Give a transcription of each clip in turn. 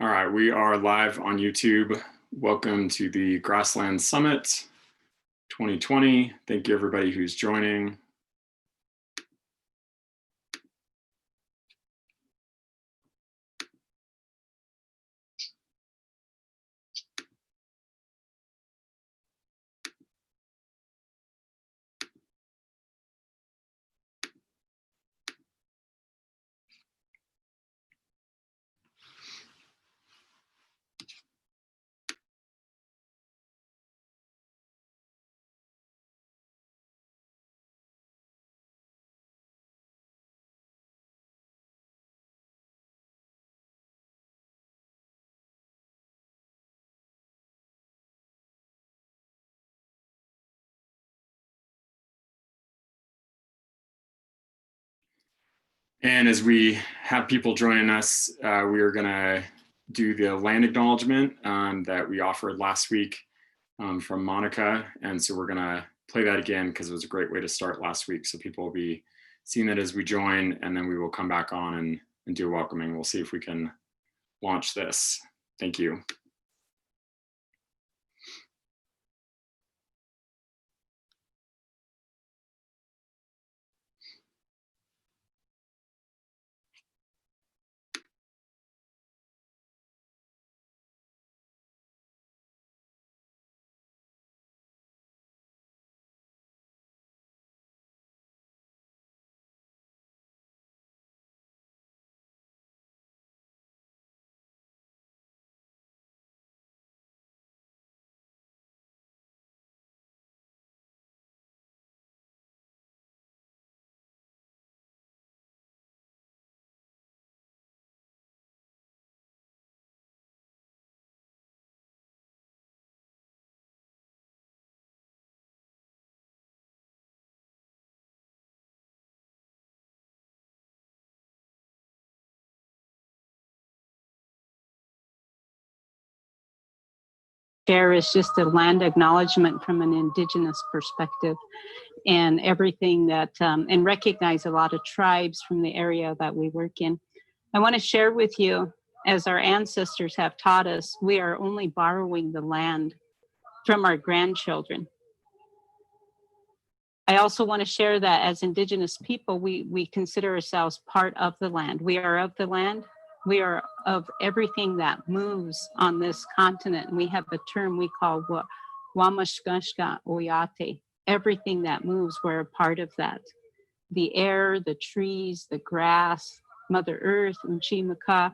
All right, we are live on YouTube. Welcome to the Grassland Summit 2020. Thank you everybody who's joining. And as we have people joining us, we are going to do the land acknowledgement that we offered last week from Monica. And so we're going to play that again because it was a great way to start last week. So people will be seeing that as we join, and then we will come back on and do a welcoming. We'll see if we can launch this. Thank you. Share is just a land acknowledgement from an Indigenous perspective, and everything that, and recognize a lot of tribes from the area that we work in. I want to share with you, as our ancestors have taught us, we are only borrowing the land from our grandchildren. I also want to share that as Indigenous people, we consider ourselves part of the land. We are of the land. We are of everything that moves on this continent. We have a term we call Wamashkashka Oyate. Everything that moves, we're a part of that. The air, the trees, the grass, Mother Earth, Unchimaka.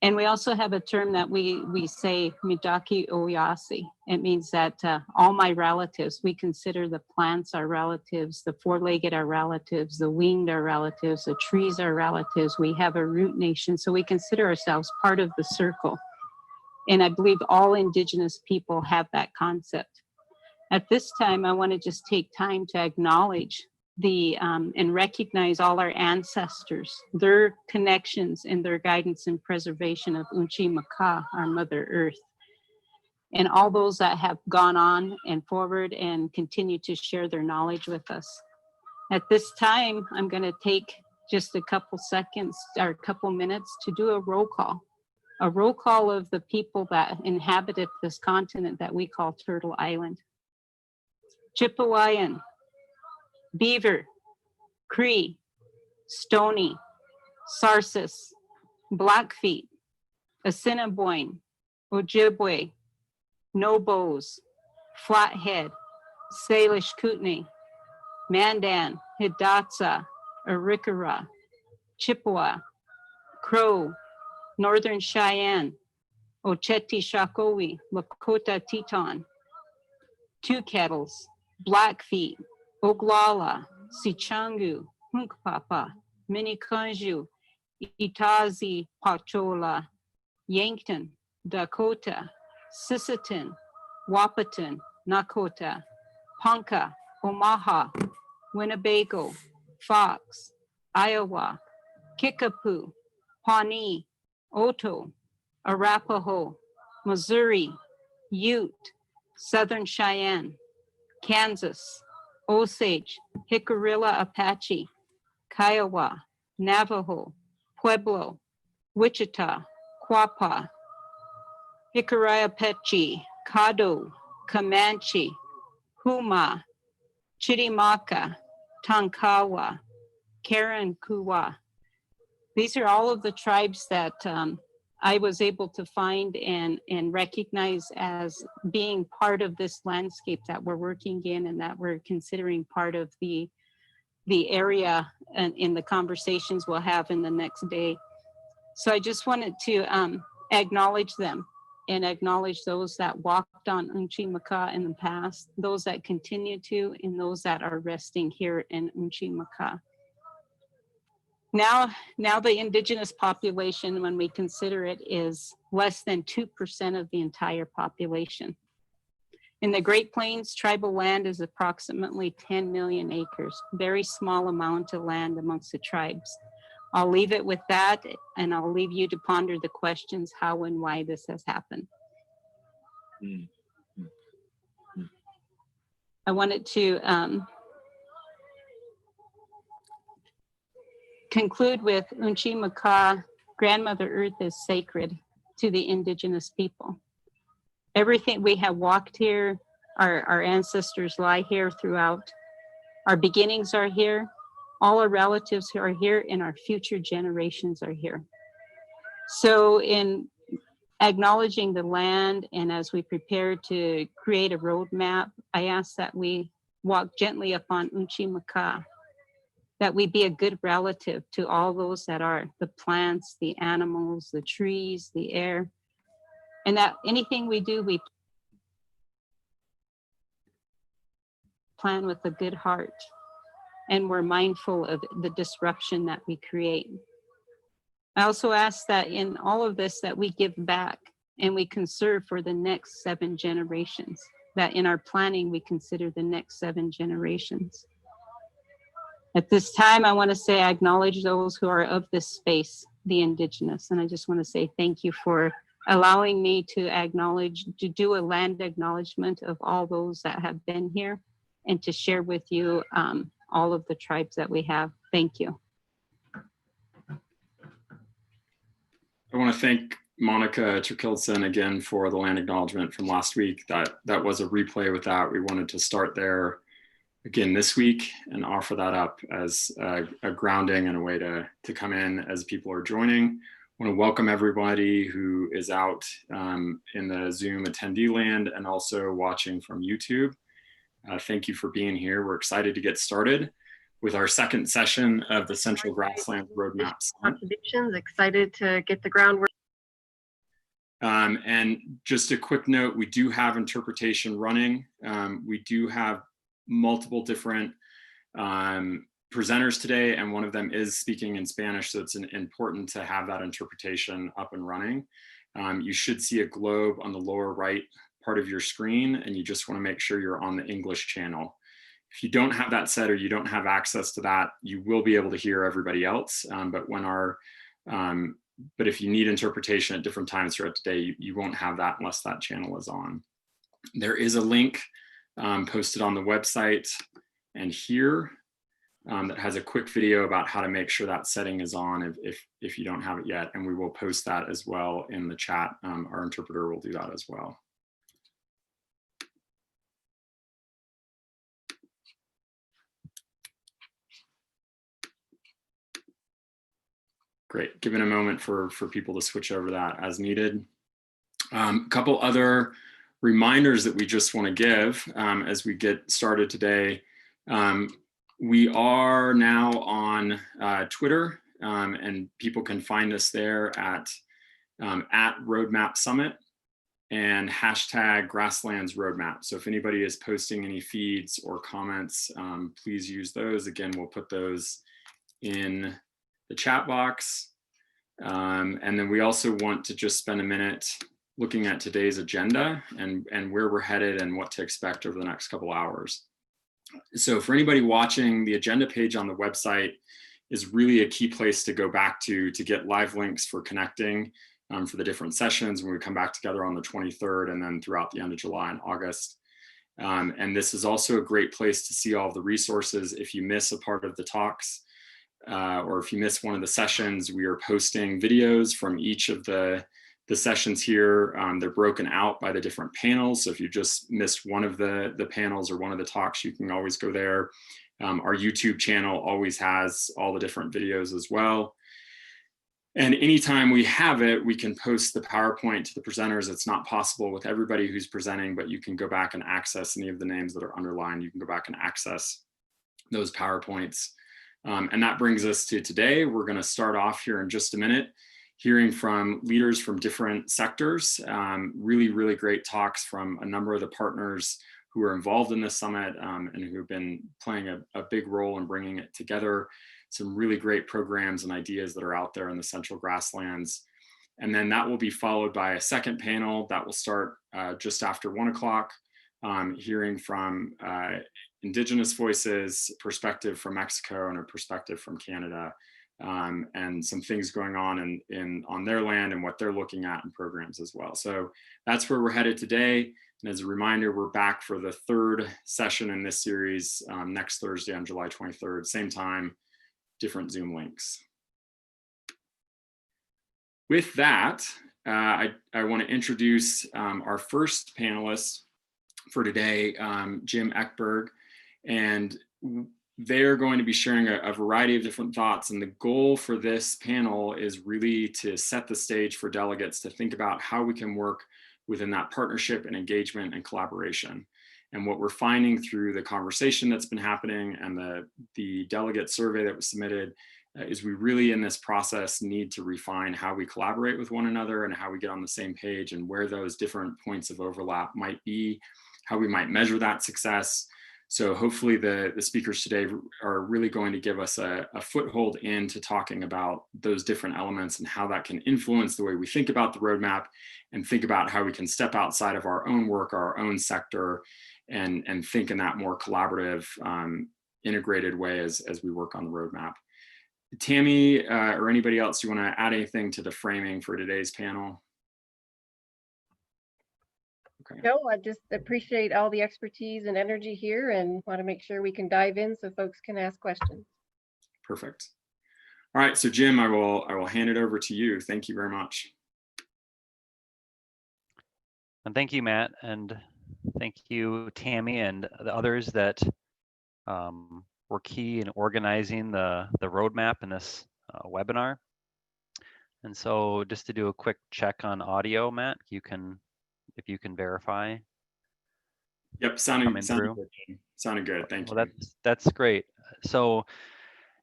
And we also have a term that we say, Midaki Oyasi. It means that all my relatives, we consider the plants our relatives, the four-legged our relatives, the winged our relatives, the trees our relatives. We have a root nation, so we consider ourselves part of the circle. And I believe all Indigenous people have that concept. At this time, I want to just take time to acknowledge and recognize all our ancestors, their connections and their guidance and preservation of Unchimaka, our Mother Earth, and all those that have gone on and forward and continue to share their knowledge with us. At this time, I'm going to take just a couple seconds or a couple minutes to do a roll call of the people that inhabited this continent that we call Turtle Island. Chippewayan, Beaver, Cree, Stony, Sarsis, Blackfeet, Assiniboine, Ojibwe, Nobos, Flathead, Salish Kootenai, Mandan, Hidatsa, Arikara, Chippewa, Crow, Northern Cheyenne, Oceti Shakowi, Lakota Teton, Two Kettles, Blackfeet, Oglala, Sichangu, Hunkpapa, Minikanju, Itazi, Pachola, Yankton, Dakota, Sisseton, Wahpeton, Nakota, Ponca, Omaha, Winnebago, Fox, Iowa, Kickapoo, Pawnee, Oto, Arapaho, Missouri, Ute, Southern Cheyenne, Kansas, Osage, Jicarilla Apache, Kiowa, Navajo, Pueblo, Wichita, Quapaw, Hicarayapechi, Caddo, Comanche, Huma, Chitimaca, Tonkawa, Karankawa. These are all of the tribes that I was able to find and recognize as being part of this landscape that we're working in and that we're considering part of the area and in the conversations we'll have in the next day. So I just wanted to acknowledge them and acknowledge those that walked on Unchimaca in the past, those that continue to, and those that are resting here in Unchimaca. Now the indigenous population, when we consider it, is less than 2% of the entire population. In the Great Plains, tribal land is approximately 10 million acres, very small amount of land amongst the tribes. I'll leave it with that, and I'll leave you to ponder the questions, how and why this has happened. I wanted to conclude with Unchimaca, Grandmother Earth is sacred to the indigenous people. Everything we have walked here, our ancestors lie here throughout. Our beginnings are here. All our relatives are here, and our future generations are here. So in acknowledging the land, and as we prepare to create a roadmap, I ask that we walk gently upon Unchimaca, that we be a good relative to all those that are the plants, the animals, the trees, the air, and that anything we do, we plan with a good heart, and we're mindful of the disruption that we create. I also ask that in all of this that we give back and we conserve for the next 7 generations, that in our planning we consider the next 7 generations. At this time, I want to say I acknowledge those who are of this space, the indigenous, and I just want to say thank you for allowing me to acknowledge, to do a land acknowledgement of all those that have been here, and to share with you all of the tribes that we have. Thank you. I want to thank Monica Turkildson again for the land acknowledgement from last week. That was a replay with that. We wanted to start there again this week and offer that up as a grounding and a way to come in as people are joining. I want to welcome everybody who is out in the Zoom attendee land and also watching from YouTube. Thank you for being here. We're excited to get started with our second session of the Central Grasslands Roadmap Summit. Contributions, excited to get the groundwork. And just a quick note, we do have interpretation running. We do have multiple different presenters today, and one of them is speaking in Spanish, so it's important to have that interpretation up and running. You should see a globe on the lower right part of your screen, and you just want to make sure you're on the English channel. If you don't have that set or you don't have access to that, you will be able to hear everybody else. But if you need interpretation at different times throughout the day, you won't have that unless that channel is on. There is a link posted on the website and here that has a quick video about how to make sure that setting is on if you don't have it yet, and we will post that as well in the chat. Our interpreter will do that as well. Great, giving a moment for people to switch over that as needed. A couple other reminders that we just want to give as we get started today. We are now on Twitter, and people can find us there at Roadmap Summit and hashtag Grasslands Roadmap. So if anybody is posting any feeds or comments, please use those. Again, we'll put those in the chat box. And then we also want to just spend a minute looking at today's agenda and where we're headed and what to expect over the next couple hours. So for anybody watching, the agenda page on the website is really a key place to go back to get live links for connecting for the different sessions when we come back together on the 23rd and then throughout the end of July and August. And this is also a great place to see all of the resources. If you miss a part of the talks, or if you miss one of the sessions, we are posting videos from each of the sessions here. They're broken out by the different panels. So if you just missed one of the panels or one of the talks, you can always go there. Our YouTube channel always has all the different videos as well. And anytime we have it, we can post the PowerPoint to the presenters. It's not possible with everybody who's presenting, but you can go back and access any of the names that are underlined. You can go back and access those PowerPoints. And that brings us to today. We're going to start off here in just a minute, hearing from leaders from different sectors. Really, really great talks from a number of the partners who are involved in this summit and who have been playing a big role in bringing it together. Some really great programs and ideas that are out there in the Central Grasslands. And then that will be followed by a second panel that will start just after 1 o'clock, hearing from Indigenous voices, perspective from Mexico and a perspective from Canada, and some things going on on their land and what they're looking at in programs as well. So that's where we're headed today. And as a reminder, we're back for the third session in this series next Thursday on July 23rd, same time, different Zoom links. With that, I want to introduce our first panelist for today, Jim Ekberg, and they're going to be sharing a variety of different thoughts. And the goal for this panel is really to set the stage for delegates to think about how we can work within that partnership and engagement and collaboration. And what we're finding through the conversation that's been happening and the delegate survey that was submitted is we really in this process need to refine how we collaborate with one another and how we get on the same page and where those different points of overlap might be, how we might measure that success. So hopefully the speakers today are really going to give us a foothold into talking about those different elements and how that can influence the way we think about the roadmap and think about how we can step outside of our own work, our own sector, and think in that more collaborative, integrated way as we work on the roadmap. Tammy or anybody else, you want to add anything to the framing for today's panel? Okay. No, I just appreciate all the expertise and energy here and want to make sure we can dive in so folks can ask questions. Perfect. All right, so Jim, I will hand it over to you. Thank you very much. And thank you, Matt, and thank you, Tammy, and the others that were key in organizing the roadmap in this webinar. And so just to do a quick check on audio, Matt, if you can verify. Yep, sounding good. Sounding good. Thank you. Well, that's great. So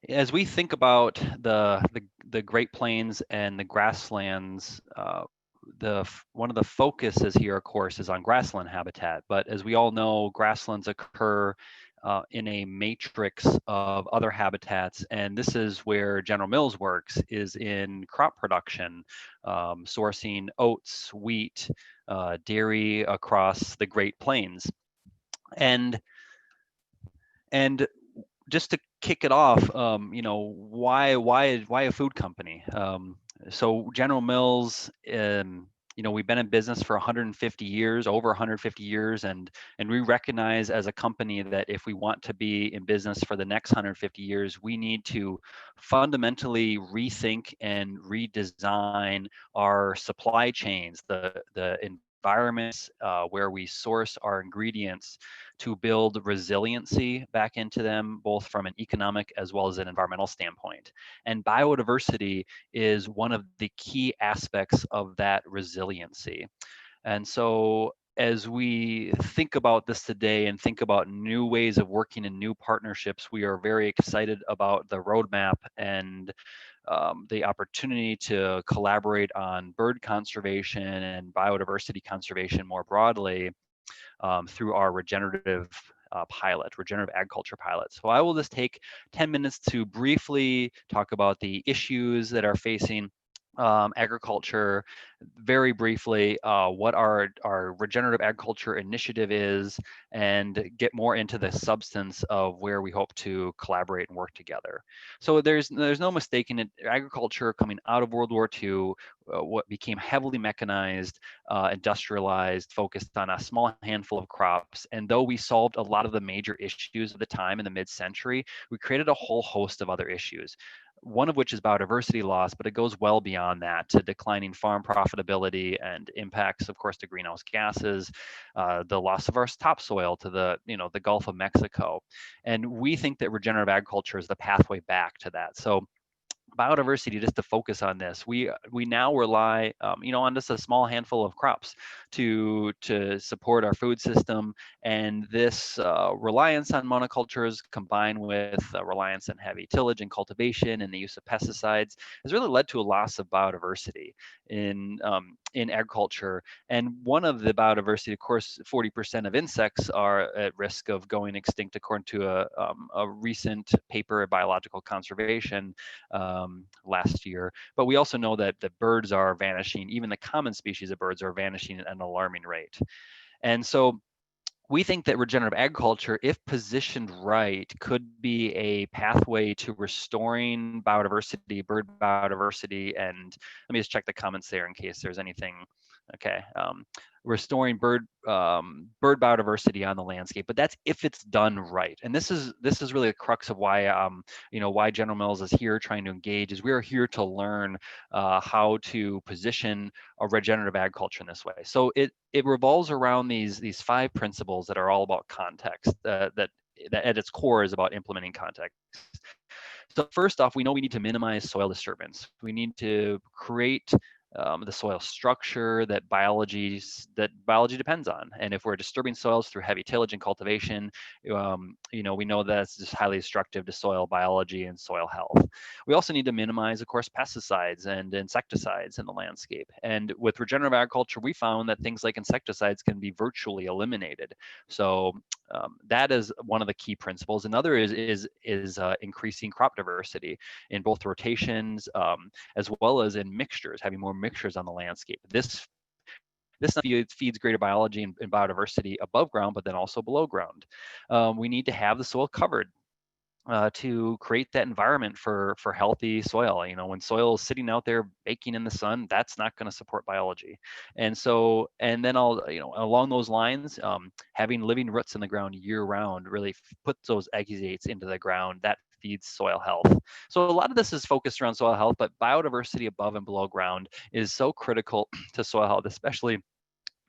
as we think about the Great Plains and the grasslands, one of the focuses here, of course, is on grassland habitat. But as we all know, grasslands occur in a matrix of other habitats, and this is where General Mills works, is in crop production, sourcing oats, wheat, dairy across the Great Plains. And just to kick it off, why a food company? So General Mills, we've been in business for 150 years, over 150 years, and we recognize as a company that if we want to be in business for the next 150 years, we need to fundamentally rethink and redesign our supply chains, the environments where we source our ingredients, to build resiliency back into them, both from an economic as well as an environmental standpoint. And biodiversity is one of the key aspects of that resiliency. And so as we think about this today and think about new ways of working in new partnerships, we are very excited about the roadmap and the opportunity to collaborate on bird conservation and biodiversity conservation more broadly through our regenerative regenerative agriculture pilot. So I will just take 10 minutes to briefly talk about the issues that are facing agriculture, very briefly, what our regenerative agriculture initiative is, and get more into the substance of where we hope to collaborate and work together. So there's no mistaking it. Agriculture coming out of World War II, what became heavily mechanized, industrialized, focused on a small handful of crops. And though we solved a lot of the major issues of the time in the mid-century, we created a whole host of other issues, one of which is biodiversity loss, but it goes well beyond that to declining farm profitability and impacts, of course, to greenhouse gases, the loss of our topsoil to the Gulf of Mexico. And we think that regenerative agriculture is the pathway back to that. So biodiversity, just to focus on this, we now rely on just a small handful of crops to support our food system, and this reliance on monocultures combined with reliance on heavy tillage and cultivation and the use of pesticides has really led to a loss of biodiversity in agriculture. And one of the biodiversity, of course, 40% of insects are at risk of going extinct, according to a recent paper of biological conservation last year. But we also know that the birds are vanishing. Even the common species of birds are vanishing at an alarming rate. And so we think that regenerative agriculture, if positioned right, could be a pathway to restoring biodiversity, bird biodiversity, and let me just check the comments there in case there's anything. Okay, restoring bird biodiversity on the landscape, but that's if it's done right. And this is really the crux of why why General Mills is here trying to engage, is we're here to learn how to position a regenerative agriculture in this way. So it revolves around these 5 principles that are all about context, that at its core is about implementing context. So first off, we know we need to minimize soil disturbance. We need to create the soil structure that biology depends on. And if we're disturbing soils through heavy tillage and cultivation, we know that's just highly destructive to soil biology and soil health. We also need to minimize, of course, pesticides and insecticides in the landscape. And with regenerative agriculture, we found that things like insecticides can be virtually eliminated. So that is one of the key principles. Another is increasing crop diversity in both rotations as well as in mixtures, having more mixtures on the landscape. This feeds greater biology and biodiversity above ground, but then also below ground. We need to have the soil covered to create that environment for healthy soil. When soil is sitting out there baking in the sun, that's not going to support biology. And then along those lines, having living roots in the ground year round really puts those exudates into the ground. That feeds soil health. So a lot of this is focused around soil health, but biodiversity above and below ground is so critical to soil health, especially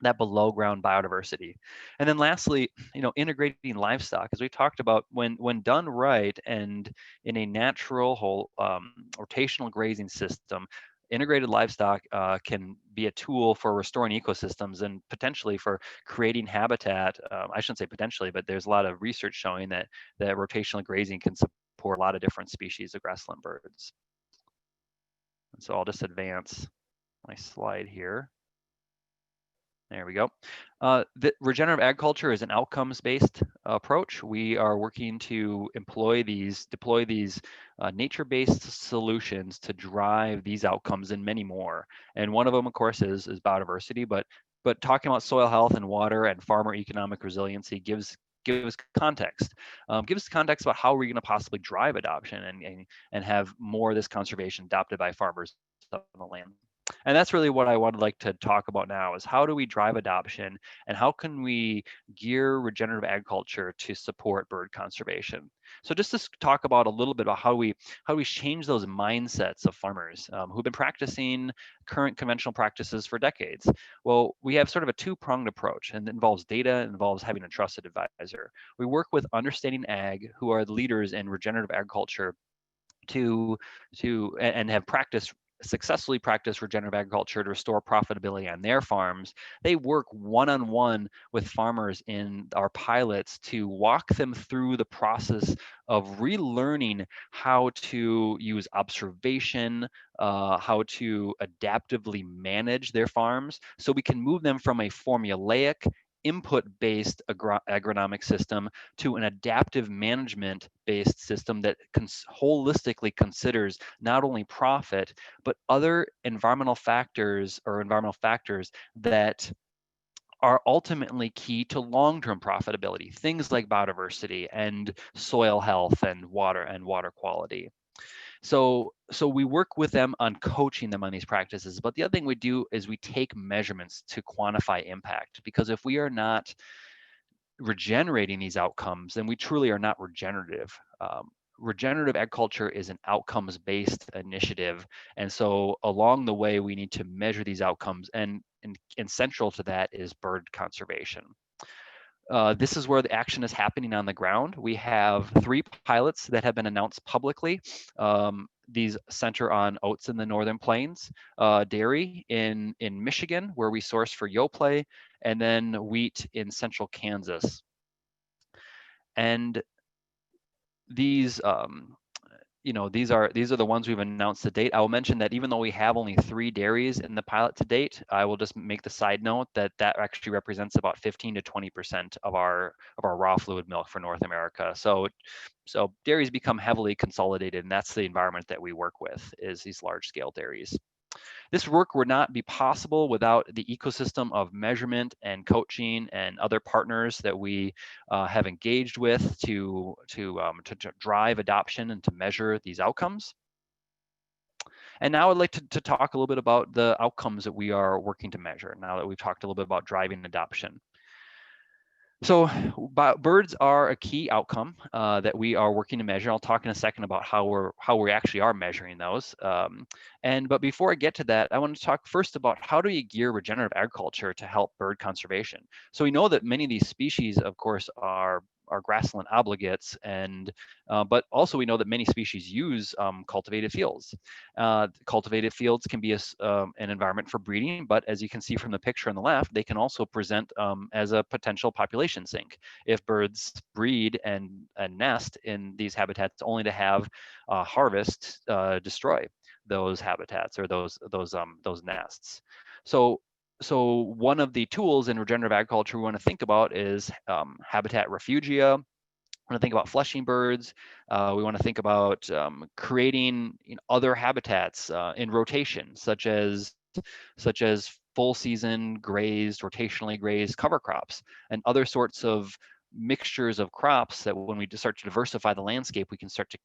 that below ground biodiversity. And then lastly, integrating livestock, as we talked about, when done right and in a natural whole rotational grazing system, integrated livestock can be a tool for restoring ecosystems and potentially for creating habitat. I shouldn't say potentially, but there's a lot of research showing that rotational grazing can support a lot of different species of grassland birds. And so I'll just advance my slide here. There we go. The regenerative agriculture is an outcomes-based approach. We are working to deploy these nature-based solutions to drive these outcomes and many more. And one of them, of course, is biodiversity. But talking about soil health and water and farmer economic resiliency gives context. Gives context about how we're going to possibly drive adoption and have more of this conservation adopted by farmers on the land. And that's really what I would like to talk about now, is how do we drive adoption and how can we gear regenerative agriculture to support bird conservation? So just to talk about a little bit about how we change those mindsets of farmers who've been practicing current conventional practices for decades. Well, we have sort of a 2-pronged approach, and it involves data, it involves having a trusted advisor. We work with Understanding Ag, who are the leaders in regenerative agriculture, and have successfully practiced regenerative agriculture to restore profitability on their farms. They work one-on-one with farmers in our pilots to walk them through the process of relearning how to use observation, how to adaptively manage their farms, so we can move them from a formulaic input-based agronomic system to an adaptive management-based system that holistically considers not only profit, but other environmental factors that are ultimately key to long-term profitability, things like biodiversity and soil health and water quality. So we work with them on coaching them on these practices. But the other thing we do is we take measurements to quantify impact, because if we are not regenerating these outcomes, then we truly are not regenerative. Regenerative agriculture is an outcomes-based initiative. And so along the way, we need to measure these outcomes, and central to that is bird conservation. This is where the action is happening on the ground. We have 3 pilots that have been announced publicly. These center on oats in the Northern Plains, dairy in Michigan, where we source for Yoplait, and then wheat in central Kansas. And these, these are the ones we've announced to date. I will mention that even though we have only 3 dairies in the pilot to date, I will just make the side note that actually represents about 15 to 20% of our raw fluid milk for North America. So dairies become heavily consolidated, and that's the environment that we work with, is these large scale dairies. This work would not be possible without the ecosystem of measurement and coaching and other partners that we have engaged with to drive adoption and to measure these outcomes. And now I'd like to talk a little bit about the outcomes that we are working to measure, now that we've talked a little bit about driving adoption. So birds are a key outcome that we are working to measure. I'll talk in a second about how we actually are measuring those. But before I get to that, I want to talk first about how do you gear regenerative agriculture to help bird conservation. So we know that many of these species, of course, are grassland obligates, but also we know that many species use cultivated fields. Cultivated fields can be an environment for breeding, but as you can see from the picture on the left, they can also present as a potential population sink if birds breed and nest in these habitats, only to have harvest destroy those habitats or those nests. So one of the tools in regenerative agriculture we want to think about is habitat refugia. We want to think about flushing birds. We want to think about creating other habitats in rotation, such as full season grazed, rotationally grazed cover crops, and other sorts of mixtures of crops that when we start to diversify the landscape, we can start to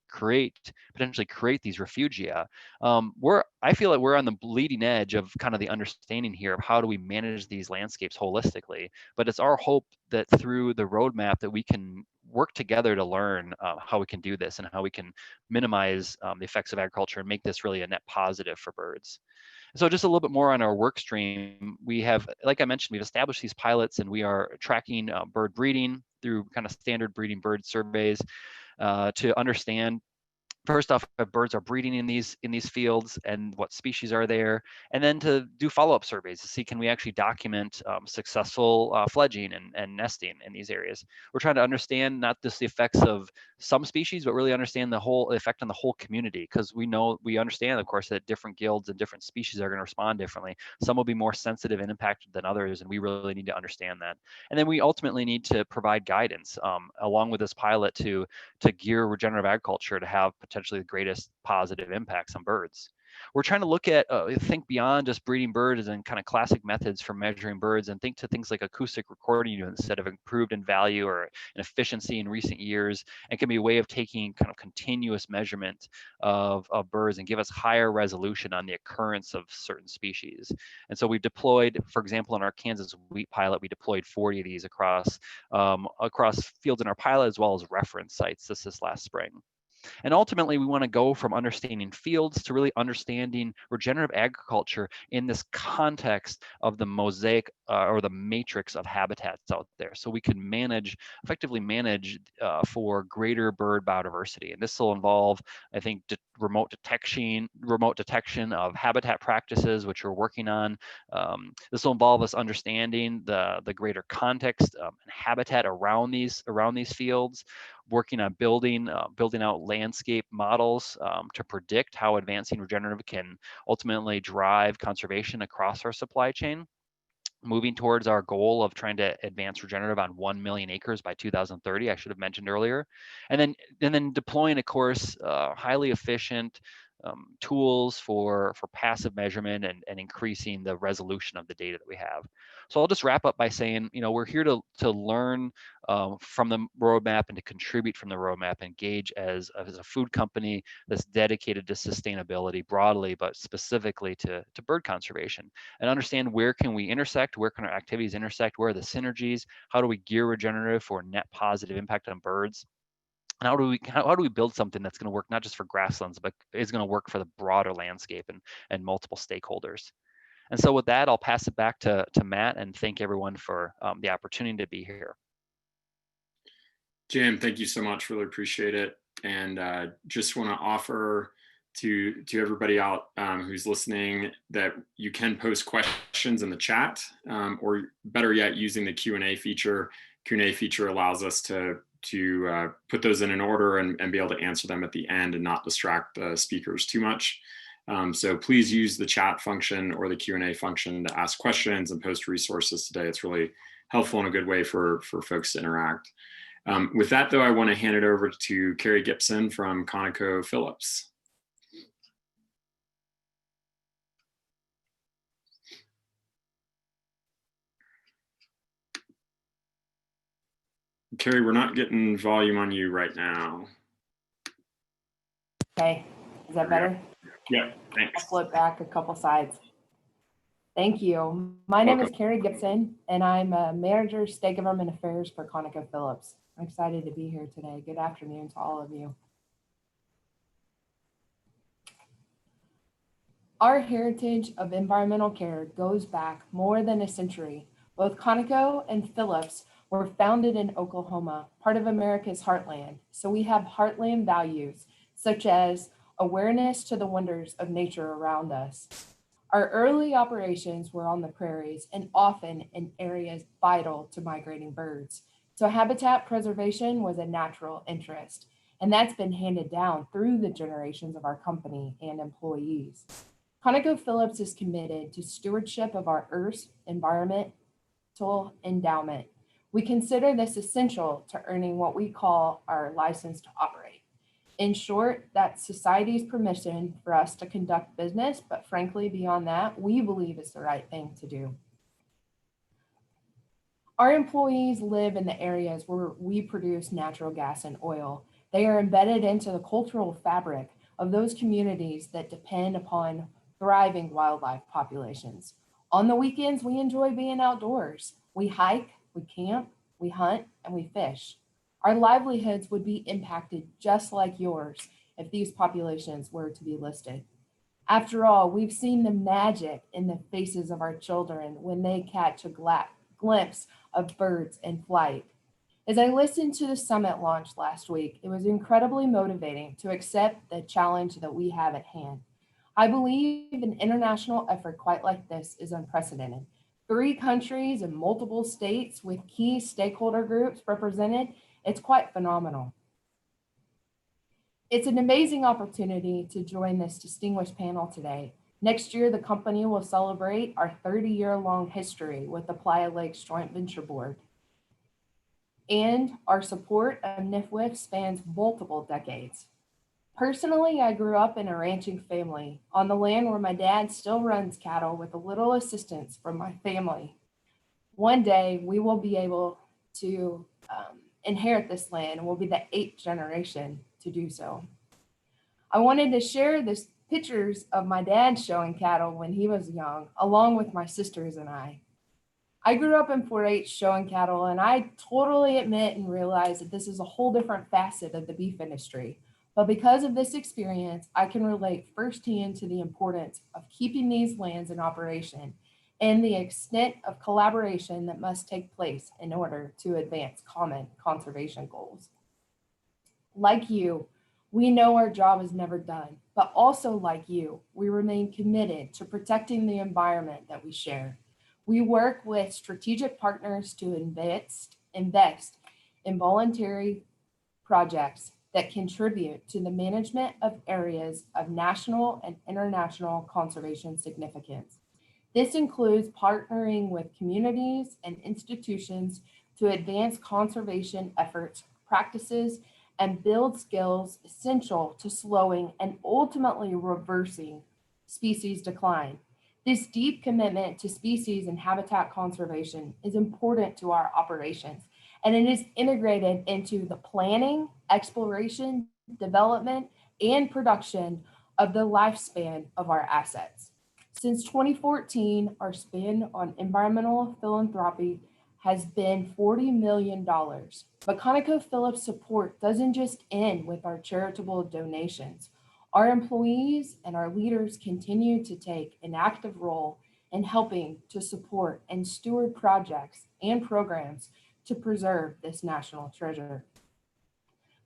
potentially create these refugia. I feel that we're on the bleeding edge of kind of the understanding here of how do we manage these landscapes holistically. But it's our hope that through the roadmap that we can work together to learn how we can do this and how we can minimize the effects of agriculture and make this really a net positive for birds. So just a little bit more on our work stream. We have, like I mentioned, we've established these pilots, and we are tracking bird breeding through kind of standard breeding bird surveys to understand, first off, if birds are breeding in these fields and what species are there, and then to do follow-up surveys to see, can we actually document successful fledging and nesting in these areas. We're trying to understand not just the effects of some species, but really understand the whole effect on the whole community, because we understand, of course, that different guilds and different species are going to respond differently. Some will be more sensitive and impacted than others, and we really need to understand that. And then we ultimately need to provide guidance along with this pilot to gear regenerative agriculture to have potentially the greatest positive impacts on birds. We're trying to look at, think beyond just breeding birds and kind of classic methods for measuring birds, and think to things like acoustic recording units that have improved in value or in efficiency in recent years, and can be a way of taking kind of continuous measurement of birds and give us higher resolution on the occurrence of certain species. And so we've deployed, for example, in our Kansas wheat pilot, we deployed 40 of these across fields in our pilot, as well as reference sites this last spring. And ultimately, we want to go from understanding fields to really understanding regenerative agriculture in this context of the mosaic or the matrix of habitats out there. So we can effectively manage for greater bird biodiversity. And this will involve, I think, remote detection of habitat practices, which we're working on. This will involve us understanding the greater context and habitat around these fields, working on building out landscape models to predict how advancing regenerative can ultimately drive conservation across our supply chain. moving towards our goal of trying to advance regenerative on 1 million acres by 2030, I should have mentioned earlier. And then deploying, of course, highly efficient tools for passive measurement and increasing the resolution of the data that we have. So I'll just wrap up by saying, we're here to learn from the roadmap and to contribute from the roadmap, engage as a food company that's dedicated to sustainability broadly, but specifically to bird conservation, and understand where can we intersect, where can our activities intersect, where are the synergies, how do we gear regenerative for net positive impact on birds, and how do we build something that's going to work not just for grasslands, but is going to work for the broader landscape and multiple stakeholders. And so with that, I'll pass it back to Matt and thank everyone for the opportunity to be here. Jim, thank you so much. Really appreciate it. And just want to offer to everybody out who's listening that you can post questions in the chat, or better yet, using the Q&A feature. Q&A feature allows us to put those in an order and be able to answer them at the end and not distract the speakers too much. So please use the chat function or the Q&A function to ask questions and post resources today. It's really helpful and a good way for folks to interact. With that, though, I want to hand it over to Carrie Gibson from ConocoPhillips. Carrie, we're not getting volume on you right now. Okay, is that better? Yeah, thanks. I'll flip back a couple sides. Thank you. My name is Carrie Gibson, and I'm a manager state government affairs for ConocoPhillips. I'm excited to be here today. Good afternoon to all of you. Our heritage of environmental care goes back more than a century. Both Conoco and Phillips were founded in Oklahoma, part of America's heartland. So we have heartland values, such as awareness to the wonders of nature around us. Our early operations were on the prairies and often in areas vital to migrating birds. So habitat preservation was a natural interest, and that's been handed down through the generations of our company and employees. ConocoPhillips is committed to stewardship of our Earth's environmental endowment. We consider this essential to earning what we call our license to operate. In short, that's society's permission for us to conduct business, but frankly, beyond that, we believe it's the right thing to do. Our employees live in the areas where we produce natural gas and oil. They are embedded into the cultural fabric of those communities that depend upon thriving wildlife populations. On the weekends, we enjoy being outdoors. We hike, we camp, we hunt, and we fish. Our livelihoods would be impacted just like yours if these populations were to be listed. After all, we've seen the magic in the faces of our children when they catch a glimpse of birds in flight. As I listened to the summit launch last week, it was incredibly motivating to accept the challenge that we have at hand. I believe an international effort quite like this is unprecedented. 3 countries and multiple states with key stakeholder groups represented, it's quite phenomenal. It's an amazing opportunity to join this distinguished panel today. Next year, the company will celebrate our 30-year-long history with the Playa Lakes Joint Venture Board. And our support of NFWF spans multiple decades. Personally, I grew up in a ranching family on the land where my dad still runs cattle with a little assistance from my family. One day, we will be able to inherit this land, and we'll be the 8th generation to do so. I wanted to share this pictures of my dad showing cattle when he was young, along with my sisters and I. I grew up in 4-H showing cattle, and I totally admit and realize that this is a whole different facet of the beef industry. But because of this experience, I can relate firsthand to the importance of keeping these lands in operation and the extent of collaboration that must take place in order to advance common conservation goals. Like you, we know our job is never done, but also like you, we remain committed to protecting the environment that we share. We work with strategic partners to invest in voluntary projects that contribute to the management of areas of national and international conservation significance. This includes partnering with communities and institutions to advance conservation efforts, practices, and build skills essential to slowing and ultimately reversing species decline. This deep commitment to species and habitat conservation is important to our operations, and it is integrated into the planning, exploration, development, and production of the lifespan of our assets. Since 2014, our spend on environmental philanthropy has been $40 million, but ConocoPhillips support doesn't just end with our charitable donations. Our employees and our leaders continue to take an active role in helping to support and steward projects and programs to preserve this national treasure.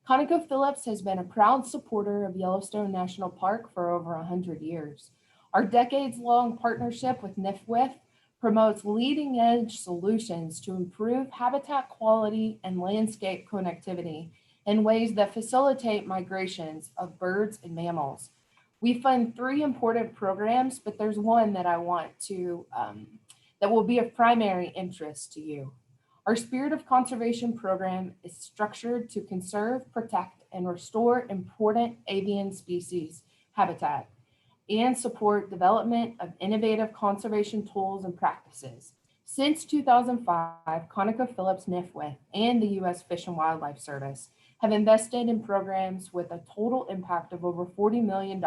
ConocoPhillips has been a proud supporter of Yellowstone National Park for over 100 years. Our decades-long partnership with NFWF promotes leading-edge solutions to improve habitat quality and landscape connectivity in ways that facilitate migrations of birds and mammals. We fund 3 important programs, but there's one that I want to, that will be of primary interest to you. Our Spirit of Conservation program is structured to conserve, protect, and restore important avian species habitat and support development of innovative conservation tools and practices. Since 2005, ConocoPhillips, NFWF, and the U.S. Fish and Wildlife Service have invested in programs with a total impact of over $40 million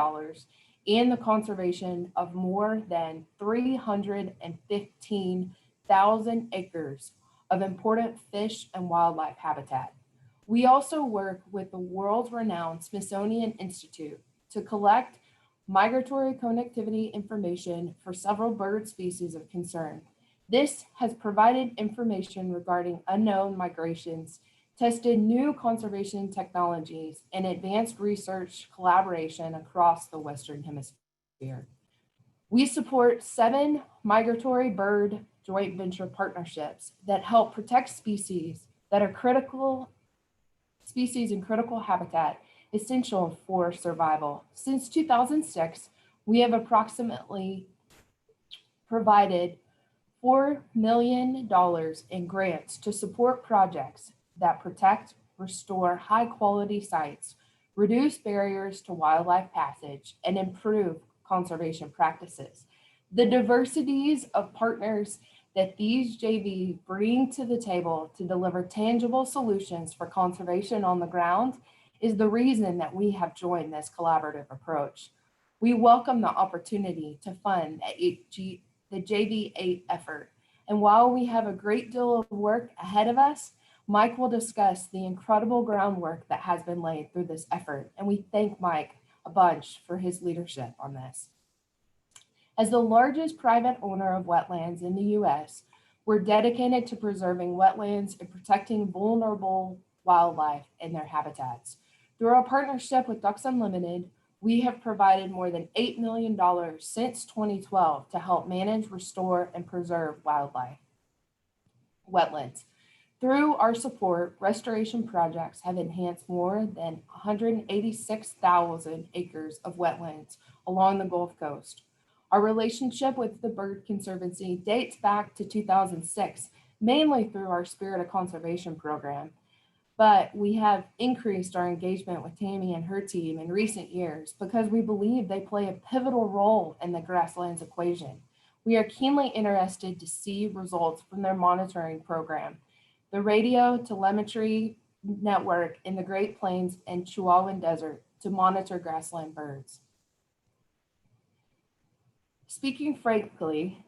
in the conservation of more than 315,000 acres of important fish and wildlife habitat. We also work with the world-renowned Smithsonian Institute to collect migratory connectivity information for several bird species of concern. This has provided information regarding unknown migrations, tested new conservation technologies, and advanced research collaboration across the Western Hemisphere. We support 7 migratory bird joint venture partnerships that help protect species that are critical species in critical habitat essential for survival. Since 2006, we have approximately provided $4 million in grants to support projects that protect, restore high-quality sites, reduce barriers to wildlife passage, and improve conservation practices. The diversities of partners that these JV bring to the table to deliver tangible solutions for conservation on the ground is the reason that we have joined this collaborative approach. We welcome the opportunity to fund the JV8 effort. And while we have a great deal of work ahead of us, Mike will discuss the incredible groundwork that has been laid through this effort. And we thank Mike a bunch for his leadership on this. As the largest private owner of wetlands in the US, we're dedicated to preserving wetlands and protecting vulnerable wildlife and their habitats. Through our partnership with Ducks Unlimited, we have provided more than $8 million since 2012 to help manage, restore, and preserve wetlands. Through our support, restoration projects have enhanced more than 186,000 acres of wetlands along the Gulf Coast. Our relationship with the Bird Conservancy dates back to 2006, mainly through our Spirit of Conservation program. But we have increased our engagement with Tammy and her team in recent years because we believe they play a pivotal role in the Grasslands equation. We are keenly interested to see results from their monitoring program, the radio telemetry network in the Great Plains and Chihuahuan Desert to monitor grassland birds. Speaking frankly,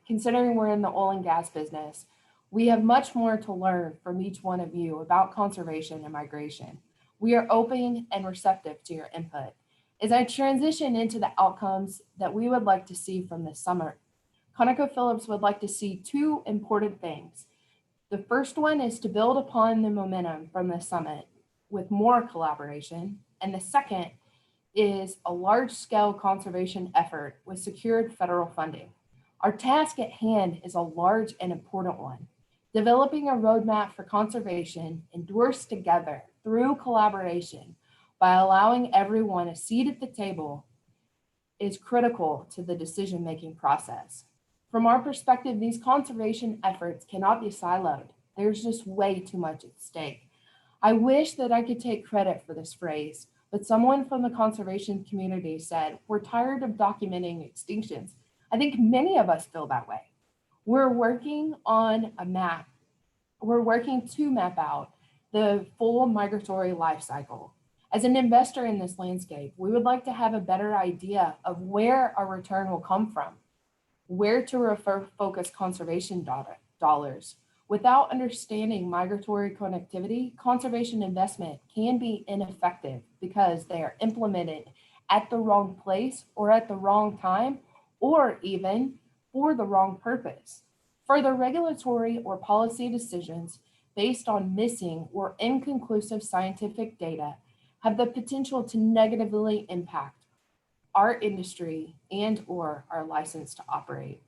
considering we're in the oil and gas business, we have much more to learn from each one of you about conservation and migration. We are open and receptive to your input. As I transition into the outcomes that we would like to see from this summer, ConocoPhillips would like to see 2 important things. The first one is to build upon the momentum from the summit with more collaboration. And the second is a large-scale conservation effort with secured federal funding. Our task at hand is a large and important one. Developing a roadmap for conservation endorsed together through collaboration by allowing everyone a seat at the table is critical to the decision-making process. From our perspective, these conservation efforts cannot be siloed. There's just way too much at stake. I wish that I could take credit for this phrase, but someone from the conservation community said, "We're tired of documenting extinctions." I think many of us feel that way. We're working on a map. We're working to map out the full migratory life cycle. As an investor in this landscape, we would like to have a better idea of where our return will come from, where to focus conservation dollars. Without understanding migratory connectivity, conservation investment can be ineffective because they are implemented at the wrong place or at the wrong time, or even for the wrong purpose. Further regulatory or policy decisions based on missing or inconclusive scientific data have the potential to negatively impact our industry and/or our license to operate.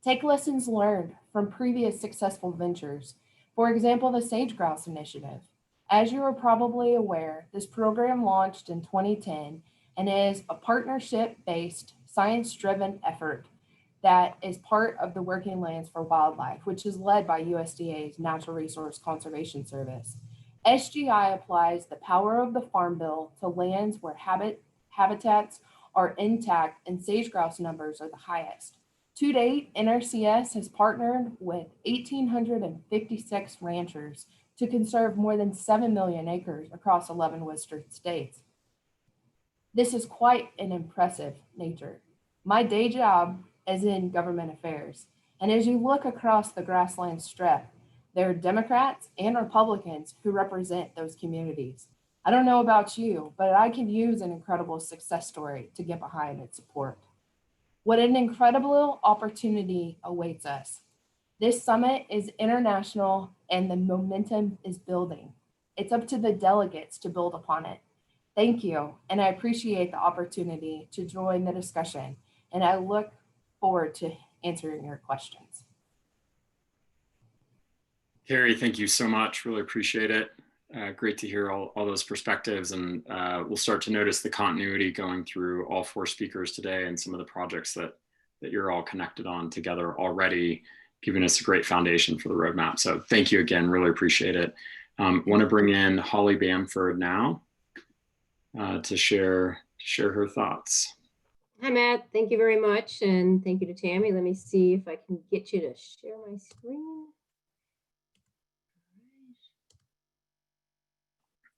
Take lessons learned from previous successful ventures. For example, the Sage Grouse Initiative. As you are probably aware, this program launched in 2010 and is a partnership-based, science-driven effort that is part of the Working Lands for Wildlife, which is led by USDA's Natural Resource Conservation Service. SGI applies the power of the Farm Bill to lands where habitats are intact and sage grouse numbers are the highest. To date, NRCS has partnered with 1,856 ranchers to conserve more than 7 million acres across 11 Western states. This is quite an impressive nature. My day job is in government affairs, and as you look across the Grassland strip, there are Democrats and Republicans who represent those communities. I don't know about you, but I could use an incredible success story to get behind and support. What an incredible opportunity awaits us. This summit is international and the momentum is building. It's up to the delegates to build upon it. Thank you, and I appreciate the opportunity to join the discussion, and I look forward to answering your questions. Carrie, thank you so much. Really appreciate it. Great to hear all those perspectives, and we'll start to notice the continuity going through all four speakers today and some of the projects that you're all connected on together already, giving us a great foundation for the roadmap. So thank you again, really appreciate it. Want to bring in Holly Bamford now to share her thoughts. Hi, Matt. Thank you very much. And thank you to Tammy. Let me see if I can get you to share my screen.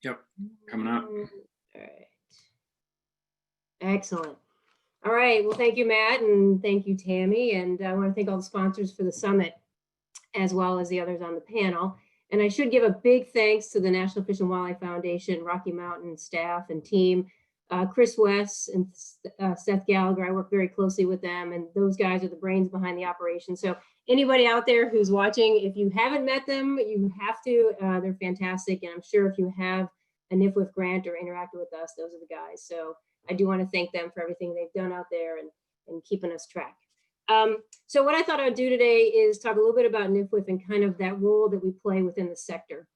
Yep, coming up. All right. Excellent. All right. Well, thank you, Matt, and thank you, Tammy. And I want to thank all the sponsors for the summit, as well as the others on the panel. And I should give a big thanks to the National Fish and Wildlife Foundation, Rocky Mountain staff and team, Chris West and Seth Gallagher. I work very closely with them, and those guys are the brains behind the operation. So anybody out there who's watching, if you haven't met them, you have to. They're fantastic. And I'm sure if you have a NFWF grant or interacted with us, those are the guys. So I do want to thank them for everything they've done out there and keeping us track. So what I thought I would do today is talk a little bit about NFWF and kind of that role that we play within the sector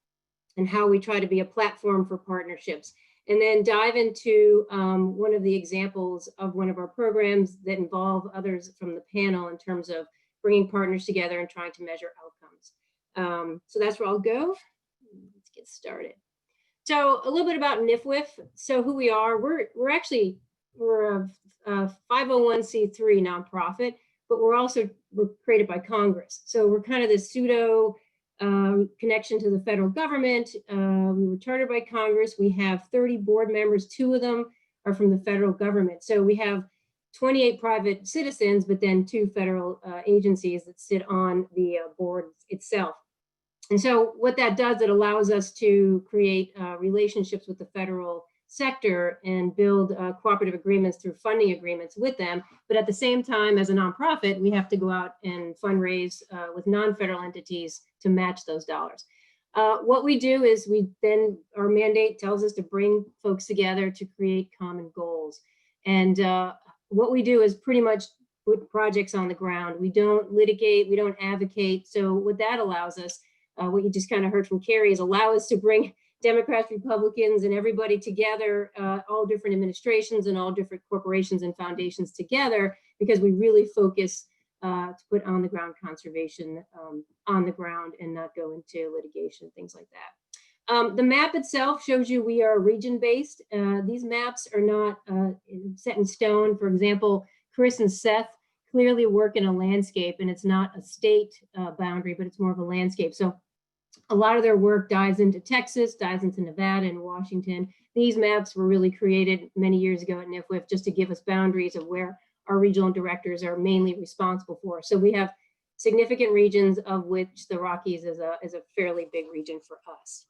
and how we try to be a platform for partnerships. And then dive into one of the examples of one of our programs that involve others from the panel in terms of bringing partners together and trying to measure outcomes. So that's where I'll go. Let's get started. So a little bit about NFWF. So who we are, we're a 501c3 nonprofit, but we're created by Congress. So we're kind of the pseudo connection to the federal government. We were chartered by Congress. We have 30 board members. 2 of them are from the federal government. So we have 28 private citizens, but then 2 federal agencies that sit on the board itself. And so what that does, it allows us to create relationships with the federal sector and build cooperative agreements through funding agreements with them. But at the same time, as a nonprofit, we have to go out and fundraise with non-federal entities to match those dollars. What we do is our mandate tells us to bring folks together to create common goals. And what we do is pretty much put projects on the ground. We don't litigate, we don't advocate. So what that allows us, what you just kind of heard from Carrie, is allow us to bring Democrats, Republicans, and everybody together, all different administrations and all different corporations and foundations together, because we really focus to put on the ground conservation on the ground and not go into litigation, things like that. The map itself shows you we are region-based. These maps are not set in stone. For example, Chris and Seth clearly work in a landscape, and it's not a state boundary, but it's more of a landscape. So a lot of their work dives into Texas, dives into Nevada and Washington. These maps were really created many years ago at NFWF just to give us boundaries of where our regional directors are mainly responsible for. So we have significant regions, of which the Rockies is a fairly big region for us.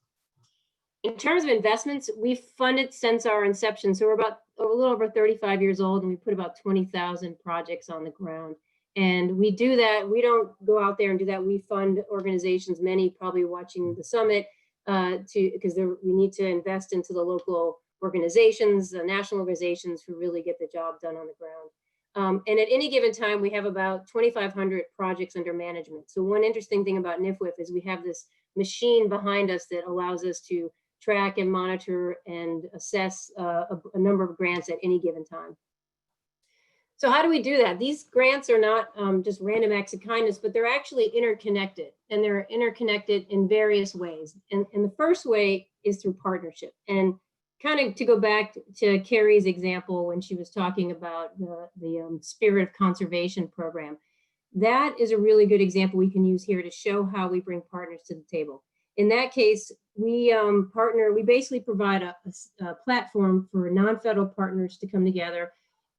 In terms of investments, we've funded since our inception. So we're about a little over 35 years old, and we put about 20,000 projects on the ground. And we do that. We don't go out there and do that. We fund organizations, many probably watching the summit, because we need to invest into the local organizations, the national organizations who really get the job done on the ground. And at any given time, we have about 2,500 projects under management. So one interesting thing about NFWF is we have this machine behind us that allows us to track and monitor and assess a number of grants at any given time. So how do we do that? These grants are not just random acts of kindness, but they're actually interconnected, and they're interconnected in various ways. And the first way is through partnership. And kind of to go back to Carrie's example when she was talking about the Spirit of Conservation program, that is a really good example we can use here to show how we bring partners to the table. In that case, we basically provide a platform for non-federal partners to come together.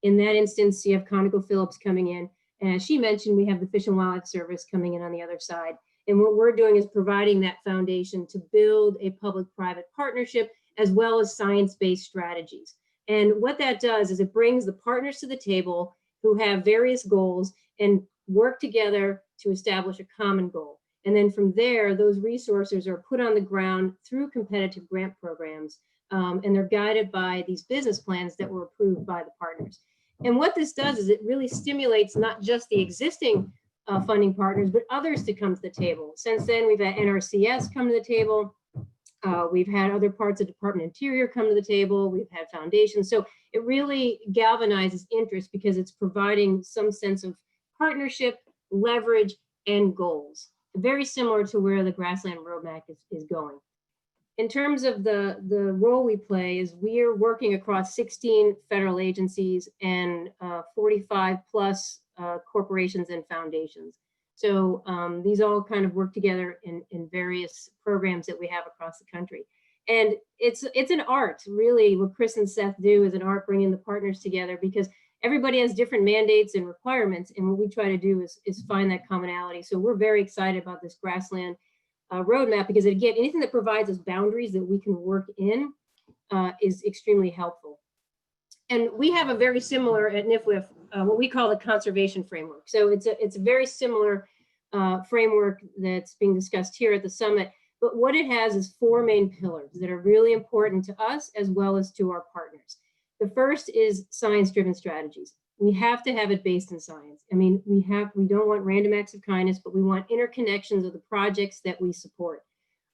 In that instance, you have ConocoPhillips coming in. And as she mentioned, we have the Fish and Wildlife Service coming in on the other side. And what we're doing is providing that foundation to build a public-private partnership as well as science-based strategies. And what that does is it brings the partners to the table who have various goals and work together to establish a common goal. And then from there, those resources are put on the ground through competitive grant programs, and they're guided by these business plans that were approved by the partners. And what this does is it really stimulates not just the existing funding partners, but others to come to the table. Since then, we've had NRCS come to the table. We've had other parts of Department of Interior come to the table. We've had foundations. So it really galvanizes interest because it's providing some sense of partnership, leverage, and goals. Very similar to where the Grassland Roadmap is going. In terms of the role we play is we are working across 16 federal agencies and 45 plus corporations and foundations. So these all kind of work together in various programs that we have across the country. And it's an art, really. What Chris and Seth do is an art, bringing the partners together, because everybody has different mandates and requirements. And what we try to do is find that commonality. So we're very excited about this Grassland roadmap, because again, anything that provides us boundaries that we can work in is extremely helpful. And we have a very similar at NFWF, what we call the conservation framework. So it's a very similar framework that's being discussed here at the summit. But what it has is 4 main pillars that are really important to us as well as to our partners. The first is science-driven strategies. We have to have it based in science. I mean, we don't want random acts of kindness, but we want interconnections of the projects that we support.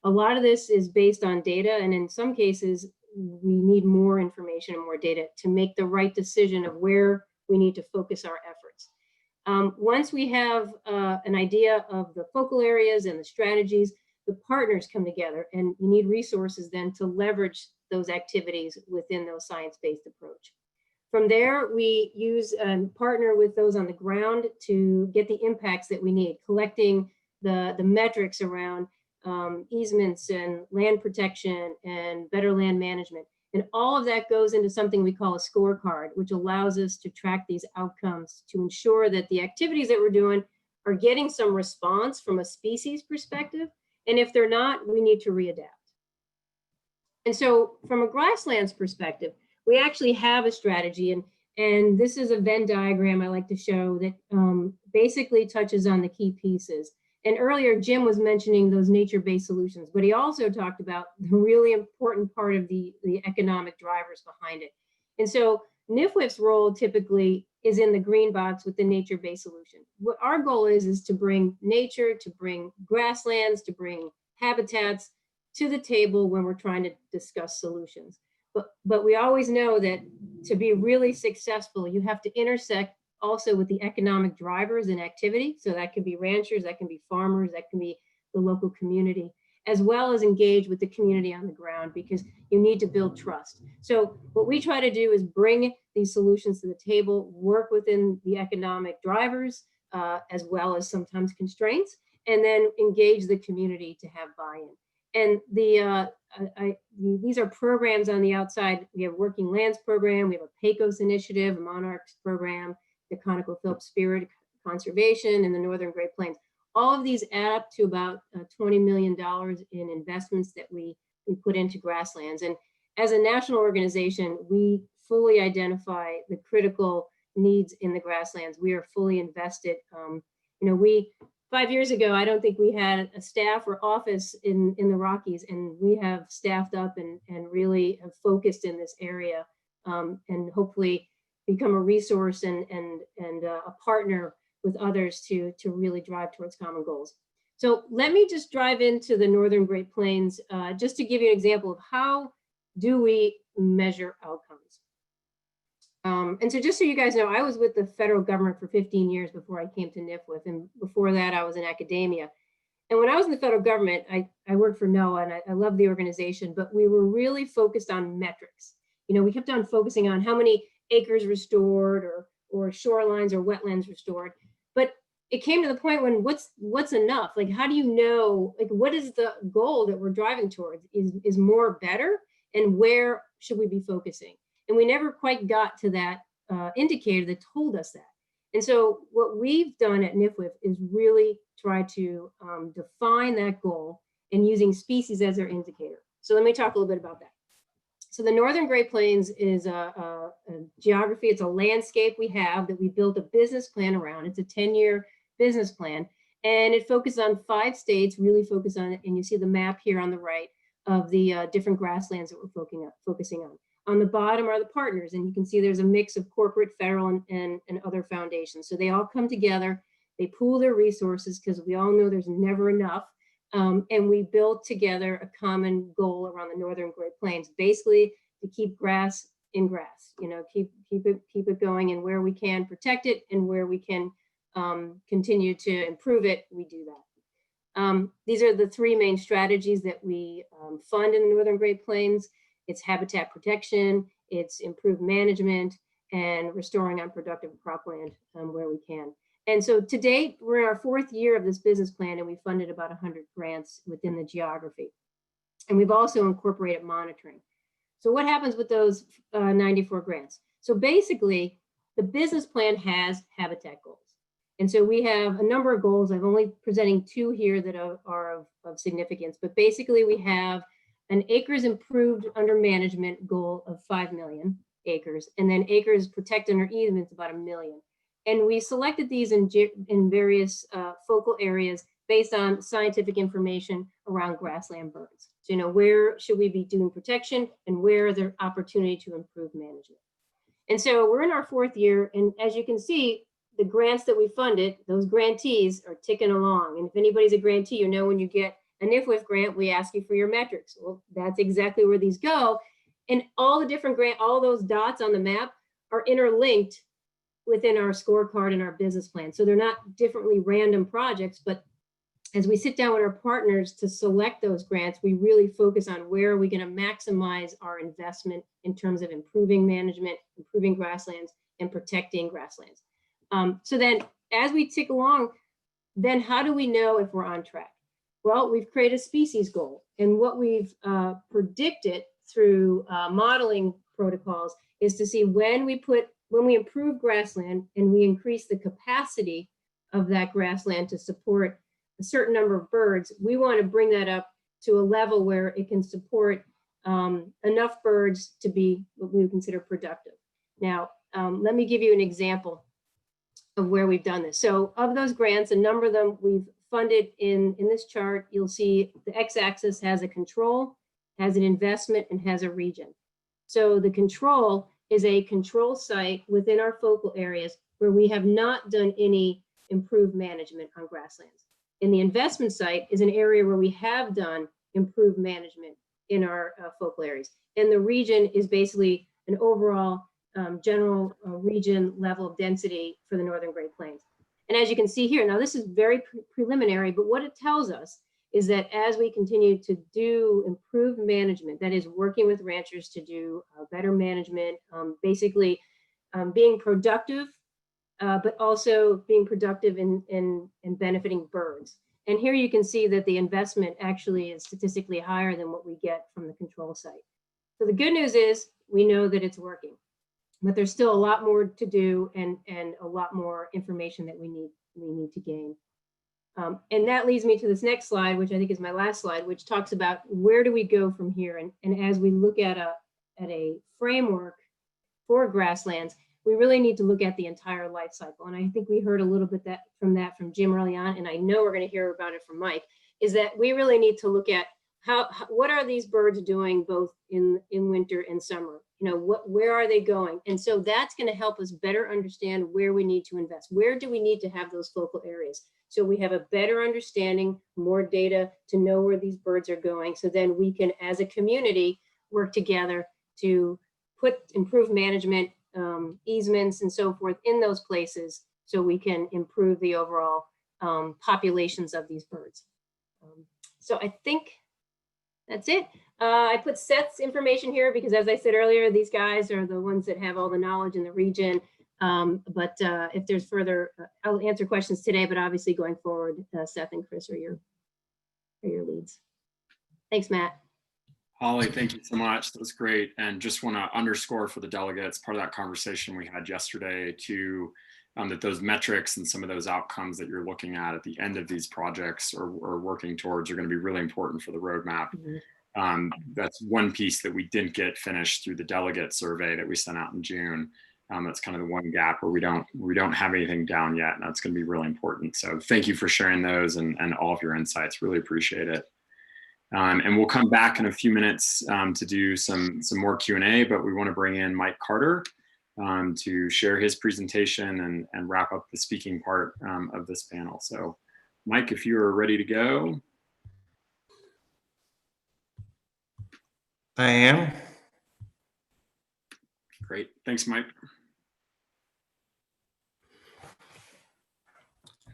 A lot of this is based on data, and in some cases, we need more information and more data to make the right decision of where we need to focus our efforts. Once we have an idea of the focal areas and the strategies, the partners come together, and you need resources then to leverage those activities within those science-based approach. From there, we use and partner with those on the ground to get the impacts that we need, collecting the metrics around easements and land protection and better land management. And all of that goes into something we call a scorecard, which allows us to track these outcomes to ensure that the activities that we're doing are getting some response from a species perspective. And if they're not, we need to readapt. And so from a grasslands perspective, we actually have a strategy, and this is a Venn diagram I like to show that basically touches on the key pieces. And earlier, Jim was mentioning those nature-based solutions, but he also talked about the really important part of the economic drivers behind it. And so NFWF's role typically is in the green box with the nature-based solution. What our goal is to bring nature, to bring grasslands, to bring habitats to the table when we're trying to discuss solutions. But we always know that to be really successful, you have to intersect also with the economic drivers and activity. So that can be ranchers, that can be farmers, that can be the local community, as well as engage with the community on the ground, because you need to build trust. So what we try to do is bring these solutions to the table, work within the economic drivers, as well as sometimes constraints, and then engage the community to have buy-in. And these are programs on the outside. We have a Working Lands program, we have a PECOS initiative, a Monarchs program, the ConocoPhillips Spirit Conservation in the Northern Great Plains. All of these add up to about $20 million in investments that we put into grasslands. And as a national organization, we fully identify the critical needs in the grasslands. We are fully invested. 5 years ago, I don't think we had a staff or office in the Rockies, and we have staffed up and really have focused in this area, and hopefully become a resource and a partner with others to really drive towards common goals. So let me just drive into the Northern Great Plains, just to give you an example of how do we measure outcomes. And so just so you guys know, I was with the federal government for 15 years before I came to NFWF, and before that I was in academia. And when I was in the federal government, I worked for NOAA, and I love the organization, but we were really focused on metrics. We kept on focusing on how many acres restored or shorelines or wetlands restored. But it came to the point when what's enough? Like, how do you know, like, what is the goal that we're driving towards? Is more better? And where should we be focusing? And we never quite got to that indicator that told us that. And so what we've done at NFWF is really try to define that goal and using species as our indicator. So let me talk a little bit about that. So the Northern Great Plains is a geography, it's a landscape we have that we built a business plan around. It's a 10-year business plan, and it focuses on 5 states, really focus on it. And you see the map here on the right of the different grasslands that we're focusing on. On the bottom are the partners, and you can see there's a mix of corporate, federal, and other foundations. So they all come together, they pool their resources, because we all know there's never enough. And we built together a common goal around the Northern Great Plains, basically to keep grass in grass, keep it going, and where we can protect it and where we can continue to improve it, we do that. These are the 3 main strategies that we fund in the Northern Great Plains. It's habitat protection, it's improved management, and restoring unproductive cropland where we can. And so to date, we're in our 4th year of this business plan, and we funded about 100 grants within the geography. And we've also incorporated monitoring. So what happens with those 94 grants? So basically, the business plan has habitat goals. And so we have a number of goals. I'm only presenting 2 here that are of significance, but basically we have an acres improved under management goal of 5 million acres, and then acres protected under easements about 1 million. And we selected these in various focal areas based on scientific information around grassland birds. So, where should we be doing protection, and where is there opportunity to improve management? And so we're in our 4th year, and as you can see, the grants that we funded, those grantees are ticking along. And if anybody's a grantee, when you get an NFWF grant, we ask you for your metrics. Well, that's exactly where these go. And all the different all those dots on the map are interlinked within our scorecard and our business plan. So they're not differently random projects, but as we sit down with our partners to select those grants, we really focus on where are we going to maximize our investment in terms of improving management, improving grasslands, and protecting grasslands. So then as we tick along, then how do we know if we're on track? Well, we've created a species goal, and what we've predicted through modeling protocols is to see when we improve grassland and we increase the capacity of that grassland to support a certain number of birds, we want to bring that up to a level where it can support enough birds to be what we would consider productive. Now, let me give you an example of where we've done this. So of those grants, a number of them we've funded in this chart. You'll see the x-axis has a control, has an investment, and has a region. So the control is a control site within our focal areas where we have not done any improved management on grasslands. And the investment site is an area where we have done improve management in our focal areas. And the region is basically an overall general region level of density for the Northern Great Plains. And as you can see here, now this is very preliminary, but what it tells us is that as we continue to do improved management, that is working with ranchers to do better management, basically being productive, but also being productive in benefiting birds. And here you can see that the investment actually is statistically higher than what we get from the control site. So the good news is we know that it's working, but there's still a lot more to do and a lot more information that we need to gain. And that leads me to this next slide, which I think is my last slide, which talks about where do we go from here? And as we look at a framework for grasslands, we really need to look at the entire life cycle. And I think we heard a little bit from Jim early on, and I know we're going to hear about it from Mike, is that we really need to look at what are these birds doing both in winter and summer? You know, where are they going? And so that's going to help us better understand where we need to invest. Where do we need to have those focal areas? So we have a better understanding, more data to know where these birds are going. So then we can, as a community, work together to improve management, easements and so forth in those places so we can improve the overall populations of these birds. So I think that's it. I put Seth's information here because, as I said earlier, these guys are the ones that have all the knowledge in the region. But if there's further, I'll answer questions today, but obviously going forward, Seth and Chris are your leads. Thanks, Matt. Holly, thank you so much. That was great. And just want to underscore for the delegates, part of that conversation we had yesterday too, that those metrics and some of those outcomes that you're looking at the end of these projects or working towards are going to be really important for the roadmap. Mm-hmm. That's one piece that we didn't get finished through the delegate survey that we sent out in June. That's kind of the one gap where we don't have anything down yet, and that's going to be really important. So thank you for sharing those and all of your insights. Really appreciate it. And we'll come back in a few minutes to do some more Q&A, but we want to bring in Mike Carter to share his presentation and wrap up the speaking part of this panel. So Mike, if you are ready to go. I am. Great, thanks, Mike.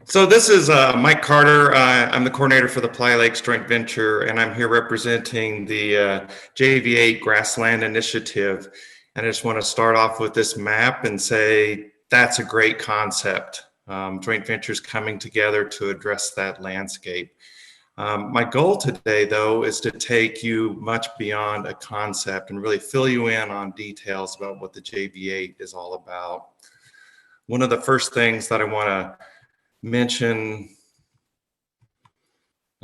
So this is Mike Carter. I'm the coordinator for the Playa Lakes Joint Venture, and I'm here representing the JV8 Grassland Initiative. And I just want to start off with this map and say that's a great concept. Joint ventures coming together to address that landscape. My goal today, though, is to take you much beyond a concept and really fill you in on details about what the JV8 is all about. One of the first things that I want to mention,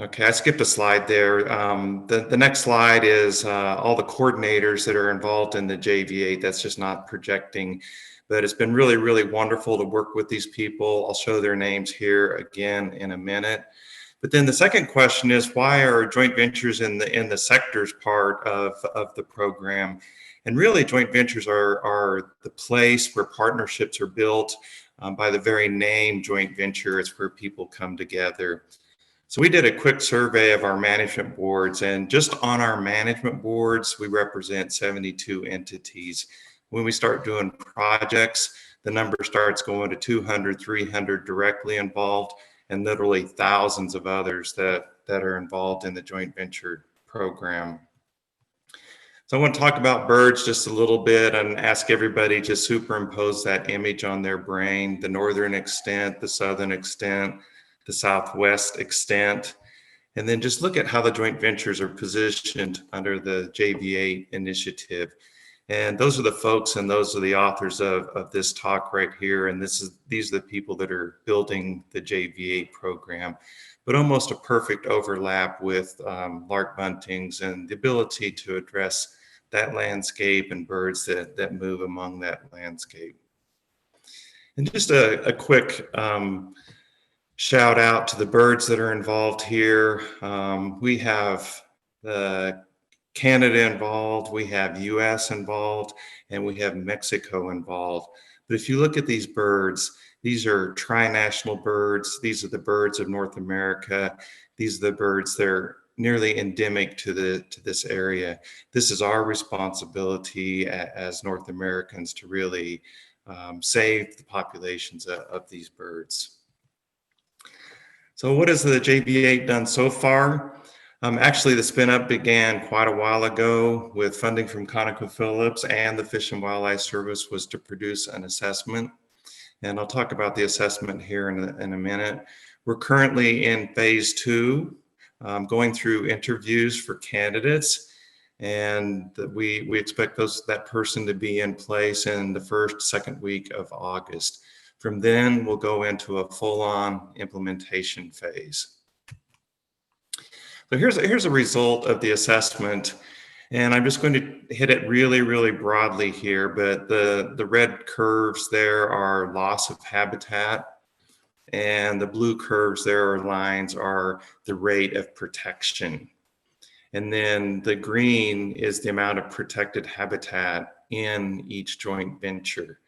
okay, I skipped a slide there. The next slide is all the coordinators that are involved in the JV8. That's just not projecting, but it's been really, really wonderful to work with these people. I'll show their names here again in a minute. But then the second question is, why are joint ventures in the sectors part of the program? And really, joint ventures are the place where partnerships are built. By the very name joint venture, it's where people come together. So we did a quick survey of our management boards, and just on our management boards, we represent 72 entities. When we start doing projects, the number starts going to 200, 300 directly involved, and literally thousands of others that are involved in the joint venture program. So I want to talk about birds just a little bit and ask everybody to superimpose that image on their brain, the northern extent, the southern extent, the southwest extent, and then just look at how the joint ventures are positioned under the JV8 initiative. And those are the folks and those are the authors of this talk right here. And these are the people that are building the JV8 program, but almost a perfect overlap with lark buntings and the ability to address that landscape and birds that move among that landscape. And just a quick shout out to the birds that are involved here. We have Canada involved, we have US involved, and we have Mexico involved. But if you look at these birds, these are trinational birds. These are the birds of North America. These are the birds that are nearly endemic to this area. This is our responsibility as North Americans to really save the populations of these birds. So what has the JV8 done so far? Actually, the spin up began quite a while ago with funding from ConocoPhillips, and the Fish and Wildlife Service was to produce an assessment. And I'll talk about the assessment here in a minute. We're currently in phase 2, going through interviews for candidates. And we expect that person to be in place in the second week of August. From then, we'll go into a full-on implementation phase. So here's a result of the assessment. And I'm just going to hit it really, really broadly here, but the red curves there are loss of habitat, and the blue curves there or lines are the rate of protection. And then the green is the amount of protected habitat in each joint venture.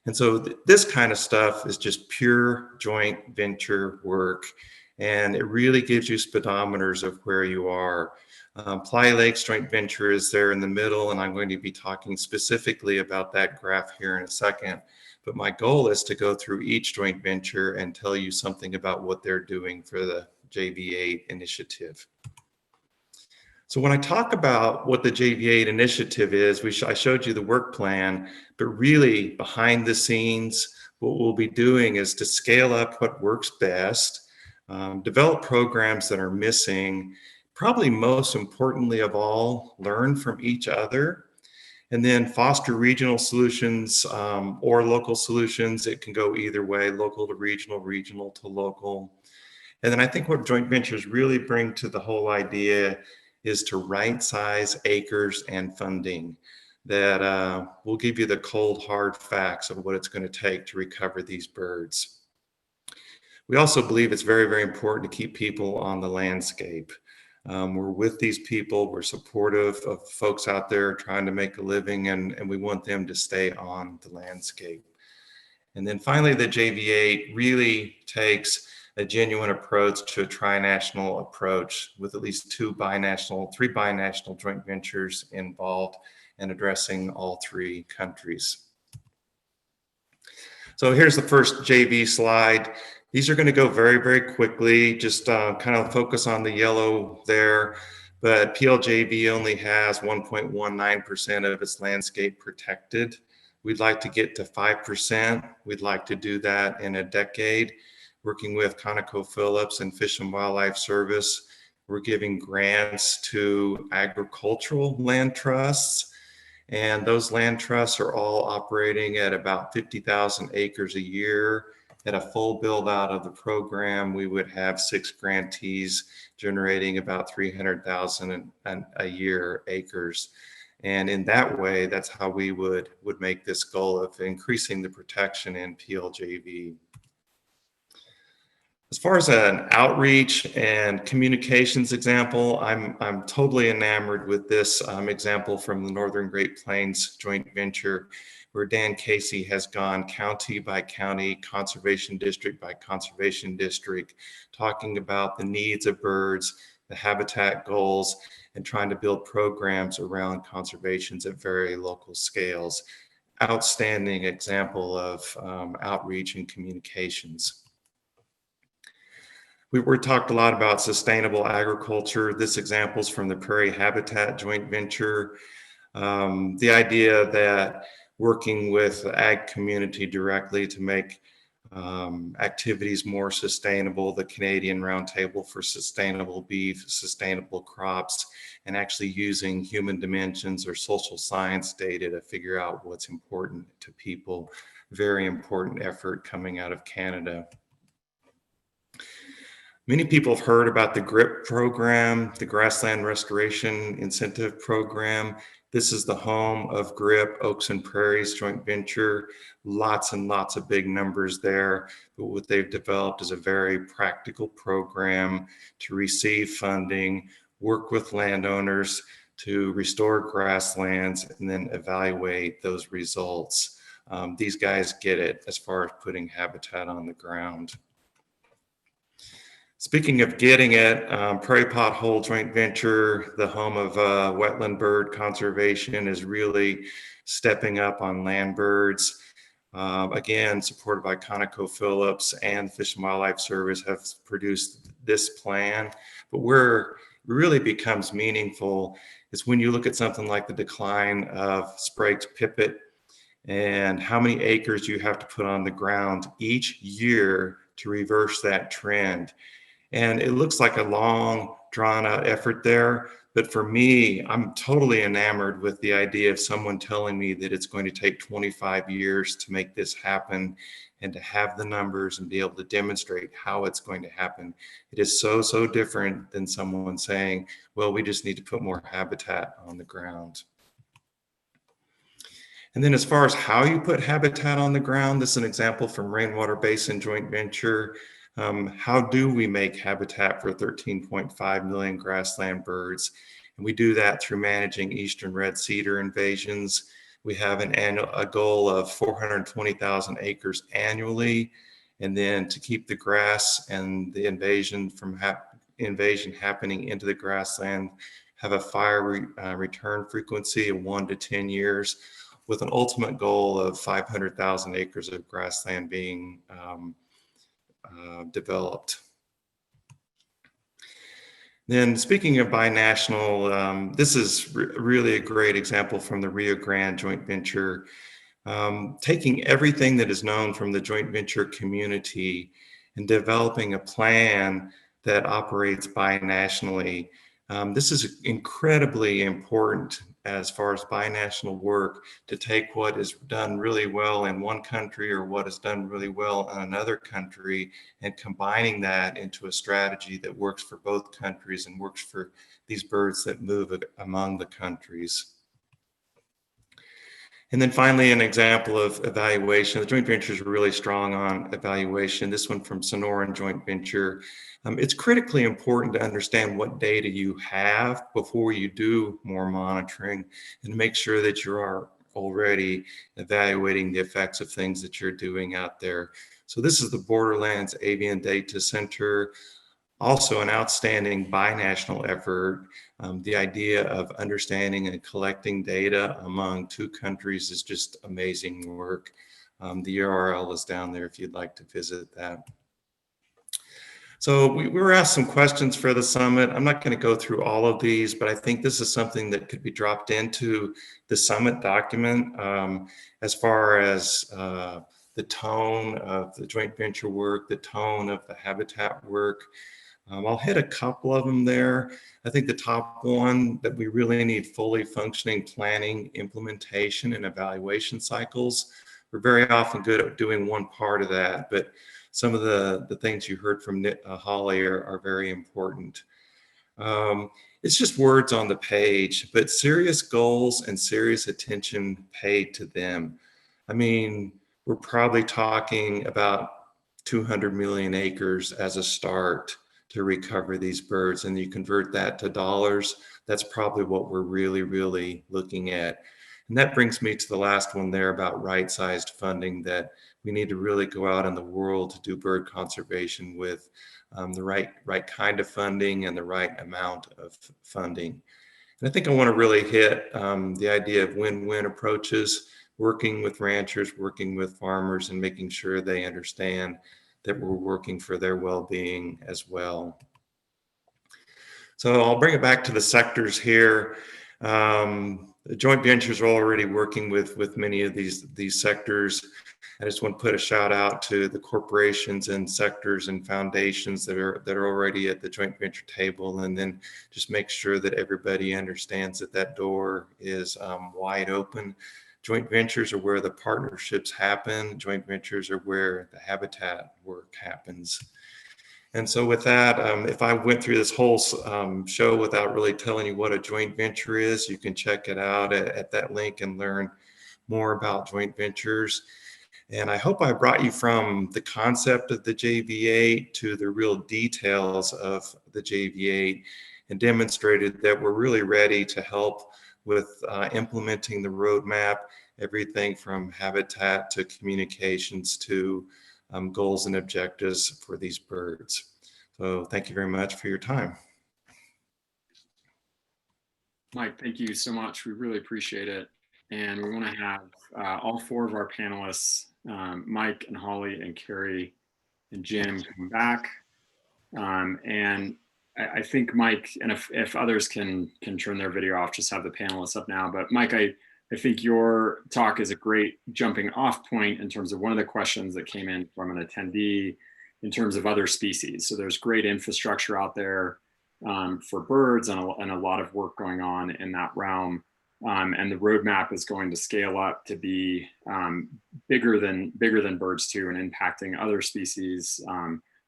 And so this kind of stuff is just pure joint venture work, and it really gives you speedometers of where you are. Playa Lakes joint venture is there in the middle, and I'm going to be talking specifically about that graph here in a second. But my goal is to go through each joint venture and tell you something about what they're doing for the JV8 initiative. So when I talk about what the JV8 initiative is, I showed you the work plan, but really behind the scenes, what we'll be doing is to scale up what works best, develop programs that are missing, probably most importantly of all, learn from each other, and then foster regional solutions or local solutions. It can go either way, local to regional, regional to local. And then I think what joint ventures really bring to the whole idea is to right size acres and funding that will give you the cold hard facts of what it's going to take to recover these birds. We also believe it's very, very important to keep people on the landscape. We're with these people, we're supportive of folks out there trying to make a living, and we want them to stay on the landscape. And then finally, the JV8 really takes a genuine approach to a tri-national approach with at least three binational joint ventures involved in addressing all 3 countries. So here's the first JV slide. These are going to go very, very quickly, just kind of focus on the yellow there. But PLJV only has 1.19% of its landscape protected. We'd like to get to 5%. We'd like to do that in a decade. Working with ConocoPhillips and Fish and Wildlife Service, we're giving grants to agricultural land trusts. And those land trusts are all operating at about 50,000 acres a year. At a full build out of the program, we would have 6 grantees generating about 300,000 a year acres. And in that way, that's how we would make this goal of increasing the protection in PLJV. As far as an outreach and communications example, I'm totally enamored with this example from the Northern Great Plains joint venture, where Dan Casey has gone county by county, conservation district by conservation district, talking about the needs of birds, the habitat goals, and trying to build programs around conservations at very local scales. Outstanding example of outreach and communications. We talked a lot about sustainable agriculture. This example is from the Prairie Habitat joint venture. The idea that working with the ag community directly to make activities more sustainable, the Canadian Roundtable for Sustainable Beef, Sustainable Crops, and actually using human dimensions or social science data to figure out what's important to people. Very important effort coming out of Canada. Many people have heard about the GRIP program, the Grassland Restoration Incentive Program. This is the home of GRIP, Oaks and Prairies joint venture. Lots and lots of big numbers there. But what they've developed is a very practical program to receive funding, work with landowners to restore grasslands, and then evaluate those results. These guys get it as far as putting habitat on the ground. Speaking of getting it, Prairie Pothole Joint Venture, the home of wetland bird conservation, is really stepping up on land birds. Again, supported by ConocoPhillips and Fish and Wildlife Service, have produced this plan. But where it really becomes meaningful is when you look at something like the decline of Sprague's pipit and how many acres you have to put on the ground each year to reverse that trend. And it looks like a long, drawn out effort there. But for me, I'm totally enamored with the idea of someone telling me that it's going to take 25 years to make this happen and to have the numbers and be able to demonstrate how it's going to happen. It is so, so different than someone saying, well, we just need to put more habitat on the ground. And then as far as how you put habitat on the ground, this is an example from Rainwater Basin Joint Venture. How do we make habitat for 13.5 million grassland birds? And we do that through managing eastern red cedar invasions. We have a goal of 420,000 acres annually. And then to keep the grass and the invasion happening into the grassland, have a fire return frequency of 1 to 10 years, with an ultimate goal of 500,000 acres of grassland being developed. Then speaking of binational, this is really a great example from the Rio Grande joint venture, taking everything that is known from the joint venture community and developing a plan that operates binationally. This is incredibly important as far as binational work, to take what is done really well in one country or what is done really well in another country and combining that into a strategy that works for both countries and works for these birds that move among the countries. And then finally, an example of evaluation. The joint venture is really strong on evaluation. This one from Sonoran Joint Venture. It's critically important to understand what data you have before you do more monitoring and to make sure that you are already evaluating the effects of things that you're doing out there. So this is the Borderlands Avian Data Center, also an outstanding binational effort. The idea of understanding and collecting data among two countries is just amazing work. The URL is down there if you'd like to visit that. So we were asked some questions for the summit. I'm not going to go through all of these, but I think this is something that could be dropped into the summit document as far as the tone of the joint venture work, the tone of the habitat work. I'll hit a couple of them there. I think the top one that we really need fully functioning planning, implementation, and evaluation cycles. We're very often good at doing one part of that, but some of the things you heard from Holly are very important. It's just words on the page, but serious goals and serious attention paid to them. I mean, we're probably talking about 200 million acres as a start to recover these birds, and you convert that to dollars, that's probably what we're really looking at. And that brings me to the last one there about right-sized funding, that we need to really go out in the world to do bird conservation with the right kind of funding and the right amount of funding. And I think I want to really hit the idea of win-win approaches, working with ranchers, working with farmers, and making sure they understand that we're working for their well-being as well. So I'll bring it back to the sectors here. The joint ventures are already working with many of these sectors. I just want to put a shout out to the corporations and sectors and foundations that are already at the joint venture table, and then just make sure that everybody understands that that door is wide open. Joint ventures are where the partnerships happen. Joint ventures are where the habitat work happens. And so with that, if I went through this whole show without really telling you what a joint venture is, you can check it out at that link and learn more about joint ventures. And I hope I brought you from the concept of the JV8 to the real details of the JV8 and demonstrated that we're really ready to help with implementing the roadmap, everything from habitat to communications to goals and objectives for these birds. So thank you very much for your time. Mike, thank you so much. We really appreciate it. And we want to have all four of our panelists, Mike and Holly and Carrie and Jim, come back. And I think Mike, and if others can turn their video off, just have the panelists up now. But Mike, I think your talk is a great jumping off point in terms of one of the questions that came in from an attendee in terms of other species. So there's great infrastructure out there for birds and a lot of work going on in that realm. And the roadmap is going to scale up to be bigger than birds too, and impacting other species,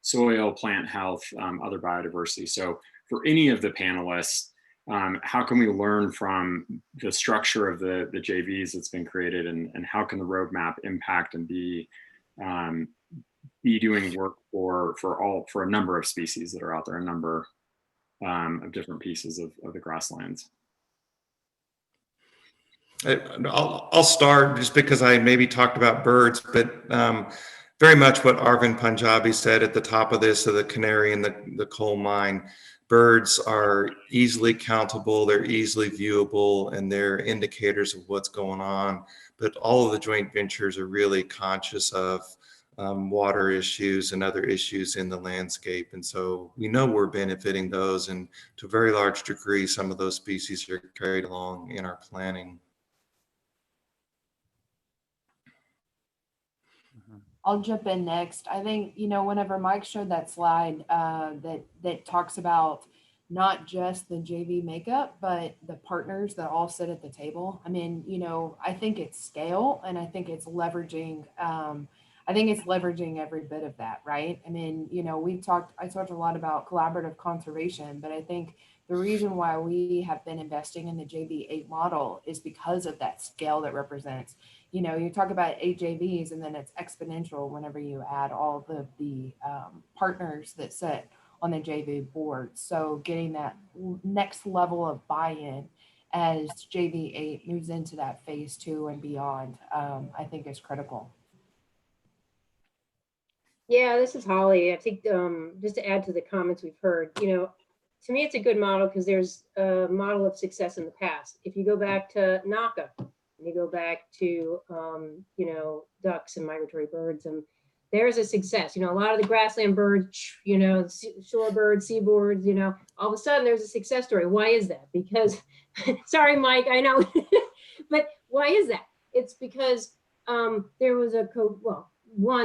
soil, plant health, other biodiversity. So for any of the panelists, how can we learn from the structure of the JVs that's been created, and how can the roadmap impact and be doing work for a number of species that are out there, a number of different pieces of the grasslands? I'll start just because I maybe talked about birds, but very much what Arvind Punjabi said at the top of this, of the canary in the coal mine. Birds are easily countable, they're easily viewable, and they're indicators of what's going on. But all of the joint ventures are really conscious of water issues and other issues in the landscape. And so we know we're benefiting those, and to a very large degree, some of those species are carried along in our planning. I'll jump in next. I think, whenever Mike showed that slide that talks about not just the JV makeup, but the partners that all sit at the table. I mean, I think it's scale, and I think it's leveraging. I think it's leveraging every bit of that, right? I mean, I talked a lot about collaborative conservation, but I think the reason why we have been investing in the JV8 model is because of that scale that represents. You talk about 8 JVs, and then it's exponential whenever you add all the partners that sit on the JV board. So getting that next level of buy-in as JV8 moves into that phase 2 and beyond, I think is critical. Yeah, this is Holly. I think just to add to the comments we've heard, to me, it's a good model because there's a model of success in the past. If you go back to NACA, and you go back to, ducks and migratory birds, and there's a success. A lot of the grassland birds, shorebirds, seabirds, all of a sudden there's a success story. Why is that? Because, sorry, Mike, I know, but why is that? It's because there was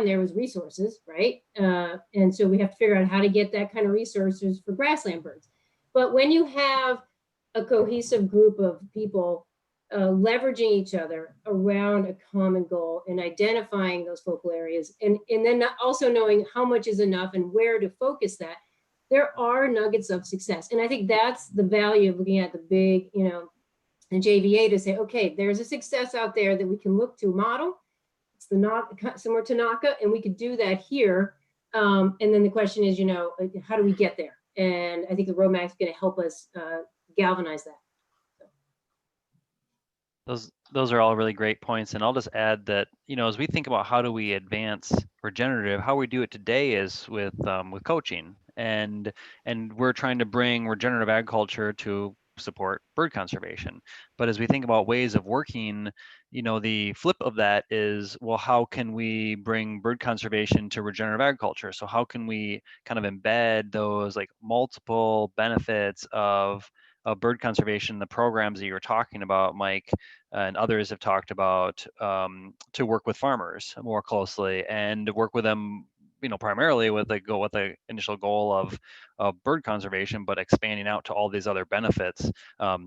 there was resources, right? And so we have to figure out how to get that kind of resources for grassland birds. But when you have a cohesive group of people leveraging each other around a common goal and identifying those focal areas, and then also knowing how much is enough and where to focus that, there are nuggets of success. And I think that's the value of looking at the big, the JVA, to say, okay, there's a success out there that we can look to model. It's similar to NACA, and we could do that here. And then the question is, how do we get there? And I think the roadmap is going to help us galvanize that. Those are all really great points. And I'll just add that, as we think about how do we advance regenerative, how we do it today is with coaching. And we're trying to bring regenerative agriculture to support bird conservation. But as we think about ways of working, the flip of that is, well, how can we bring bird conservation to regenerative agriculture? So how can we kind of embed those like multiple benefits of bird conservation, the programs that you were talking about, Mike, and others have talked about, to work with farmers more closely and work with them, primarily with the initial goal of bird conservation, but expanding out to all these other benefits.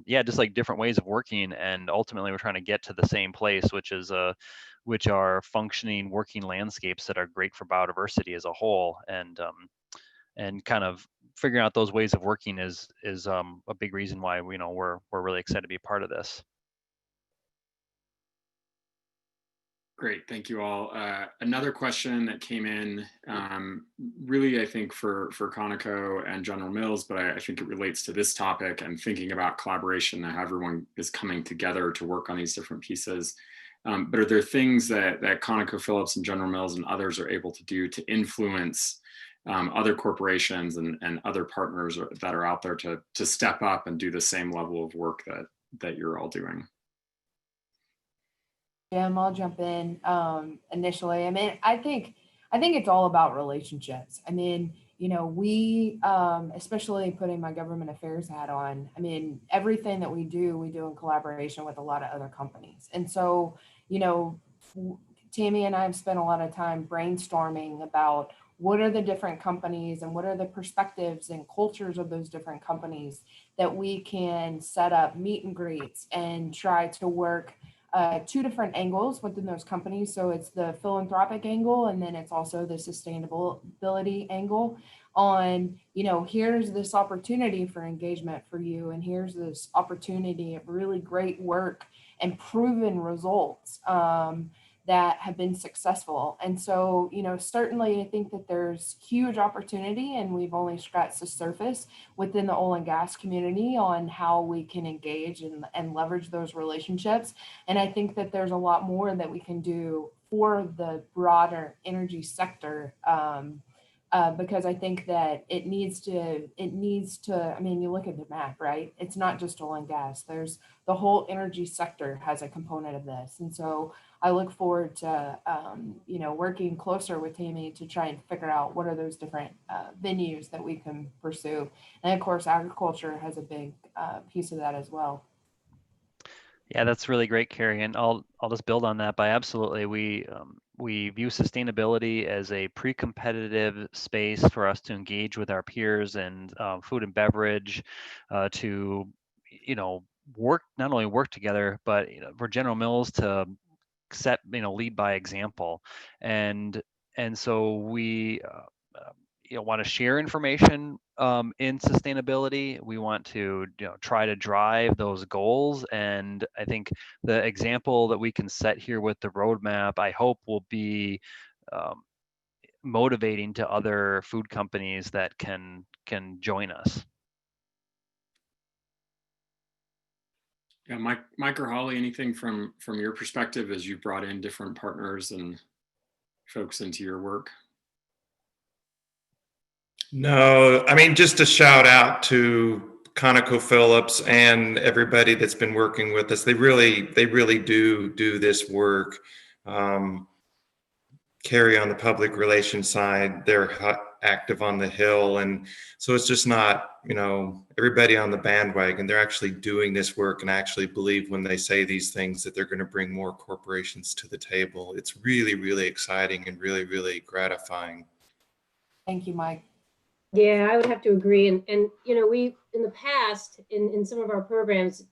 Just like different ways of working, and ultimately we're trying to get to the same place, which are functioning working landscapes that are great for biodiversity as a whole, and kind of figuring out those ways of working is a big reason why we're really excited to be part of this. Great, thank you all. Another question that came in, really, I think for Conoco and General Mills, but I think it relates to this topic and thinking about collaboration and how everyone is coming together to work on these different pieces. But are there things that ConocoPhillips and General Mills and others are able to do to influence other corporations and other partners that are out there to step up and do the same level of work that you're all doing. Jim, I'll jump in initially. I mean, I think it's all about relationships. I mean, you know, we, especially putting my government affairs hat on, I mean, everything that we do in collaboration with a lot of other companies. And so, you know, Tammy and I have spent a lot of time brainstorming about what are the different companies and what are the perspectives and cultures of those different companies that we can set up meet and greets and try to work two different angles within those companies. So it's the philanthropic angle, and then it's also the sustainability angle on, you know, here's this opportunity for engagement for you, and here's this opportunity of really great work and proven results that have been successful. And so, you know, certainly I think that there's huge opportunity, and we've only scratched the surface within the oil and gas community on how we can engage and leverage those relationships. And I think that there's a lot more that we can do for the broader energy sector, because I think that it needs to, I mean, you look at the map, right? It's not just oil and gas. There's the whole energy sector has a component of this. And so I look forward to, you know, working closer with Tammy to try and figure out what are those different venues that we can pursue. And of course, agriculture has a big piece of that as well. Yeah, that's really great, Carrie. And I'll just build on that by absolutely. We view sustainability as a pre-competitive space for us to engage with our peers and food and beverage to, you know, not only work together, but, you know, for General Mills to set, you know, lead by example. And so we you know, want to share information in sustainability. We want to, you know, try to drive those goals. And I think the example that we can set here with the roadmap, I hope, will be motivating to other food companies that can join us. Yeah, Mike or Holly, anything from your perspective as you brought in different partners and folks into your work? No, I mean, just a shout out to ConocoPhillips and everybody that's been working with us. They really do this work. Carrie on the public relations side, they're active on the Hill. And so it's just not, you know, everybody on the bandwagon. They're actually doing this work and actually believe when they say these things that they're going to bring more corporations to the table. It's really, really exciting and really, really gratifying. Thank you, Mike. Yeah, I would have to agree. And you know, we, in the past, in some of our programs,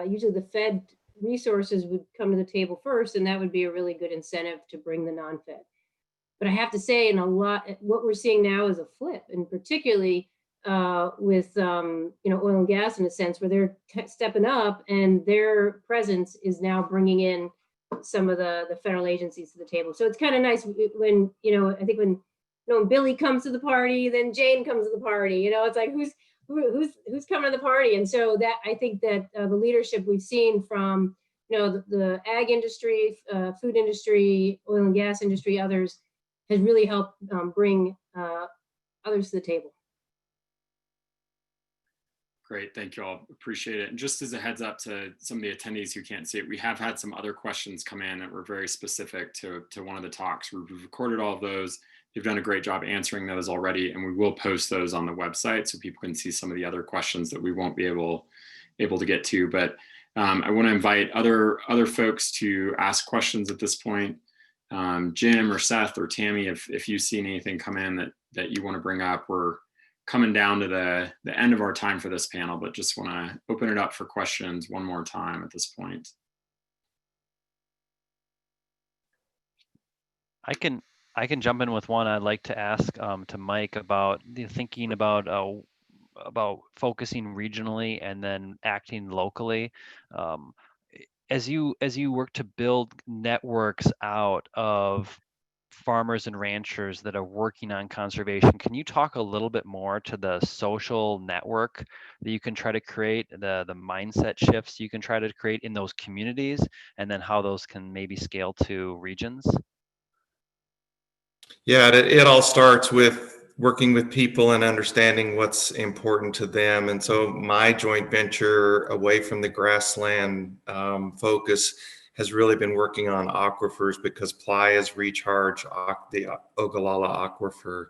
usually the fed resources would come to the table first, and that would be a really good incentive to bring the non-fed. But I have to say, in a lot, what we're seeing now is a flip, and particularly with you know, oil and gas, in a sense, where they're stepping up, and their presence is now bringing in some of the federal agencies to the table. So it's kind of nice when, you know, I think when, you know, Billy comes to the party, then Jane comes to the party. You know, it's like who's coming to the party, and so that, I think that the leadership we've seen from, you know, the ag industry, food industry, oil and gas industry, others, has really helped bring others to the table. Great, thank you all, appreciate it. And just as a heads up to some of the attendees who can't see it, we have had some other questions come in that were very specific to one of the talks. We've recorded all of those. They've done a great job answering those already, and we will post those on the website so people can see some of the other questions that we won't be able to get to. But I want to invite other folks to ask questions at this point. Jim or Seth or Tammy, if you've seen anything come in that you want to bring up. We're coming down to the end of our time for this panel, but just want to open it up for questions one more time at this point. I can jump in with one. I'd like to ask to Mike about the thinking about focusing regionally and then acting locally. As you work to build networks out of farmers and ranchers that are working on conservation, can you talk a little bit more to the social network that you can try to create, the mindset shifts you can try to create in those communities, and then how those can maybe scale to regions? Yeah, it all starts with working with people and understanding what's important to them. And so my joint venture away from the grassland focus has really been working on aquifers because playas recharge the Ogallala aquifer.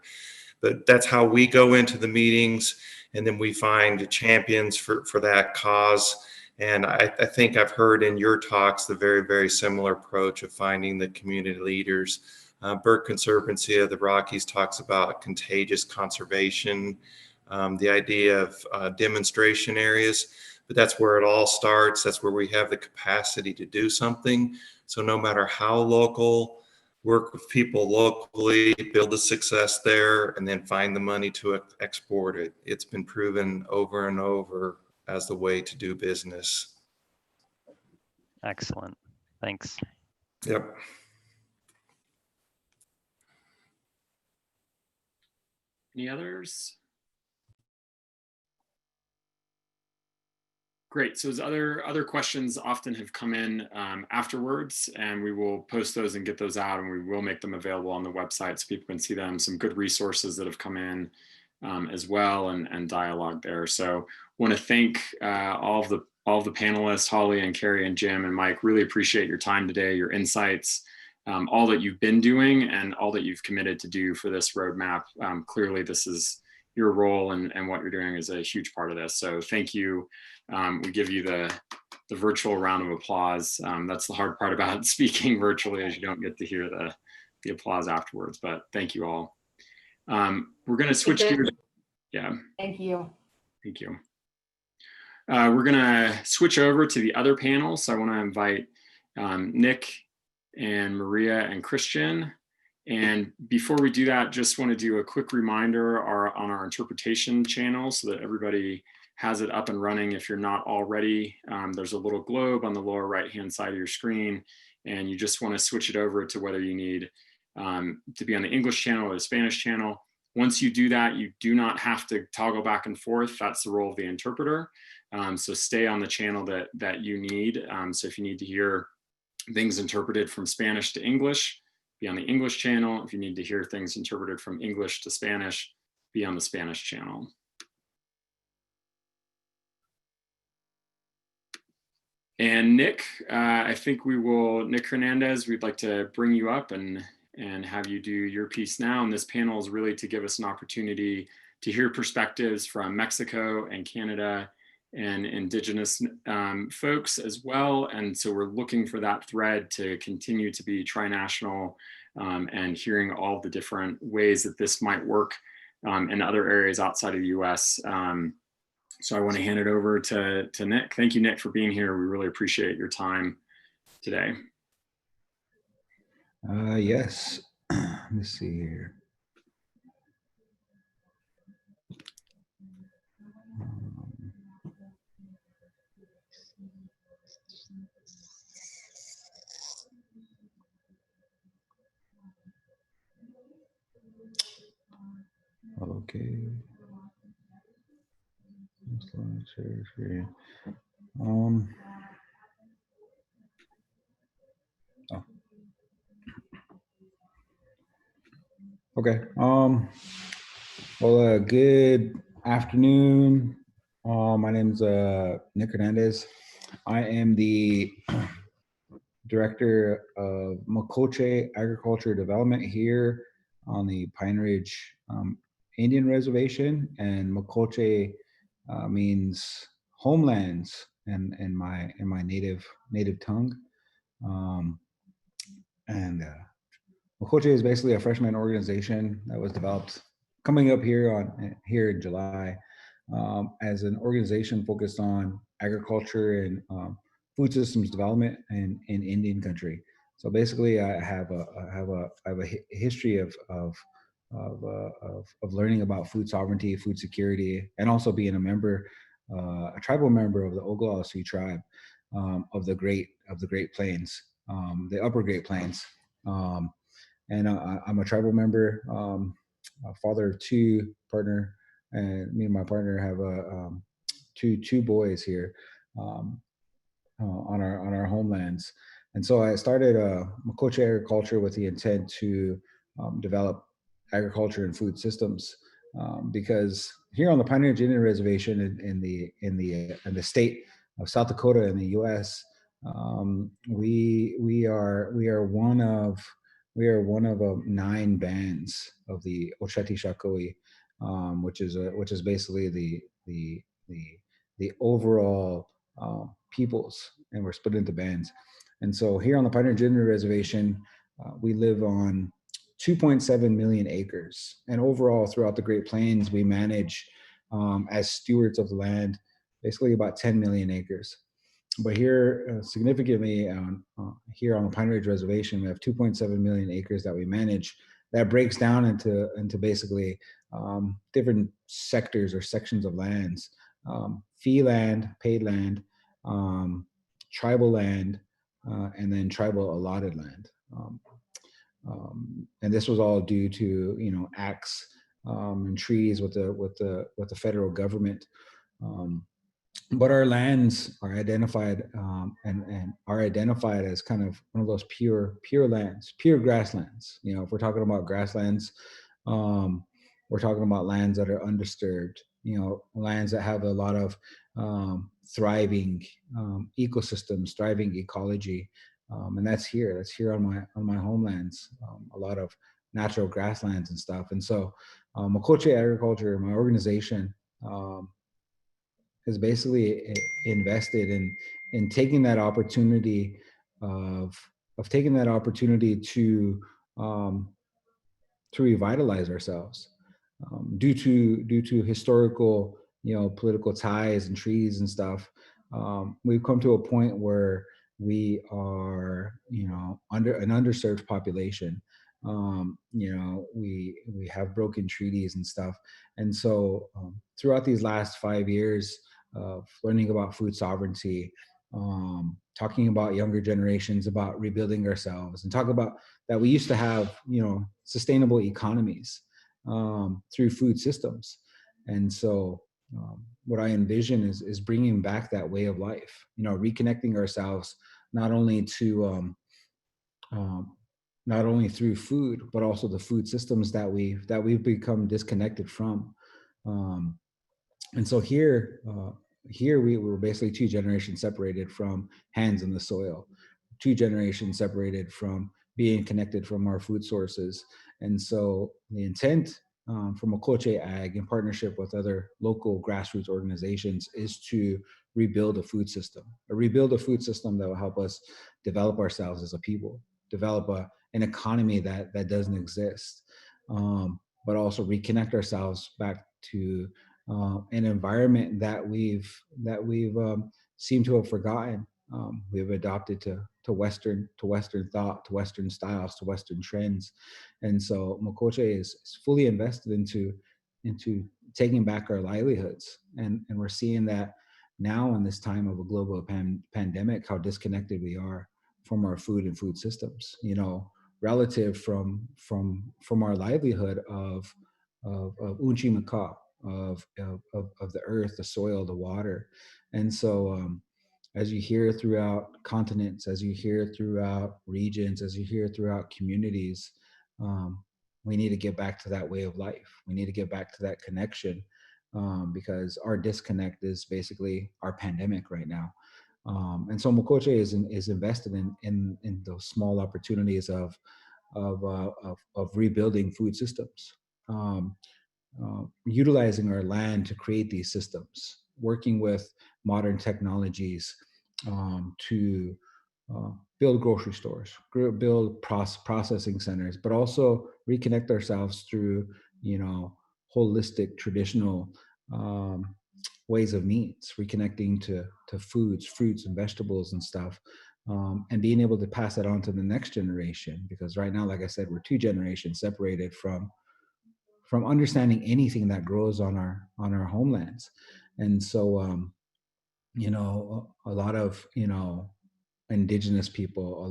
But that's how we go into the meetings, and then we find champions for that cause. And I think I've heard in your talks the very, very similar approach of finding the community leaders. Bird Conservancy of the Rockies talks about contagious conservation, the idea of demonstration areas, but that's where it all starts. That's where we have the capacity to do something. So no matter how local, work with people locally, build a success there, and then find the money to export it. It's been proven over and over as the way to do business. Excellent. Thanks. Yep. Any others? Great. So those other questions often have come in afterwards, and we will post those and get those out, and we will make them available on the website so people can see them. Some good resources that have come in as well, and dialogue there. So want to thank all of the panelists, Holly and Carrie and Jim and Mike. Really appreciate your time today, your insights, all that you've been doing and all that you've committed to do for this roadmap. Clearly, this is your role, and what you're doing is a huge part of this. So thank you. We give you the virtual round of applause. That's the hard part about speaking virtually, is you don't get to hear the applause afterwards, but thank you all. We're going to switch gears. Yeah. Thank you. Thank you. We're going to switch over to the other panel. So I want to invite Nick and Maria and Christian. And before we do that, just want to do a quick reminder on our interpretation channel so that everybody has it up and running. If you're not already, there's a little globe on the lower right-hand side of your screen, and you just want to switch it over to whether you need to be on the English channel or the Spanish channel. Once you do that, you do not have to toggle back and forth. That's the role of the interpreter. So stay on the channel that you need. So if you need to hear things interpreted from Spanish to English, be on the English channel. If you need to hear things interpreted from English to Spanish, be on the Spanish channel. And Nick, I think Nick Hernandez, we'd like to bring you up and have you do your piece now. And this panel is really to give us an opportunity to hear perspectives from Mexico and Canada and Indigenous folks as well. And so we're looking for that thread to continue to be trinational, and hearing all the different ways that this might work in other areas outside of the US. So I want to hand it over to Nick. Thank you, Nick, for being here. We really appreciate your time today. Yes. Let me see here. Okay. Oh. Okay. Well, good afternoon. My name is Nick Hernandez. I am the Director of Mocoche Agriculture Development here on the Pine Ridge Indian Reservation, and Mocoche means homelands in my native tongue. Mocoche is basically a freshman organization that was developed coming up here in July as an organization focused on agriculture and food systems development in Indian country. So basically, I have a history of learning about food sovereignty, food security, and also being a tribal member of the Oglala Sioux tribe of the Great Plains, the Upper Great Plains. And I'm a tribal member, a father of two, partner, and me and my partner have two boys here on our homelands. And so I started Mocoche agriculture with the intent to develop agriculture and food systems, because here on the Pioneer Indian Reservation in the state of South Dakota in the U.S., we are one of 9 bands of the Oceti Sakowin, which is basically the overall peoples, and we're split into bands. And so here on the Pioneer Indian Reservation, we live on 2.7 million acres, and overall throughout the Great Plains, we manage as stewards of the land basically about 10 million acres. But here, significantly, here on the Pine Ridge Reservation, we have 2.7 million acres that we manage. That breaks down into basically different sectors or sections of lands: fee land, paid land, tribal land, and then tribal allotted land. And this was all due to acts and treaties with the federal government. But our lands are identified and are identified as kind of one of those pure lands, pure grasslands. If we're talking about grasslands, we're talking about lands that are undisturbed. Lands that have a lot of thriving ecosystems, thriving ecology, and that's here on my homelands. A lot of natural grasslands and stuff. And so, Mokoche Agriculture, my organization, is basically invested in taking that opportunity to revitalize ourselves, due to historical political ties and treaties and stuff. We've come to a point where we are under an underserved population. We have broken treaties and stuff, and so throughout these last 5 years of learning about food sovereignty, talking about younger generations, about rebuilding ourselves, and talk about that we used to have sustainable economies through food systems. And so what I envision is bringing back that way of life, reconnecting ourselves not only to not only through food, but also the food systems that we've become disconnected from. And so here we were basically 2 generations separated from hands in the soil, 2 generations separated from being connected from our food sources. And so the intent from Mokoche Ag, in partnership with other local grassroots organizations, is to rebuild a food system that will help us develop ourselves as a people, develop an economy that doesn't exist, but also reconnect ourselves back to an environment that we've seemed to have forgotten. We've adopted to Western thought, to Western styles, to Western trends, and so Mokoche is fully invested into taking back our livelihoods, and we're seeing that now in this time of a global pandemic, how disconnected we are from our food and food systems. Relative from our livelihood of Unchi Maka, of the earth, the soil, the water. And so as you hear throughout continents, as you hear throughout regions, as you hear throughout communities, we need to get back to that way of life. We need to get back to that connection, because our disconnect is basically our pandemic right now. And so Mokoche is invested in those small opportunities of rebuilding food systems, utilizing our land to create these systems, working with modern technologies to build grocery stores, build processing centers, but also reconnect ourselves through holistic, traditional ways of meats, reconnecting to foods, fruits and vegetables and stuff, and being able to pass that on to the next generation. Because right now, like I said, we're 2 generations separated from understanding anything that grows on our homelands. And so a lot of indigenous people, a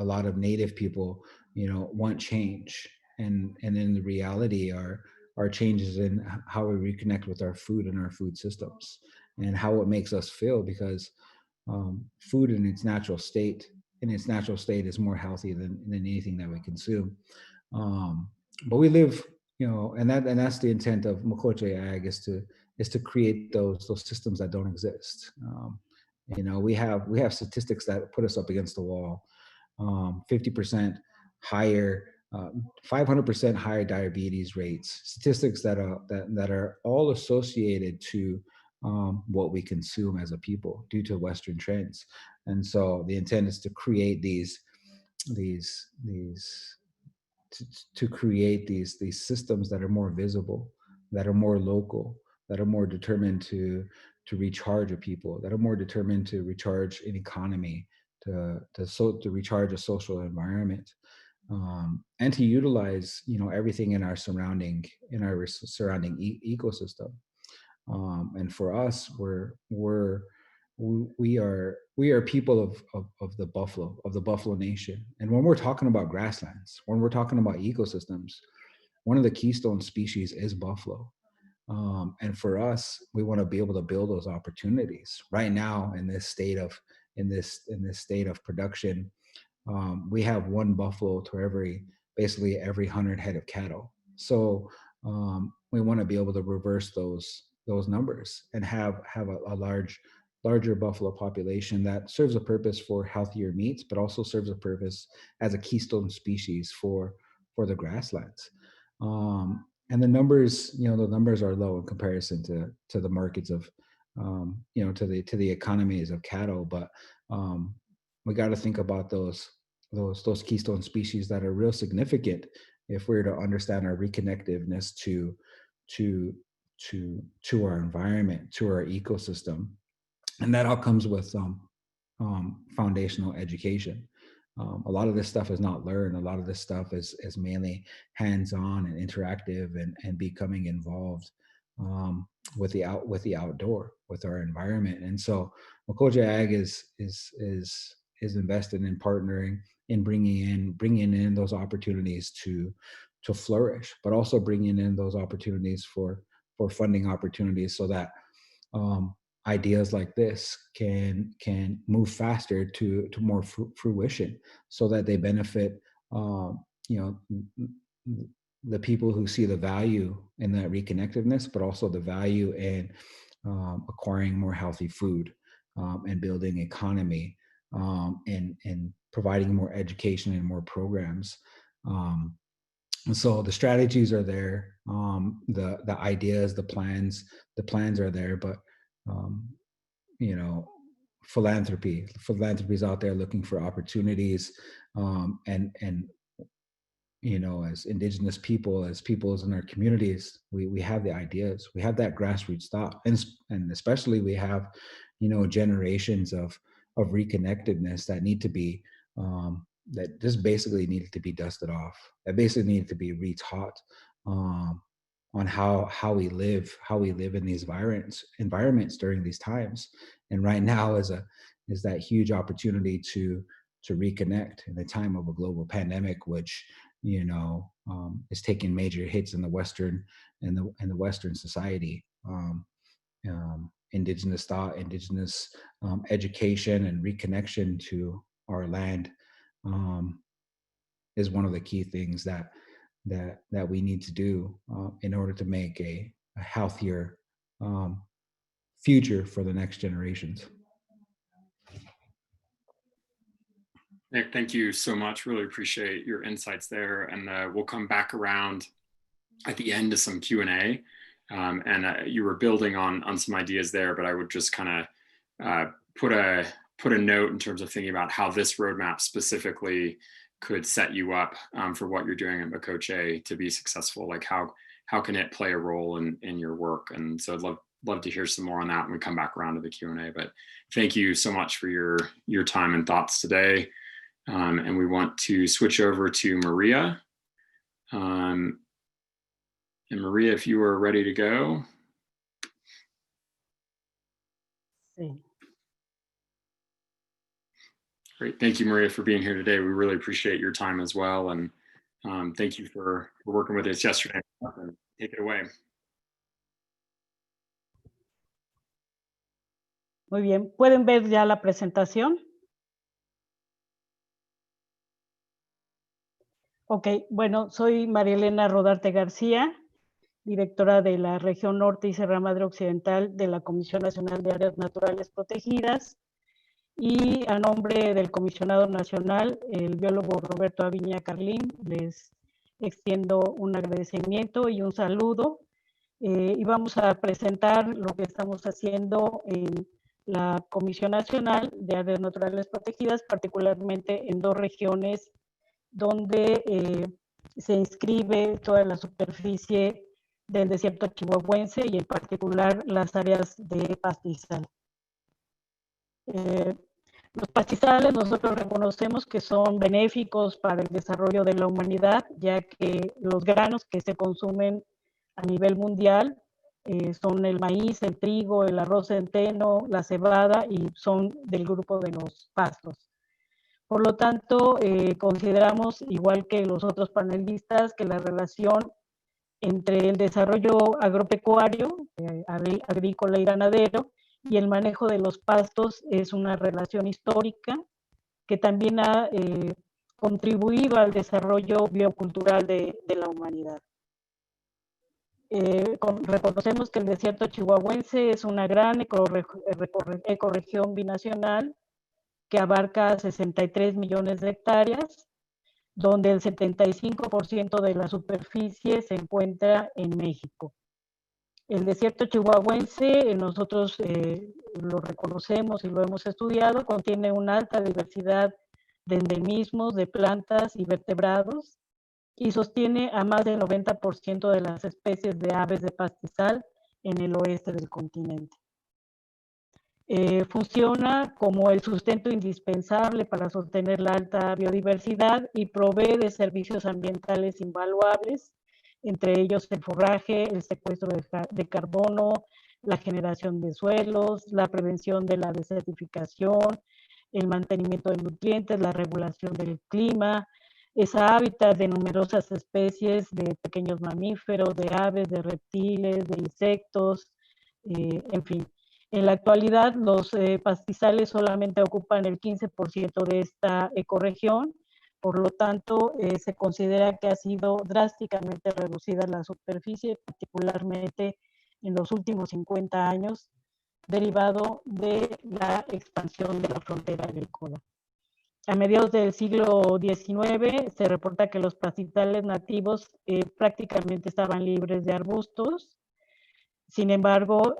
lot of native people want change, and in the reality are changes in how we reconnect with our food and our food systems, and how it makes us feel, because food in its natural state in its natural state is more healthy than anything that we consume. But we live, and that's the intent of Makoche Ag, is to create those systems that don't exist. We have statistics that put us up against the wall. 50% higher, 500% higher diabetes rates. Statistics that are all associated to what we consume as a people due to Western trends. And so the intent is to create to create these systems that are more visible, that are more local, that are more determined to recharge a people, that are more determined to recharge an economy, to recharge a social environment, and to utilize everything in our surrounding ecosystem. And for us, we are people of the Buffalo Nation. And when we're talking about grasslands, when we're talking about ecosystems, one of the keystone species is buffalo. And for us, we want to be able to build those opportunities. Right now, in this state of production, we have one buffalo to basically every 100 head of cattle. So we want to be able to reverse those numbers and have a larger buffalo population that serves a purpose for healthier meats, but also serves a purpose as a keystone species for the grasslands. And the numbers are low in comparison to the markets of, to the economies of cattle. But we got to think about those keystone species that are real significant if we're to understand our reconnectiveness to our environment, to our ecosystem. And that all comes with foundational education. A lot of this stuff is not learned. A lot of this stuff is mainly hands-on and interactive and becoming involved with the outdoor, with our environment. And so Makoche Ag is invested in partnering, in bringing in those opportunities to flourish, but also bringing in those opportunities for funding opportunities, so that ideas like this can move faster to more fruition, so that they benefit the people who see the value in that reconnectiveness, but also the value in acquiring more healthy food, and building economy, and providing more education and more programs. And so the strategies are there, the ideas, the plans are there, but philanthropy is out there looking for opportunities, and as indigenous people, as peoples in our communities, we have the ideas, we have that grassroots thought, and especially we have generations of reconnectedness that need to be that just basically needed to be dusted off, that basically needed to be retaught on how we live in these environments during these times. And right now is that huge opportunity to reconnect in a time of a global pandemic, which is taking major hits in the Western society. Indigenous thought, indigenous education, and reconnection to our land is one of the key things that we need to do in order to make a healthier future for the next generations. Nick, thank you so much. Really appreciate your insights there. And we'll come back around at the end to some Q&A. And you were building on some ideas there, but I would just kind of put a note in terms of thinking about how this roadmap specifically could set you up for what you're doing at Makoche to be successful. Like how can it play a role in your work? And so I'd love to hear some more on that when we come back around to the Q&A. But thank you so much for your time and thoughts today. And we want to switch over to Maria. And Maria, if you are ready to go. Sí. Great. Thank you, Maria, for being here today. We really appreciate your time as well. And thank you for working with us yesterday. Take it away. Muy bien. ¿Pueden ver ya la presentación? Ok, bueno, soy María Elena Rodarte García, directora de la región norte y Sierra Madre Occidental de la Comisión Nacional de Áreas Naturales Protegidas. Y a nombre del comisionado nacional, el biólogo Roberto Aviña Carlín, les extiendo un agradecimiento y un saludo. Y vamos a presentar lo que estamos haciendo en la Comisión Nacional de Áreas Naturales Protegidas, particularmente en 2 regiones donde se inscribe toda la superficie del desierto chihuahuense y en particular las áreas de pastizal. Los pastizales nosotros reconocemos que son benéficos para el desarrollo de la humanidad, ya que los granos que se consumen a nivel mundial son el maíz, el trigo, el arroz centeno, la cebada y son del grupo de los pastos. Por lo tanto, consideramos, igual que los otros panelistas, que la relación entre el desarrollo agropecuario, agrícola y ganadero, y el manejo de los pastos es una relación histórica que también ha contribuido al desarrollo biocultural de la humanidad. Reconocemos que el desierto chihuahuense es una gran ecorregión binacional que abarca 63 millones de hectáreas, donde el 75% de la superficie se encuentra en México. El desierto chihuahuense, nosotros lo reconocemos y lo hemos estudiado, contiene una alta diversidad de endemismos, de plantas y vertebrados, y sostiene a más del 90% de las especies de aves de pastizal en el oeste del continente. Funciona como el sustento indispensable para sostener la alta biodiversidad y provee de servicios ambientales invaluables, entre ellos el forraje, el secuestro de carbono, la generación de suelos, la prevención de la desertificación, el mantenimiento de nutrientes, la regulación del clima, es hábitat de numerosas especies de pequeños mamíferos, de aves, de reptiles, de insectos, en fin. En la actualidad, los pastizales solamente ocupan el 15% de esta ecorregión, por lo tanto, se considera que ha sido drásticamente reducida la superficie, particularmente en los últimos 50 años, derivado de la expansión de la frontera agrícola. A mediados del siglo XIX se reporta que los pastizales nativos prácticamente estaban libres de arbustos. Sin embargo,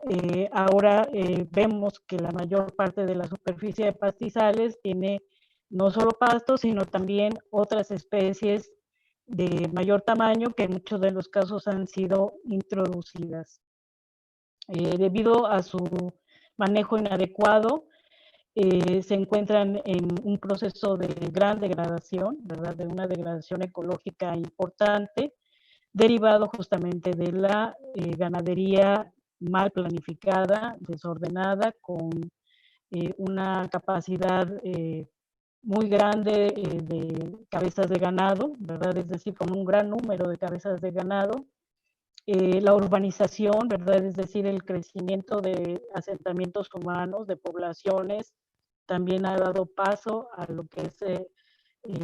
ahora vemos que la mayor parte de la superficie de pastizales tiene no solo pastos, sino también otras especies de mayor tamaño que en muchos de los casos han sido introducidas. Debido a su manejo inadecuado, se encuentran en un proceso de gran degradación, ¿verdad? De una degradación ecológica importante, derivado justamente de la ganadería mal planificada, desordenada, con una capacidad muy grande de cabezas de ganado, ¿verdad? Es decir, con un gran número de cabezas de ganado. La urbanización, ¿verdad? Es decir, el crecimiento de asentamientos humanos, de poblaciones, también ha dado paso a lo que es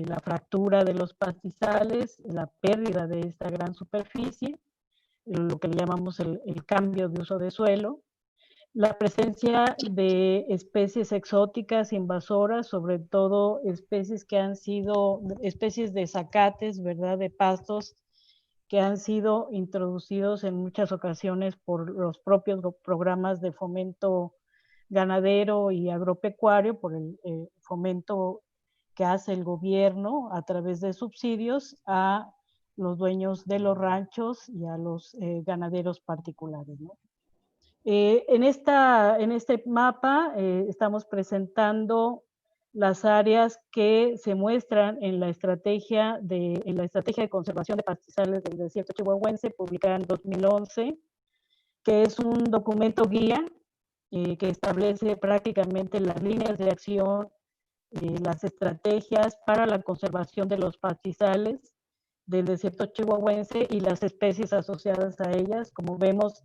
la fractura de los pastizales, la pérdida de esta gran superficie, lo que le llamamos el cambio de uso de suelo, la presencia de especies exóticas invasoras, sobre todo especies que han sido, especies de zacates, ¿verdad? De pastos que han sido introducidos en muchas ocasiones por los propios programas de fomento ganadero y agropecuario, por el fomento que hace el gobierno a través de subsidios a los dueños de los ranchos y a los ganaderos particulares, ¿no? En este mapa estamos presentando las áreas que se muestran en la estrategia de conservación de pastizales del desierto chihuahuense, publicada en 2011, que es un documento guía que establece prácticamente las líneas de acción, las estrategias para la conservación de los pastizales del desierto chihuahuense y las especies asociadas a ellas. Como vemos,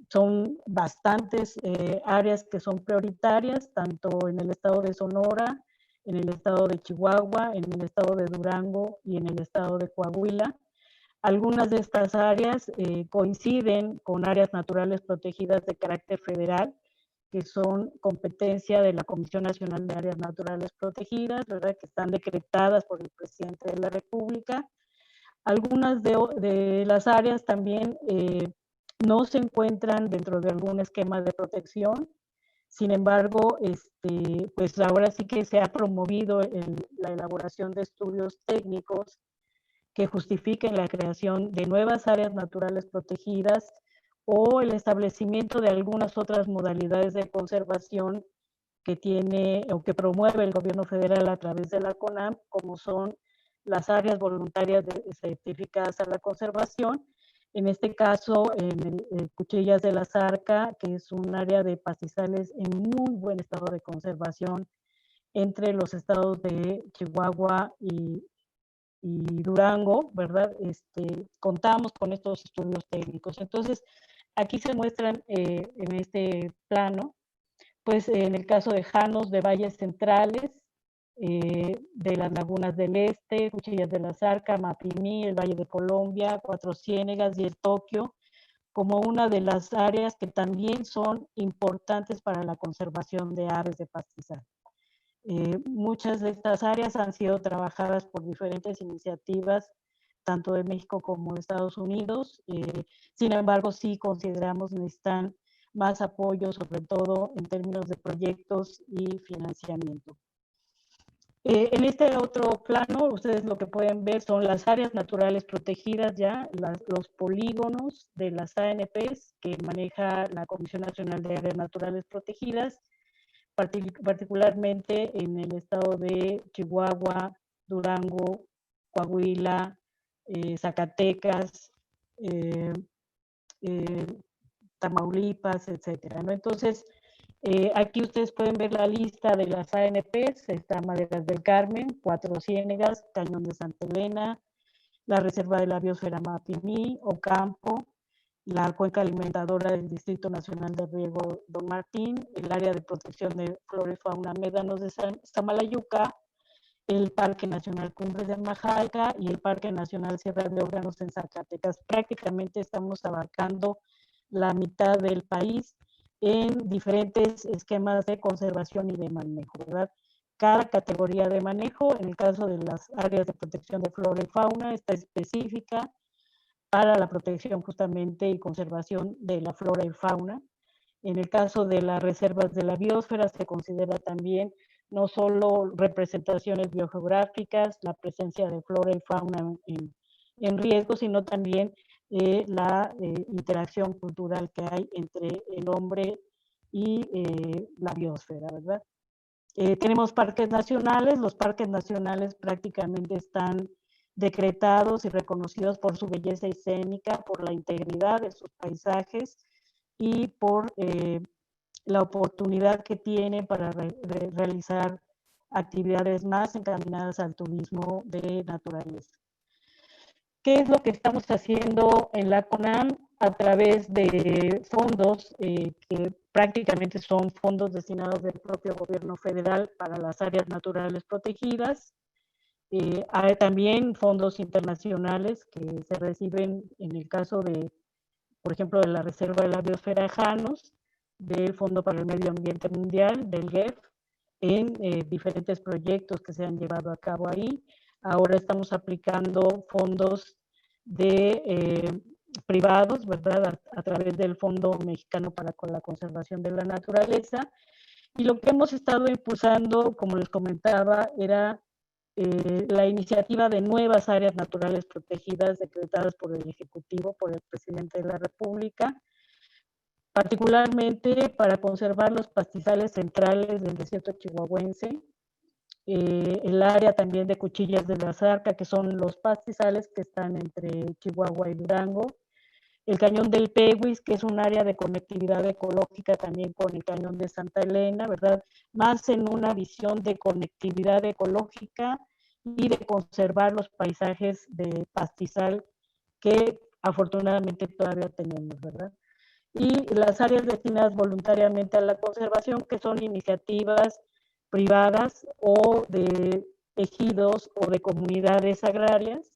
son bastantes áreas que son prioritarias, tanto en el estado de Sonora, en el estado de Chihuahua, en el estado de Durango y en el estado de Coahuila. Algunas de estas áreas coinciden con áreas naturales protegidas de carácter federal, que son competencia de la Comisión Nacional de Áreas Naturales Protegidas, ¿verdad? Que están decretadas por el presidente de la República. Algunas de las áreas también no se encuentran dentro de algún esquema de protección. Sin embargo, pues ahora sí que se ha promovido la elaboración de estudios técnicos que justifiquen la creación de nuevas áreas naturales protegidas o el establecimiento de algunas otras modalidades de conservación que tiene o que promueve el gobierno federal a través de la CONAM, como son las áreas voluntarias certificadas a la conservación. En este caso, en Cuchillas de la Zarca, que es un área de pastizales en muy buen estado de conservación entre los estados de Chihuahua y Durango, ¿verdad? Contamos con estos estudios técnicos. Entonces, aquí se muestran en este plano, pues en el caso de Janos de Valles Centrales, de las Lagunas del Este, Cuchillas de la Zarca, Mapimí, el Valle de Colombia, Cuatro Ciénegas y el Tokio, como una de las áreas que también son importantes para la conservación de aves de pastizal. Muchas de estas áreas han sido trabajadas por diferentes iniciativas, tanto de México como de Estados Unidos. Sin embargo, sí consideramos necesitan más apoyo, sobre todo en términos de proyectos y financiamiento. En este otro plano, ustedes lo que pueden ver son las áreas naturales protegidas ya, los polígonos de las ANPs que maneja la Comisión Nacional de Áreas Naturales Protegidas, particularmente en el estado de Chihuahua, Durango, Coahuila, Zacatecas, Tamaulipas, etcétera, ¿no? Entonces, aquí ustedes pueden ver la lista de las ANPs, está Maderas del Carmen, Cuatro Ciénegas, Cañón de Santa Elena, la Reserva de la Biosfera Mapimí, Ocampo, la cuenca alimentadora del Distrito Nacional de Riego Don Martín, el área de protección de flora y fauna médanos de Samalayuca, el Parque Nacional Cumbres de Majalca y el Parque Nacional Sierra de Órganos en Zacatecas. Prácticamente estamos abarcando la mitad del país en diferentes esquemas de conservación y de manejo, ¿verdad? Cada categoría de manejo, en el caso de las áreas de protección de flora y fauna, está específica para la protección justamente y conservación de la flora y fauna. En el caso de las reservas de la biosfera se considera también no solo representaciones biogeográficas, la presencia de flora y fauna en riesgo, sino también la interacción cultural que hay entre el hombre y la biosfera, ¿verdad? Tenemos parques nacionales, los parques nacionales prácticamente están decretados y reconocidos por su belleza escénica, por la integridad de sus paisajes y por la oportunidad que tienen para realizar actividades más encaminadas al turismo de naturaleza. ¿Qué es lo que estamos haciendo en la CONAM? A través de fondos que prácticamente son fondos destinados del propio gobierno federal para las áreas naturales protegidas. Hay también fondos internacionales que se reciben en el caso de, por ejemplo, de la Reserva de la Biosfera Janos, del Fondo para el Medio Ambiente Mundial, del GEF, en diferentes proyectos que se han llevado a cabo ahí. Ahora estamos aplicando fondos privados, ¿verdad? A través del Fondo Mexicano para la Conservación de la Naturaleza. Y lo que hemos estado impulsando, como les comentaba, era la iniciativa de nuevas áreas naturales protegidas decretadas por el Ejecutivo, por el Presidente de la República, particularmente para conservar los pastizales centrales del desierto chihuahuense, el área también de Cuchillas de la Zarca, que son los pastizales que están entre Chihuahua y Durango, el cañón del Peguis, que es un área de conectividad ecológica también con el cañón de Santa Elena, ¿verdad? Más en una visión de conectividad ecológica y de conservar los paisajes de pastizal que afortunadamente todavía tenemos, ¿verdad? Y las áreas destinadas voluntariamente a la conservación, que son iniciativas privadas o de ejidos o de comunidades agrarias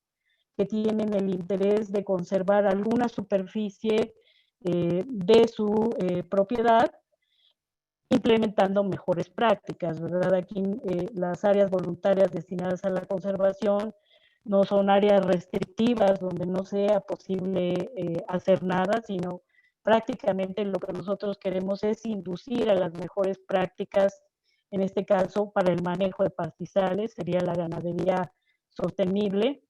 que tienen el interés de conservar alguna superficie de su propiedad, implementando mejores prácticas, ¿verdad? Aquí las áreas voluntarias destinadas a la conservación no son áreas restrictivas donde no sea posible hacer nada, sino prácticamente lo que nosotros queremos es inducir a las mejores prácticas, en este caso para el manejo de pastizales, sería la ganadería sostenible.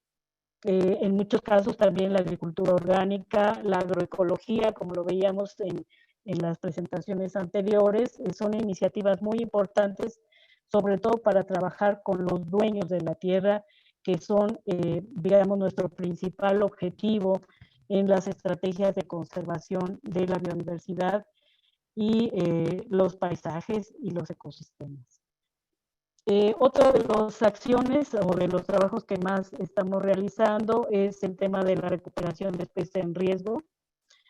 En muchos casos también la agricultura orgánica, la agroecología, como lo veíamos en las presentaciones anteriores, son iniciativas muy importantes, sobre todo para trabajar con los dueños de la tierra, que son, digamos, nuestro principal objetivo en las estrategias de conservación de la biodiversidad y los paisajes y los ecosistemas. Otra de las acciones o de los trabajos que más estamos realizando es el tema de la recuperación de especies en riesgo.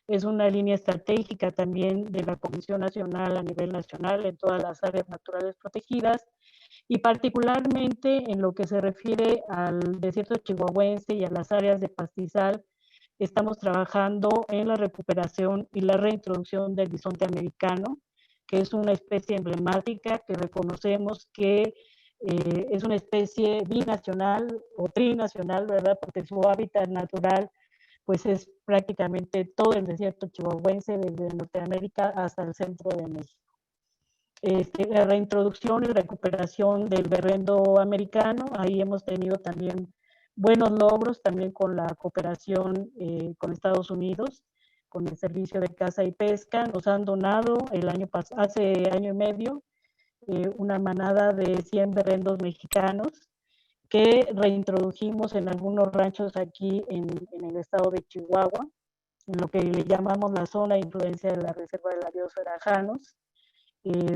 Es una línea estratégica también de la Comisión Nacional a nivel nacional en todas las áreas naturales protegidas y particularmente en lo que se refiere al desierto chihuahuense y a las áreas de pastizal. Estamos trabajando en la recuperación y la reintroducción del bisonte americano, que es una especie emblemática que reconocemos que es una especie binacional o trinacional, ¿verdad? Porque su hábitat natural pues es prácticamente todo el desierto chihuahuense desde Norteamérica hasta el centro de México. La reintroducción y recuperación del berrendo americano, ahí hemos tenido también buenos logros, también con la cooperación con Estados Unidos, con el Servicio de Caza y Pesca. Nos han donado hace año y medio una manada de 100 berrendos mexicanos que reintrodujimos en algunos ranchos aquí en el estado de Chihuahua, en lo que le llamamos la zona de influencia de la Reserva de la Biosfera Janos.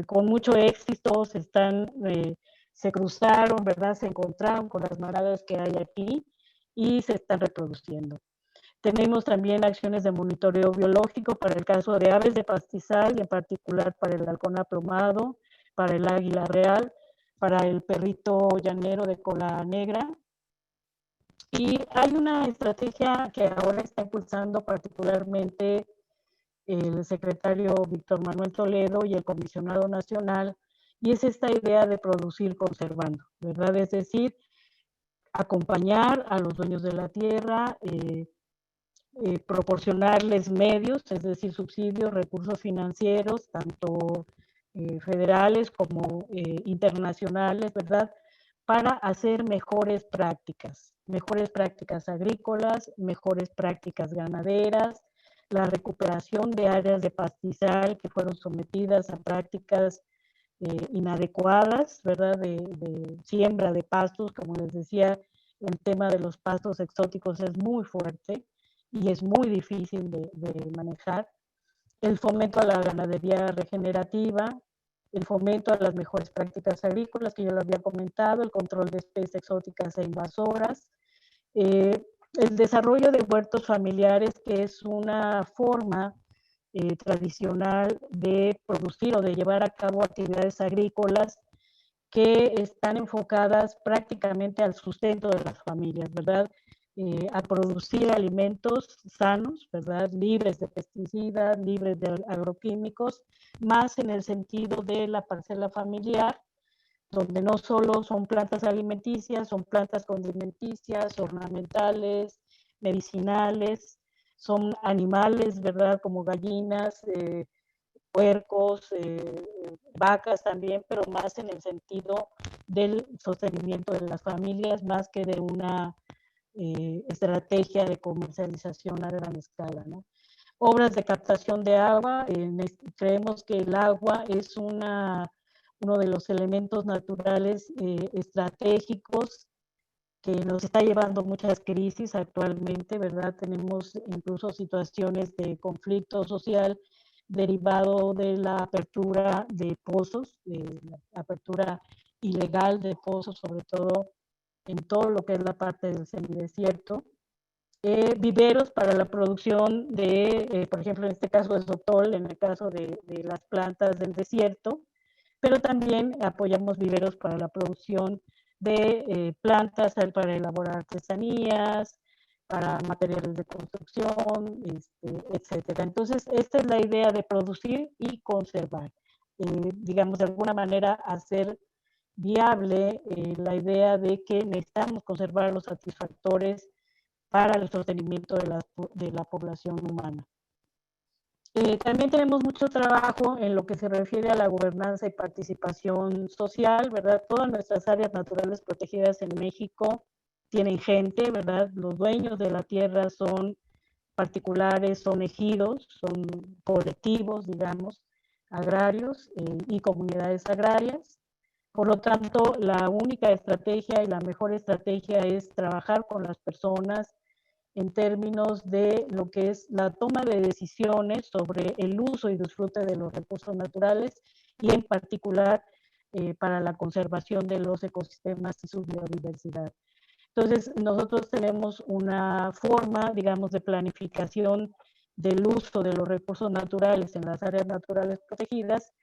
Con mucho éxito se cruzaron, ¿verdad? Se encontraron con las manadas que hay aquí y se están reproduciendo. Tenemos también acciones de monitoreo biológico para el caso de aves de pastizal y en particular para el halcón aplomado, para el águila real, para el perrito llanero de cola negra. Y hay una estrategia que ahora está impulsando particularmente el secretario Víctor Manuel Toledo y el comisionado nacional, y es esta idea de producir conservando, ¿verdad? Es decir, acompañar a los dueños de la tierra, proporcionarles medios, es decir, subsidios, recursos financieros, tanto federales como internacionales, ¿verdad? Para hacer mejores prácticas agrícolas, mejores prácticas ganaderas, la recuperación de áreas de pastizal que fueron sometidas a prácticas inadecuadas, ¿verdad? De siembra de pastos, como les decía, el tema de los pastos exóticos es muy fuerte y es muy difícil de manejar. El fomento a la ganadería regenerativa, el fomento a las mejores prácticas agrícolas, que yo lo había comentado, el control de especies exóticas e invasoras, el desarrollo de huertos familiares, que es una forma tradicional de producir o de llevar a cabo actividades agrícolas que están enfocadas prácticamente al sustento de las familias, ¿verdad? A producir alimentos sanos, ¿verdad? Libres de pesticidas, libres de agroquímicos, más en el sentido de la parcela familiar, donde no solo son plantas alimenticias, son plantas condimenticias, ornamentales, medicinales, son animales, ¿verdad? Como gallinas, puercos, vacas también, pero más en el sentido del sostenimiento de las familias, más que de una estrategia de comercialización a gran escala, ¿no? Obras de captación de agua, creemos que el agua es uno de los elementos naturales estratégicos que nos está llevando muchas crisis actualmente, ¿verdad? Tenemos incluso situaciones de conflicto social derivado de la apertura de pozos, la apertura ilegal de pozos, sobre todo en todo lo que es la parte del semidesierto. Viveros para la producción de, por ejemplo, en este caso de sotol, en el caso de las plantas del desierto, pero también apoyamos viveros para la producción de plantas para elaborar artesanías, para materiales de construcción, etcétera. Entonces, esta es la idea de producir y conservar. Digamos, de alguna manera hacer viable la idea de que necesitamos conservar los satisfactores para el sostenimiento de la población humana. También tenemos mucho trabajo en lo que se refiere a la gobernanza y participación social, ¿verdad? Todas nuestras áreas naturales protegidas en México tienen gente, ¿verdad? Los dueños de la tierra son particulares, son ejidos, son colectivos, digamos, agrarios y comunidades agrarias. Por lo tanto, la única estrategia y la mejor estrategia es trabajar con las personas en términos de lo que es la toma de decisiones sobre el uso y disfrute de los recursos naturales y en particular para la conservación de los ecosistemas y su biodiversidad. Entonces, nosotros tenemos una forma, digamos, de planificación del uso de los recursos naturales en las áreas naturales protegidas,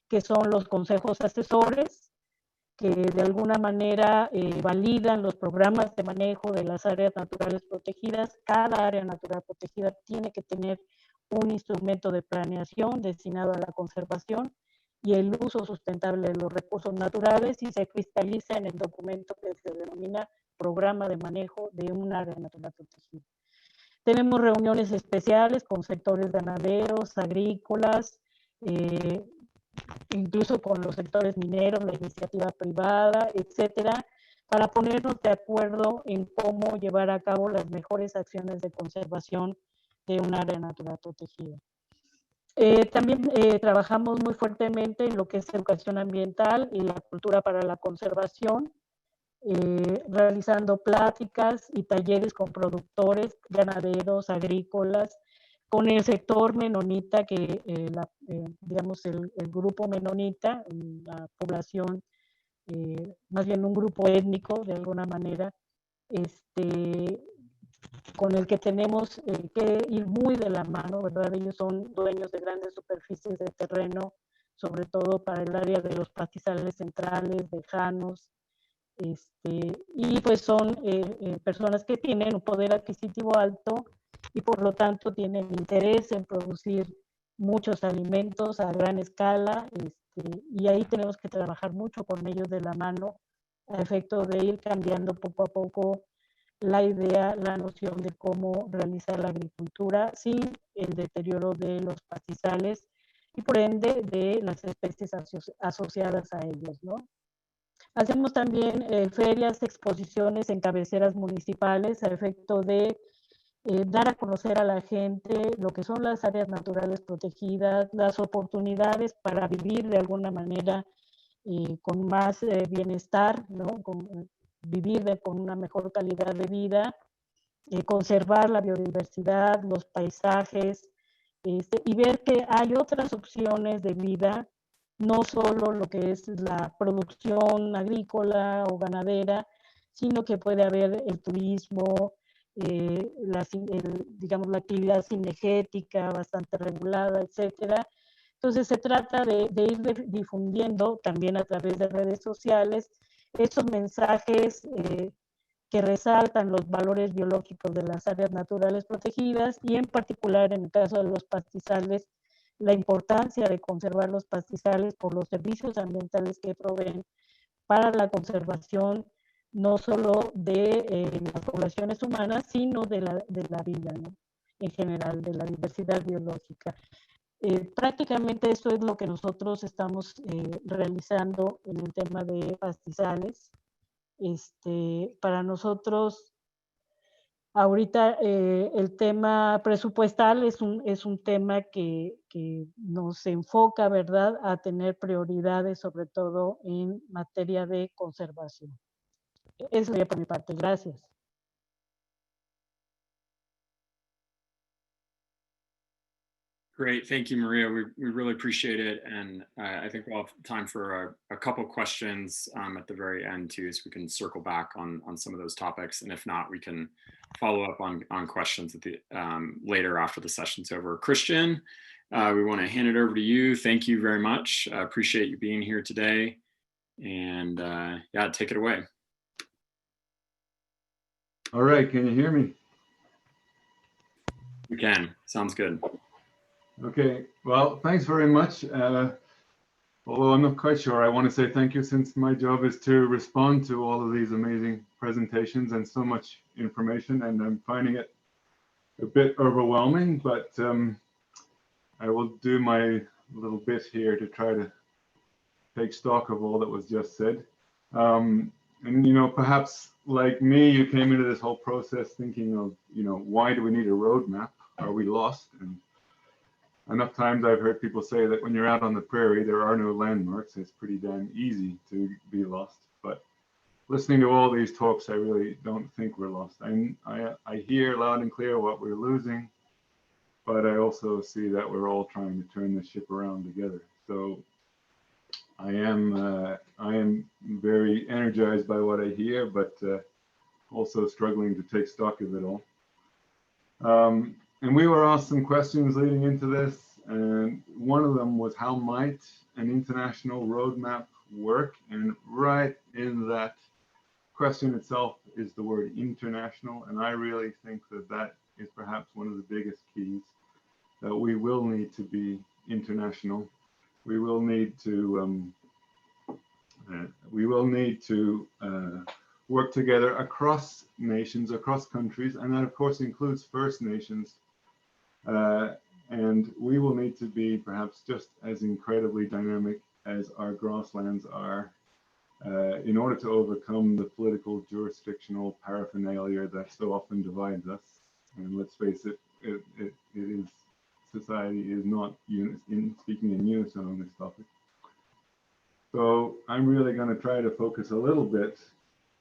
que son los consejos asesores, que de alguna manera validan los programas de manejo de las áreas naturales protegidas. Cada área natural protegida tiene que tener un instrumento de planeación destinado a la conservación y el uso sustentable de los recursos naturales, y se cristaliza en el documento que se denomina Programa de Manejo de un Área Natural Protegida. Tenemos reuniones especiales con sectores ganaderos, agrícolas, incluso con los sectores mineros, la iniciativa privada, etcétera, para ponernos de acuerdo en cómo llevar a cabo las mejores acciones de conservación de un área natural protegida. También trabajamos muy fuertemente en lo que es educación ambiental y la cultura para la conservación, realizando pláticas y talleres con productores, ganaderos, agrícolas, con el sector menonita, que digamos el grupo menonita, la población, más bien un grupo étnico de alguna manera, con el que tenemos que ir muy de la mano, ¿verdad? Ellos son dueños de grandes superficies de terreno, sobre todo para el área de los pastizales centrales, lejanos, y pues son personas que tienen un poder adquisitivo alto y por lo tanto tienen interés en producir muchos alimentos a gran escala, y ahí tenemos que trabajar mucho con ellos de la mano a efecto de ir cambiando poco a poco la idea, la noción de cómo realizar la agricultura sin el deterioro de los pastizales y por ende de las especies asociadas a ellos, ¿no? Hacemos también ferias, exposiciones en cabeceras municipales a efecto de dar a conocer a la gente lo que son las áreas naturales protegidas, las oportunidades para vivir de alguna manera con más bienestar, ¿no? Vivir con una mejor calidad de vida, conservar la biodiversidad, los paisajes, y ver que hay otras opciones de vida, no solo lo que es la producción agrícola o ganadera, sino que puede haber el turismo, digamos, la actividad cinegética bastante regulada, etcétera. Entonces se trata de ir difundiendo también a través de redes sociales estos mensajes que resaltan los valores biológicos de las áreas naturales protegidas y en particular en el caso de los pastizales, la importancia de conservar los pastizales por los servicios ambientales que proveen para la conservación no solo de las poblaciones humanas, sino de la vida, ¿no? En general, de la diversidad biológica. Prácticamente eso es lo que nosotros estamos realizando en el tema de pastizales. Para nosotros, ahorita el tema presupuestal es un tema que nos enfoca, ¿verdad?, a tener prioridades, sobre todo en materia de conservación. Eso sería por mi parte. Gracias. Great, thank you, Maria. We really appreciate it, and I think we'll have time for a couple questions at the very end too, so we can circle back on some of those topics, and if not, we can follow up on questions at the later after the session's over. Christian, we want to hand it over to you. Thank you very much. I appreciate you being here today. And yeah, take it away. All right, can you hear me? We can. Sounds good. Okay, well, thanks very much. Although I'm not quite sure, I want to say thank you, since my job is to respond to all of these amazing presentations and so much information, and I'm finding it a bit overwhelming, but I will do my little bit here to try to take stock of all that was just said. And, you know, perhaps like me, you came into this whole process thinking of, you know, why do we need a roadmap? Are we lost? And enough times I've heard people say that when you're out on the prairie, there are no landmarks. It's pretty damn easy to be lost. But listening to all these talks, I really don't think we're lost. I hear loud and clear what we're losing, but I also see that we're all trying to turn the ship around together. So I am very energized by what I hear, but also struggling to take stock of it all. And we were asked some questions leading into this, and one of them was, how might an international roadmap work? And right in that question itself is the word international, and I really think that that is perhaps one of the biggest keys, that we will need to be international. We will need to work together across nations, across countries, and that of course includes First Nations. And we will need to be perhaps just as incredibly dynamic as our grasslands are in order to overcome the political jurisdictional paraphernalia that so often divides us. And let's face it, it is, society is not speaking in unison on this topic. So I'm really going to try to focus a little bit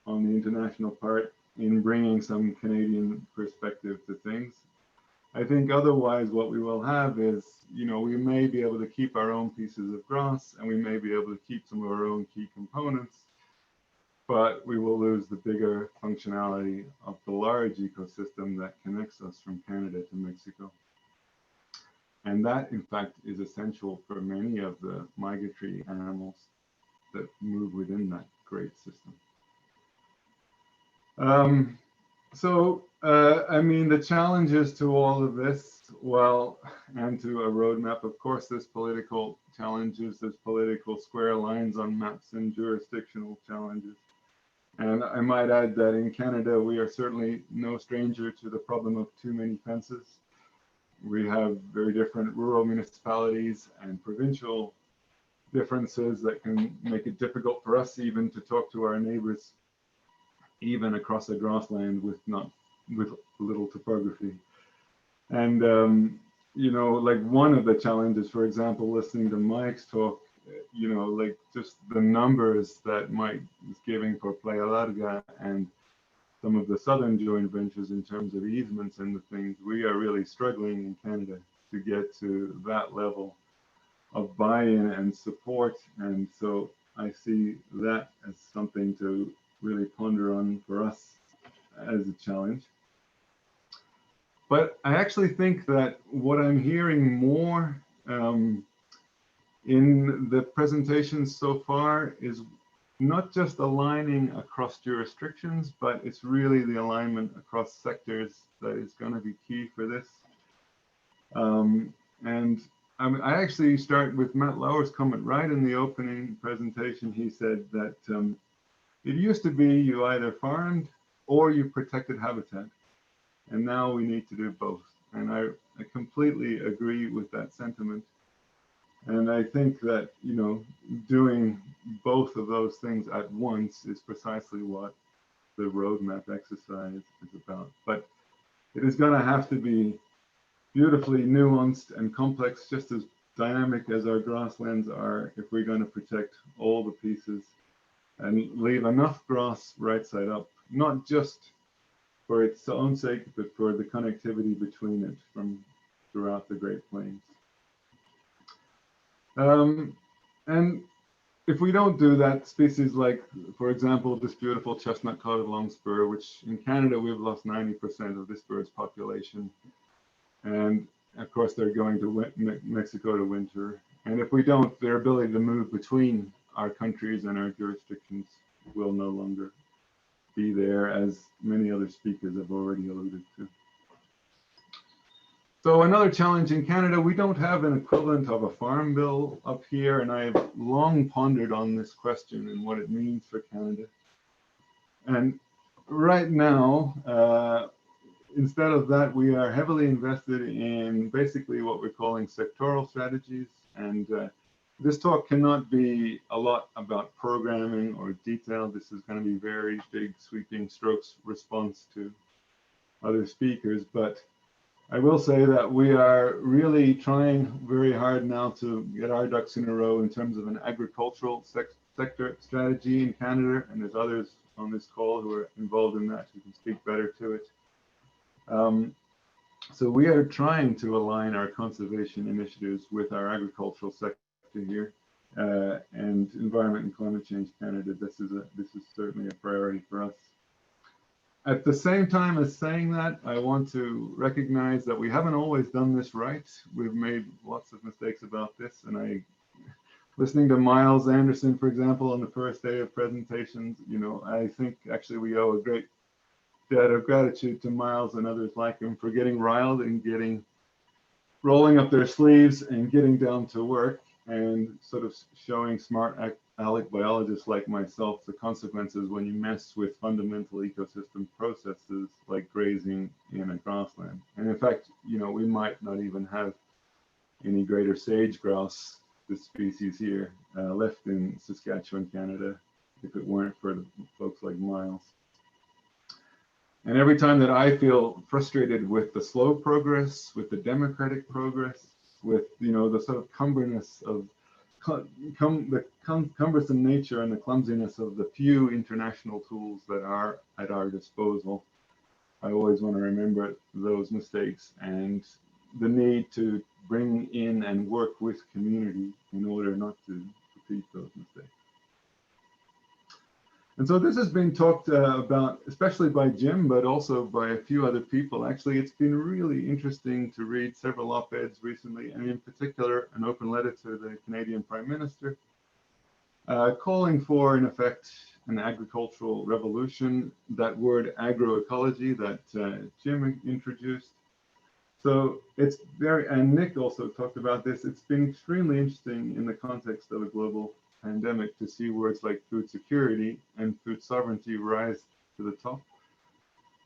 on the international part in bringing some Canadian perspective to things. I think otherwise what we will have is, you know, we may be able to keep our own pieces of grass, and we may be able to keep some of our own key components, but we will lose the bigger functionality of the large ecosystem that connects us from Canada to Mexico. And that, in fact, is essential for many of the migratory animals that move within that great system. I mean, the challenges to all of this, well, and to a roadmap, of course, there's political challenges, there's political square lines on maps and jurisdictional challenges. And I might add that in Canada, we are certainly no stranger to the problem of too many fences. We have very different rural municipalities and provincial differences that can make it difficult for us even to talk to our neighbors, even across a grassland with little topography. And you know, like one of the challenges, for example, listening to Mike's talk, you know, like just the numbers that Mike is giving for Playa Larga and some of the southern joint ventures in terms of easements and the things, we are really struggling in Canada to get to that level of buy-in and support. And so I see that as something to really ponder on for us as a challenge. But I actually think that what I'm hearing more in the presentations so far is not just aligning across jurisdictions, but it's really the alignment across sectors that is going to be key for this. And I actually start with Matt Lauer's comment right in the opening presentation. He said that it used to be you either farmed or you protected habitat, and now we need to do both. And I completely agree with that sentiment. And I think that, you know, doing both of those things at once is precisely what the roadmap exercise is about. But it is going to have to be beautifully nuanced and complex, just as dynamic as our grasslands are, if we're going to protect all the pieces and leave enough grass right side up, not just for its own sake, but for the connectivity between it from throughout the Great Plains. And if we don't do that, species like, for example, this beautiful chestnut-collared longspur, which in Canada we've lost 90% of this bird's population. And of course, they're going to Mexico to winter. And if we don't, their ability to move between our countries and our jurisdictions will no longer be there, as many other speakers have already alluded to. So another challenge in Canada, we don't have an equivalent of a farm bill up here, and I've long pondered on this question and what it means for Canada. And right now, instead of that, we are heavily invested in basically what we're calling sectoral strategies. And this talk cannot be a lot about programming or detail. This is going to be very big, sweeping strokes response to other speakers. But I will say that we are really trying very hard now to get our ducks in a row in terms of an agricultural sector strategy in Canada. And there's others on this call who are involved in that who can speak better to it. So we are trying to align our conservation initiatives with our agricultural sector here, and Environment and Climate Change Canada. This is certainly a priority for us. At the same time as saying that, I want to recognize that we haven't always done this right. We've made lots of mistakes about this, and listening to Miles Anderson, for example, on the first day of presentations, I think actually we owe a great debt of gratitude to Miles and others like him for getting riled and rolling up their sleeves and getting down to work and sort of showing smart aleck biologists like myself the consequences when you mess with fundamental ecosystem processes like grazing in a grassland. And in fact, we might not even have any greater sage grouse, this species here, left in Saskatchewan, Canada, if it weren't for the folks like Miles. And every time that I feel frustrated with the slow progress, with the democratic progress, with the sort of cumbersome nature and the clumsiness of the few international tools that are at our disposal, I always want to remember those mistakes and the need to bring in and work with community in order not to repeat those mistakes. And so this has been talked about, especially by Jim, but also by a few other people. Actually, it's been really interesting to read several op-eds recently, and in particular, an open letter to the Canadian Prime Minister, calling for, in effect, an agricultural revolution, that word agroecology that Jim introduced. So it's and Nick also talked about this, it's been extremely interesting in the context of a global pandemic to see words like food security and food sovereignty rise to the top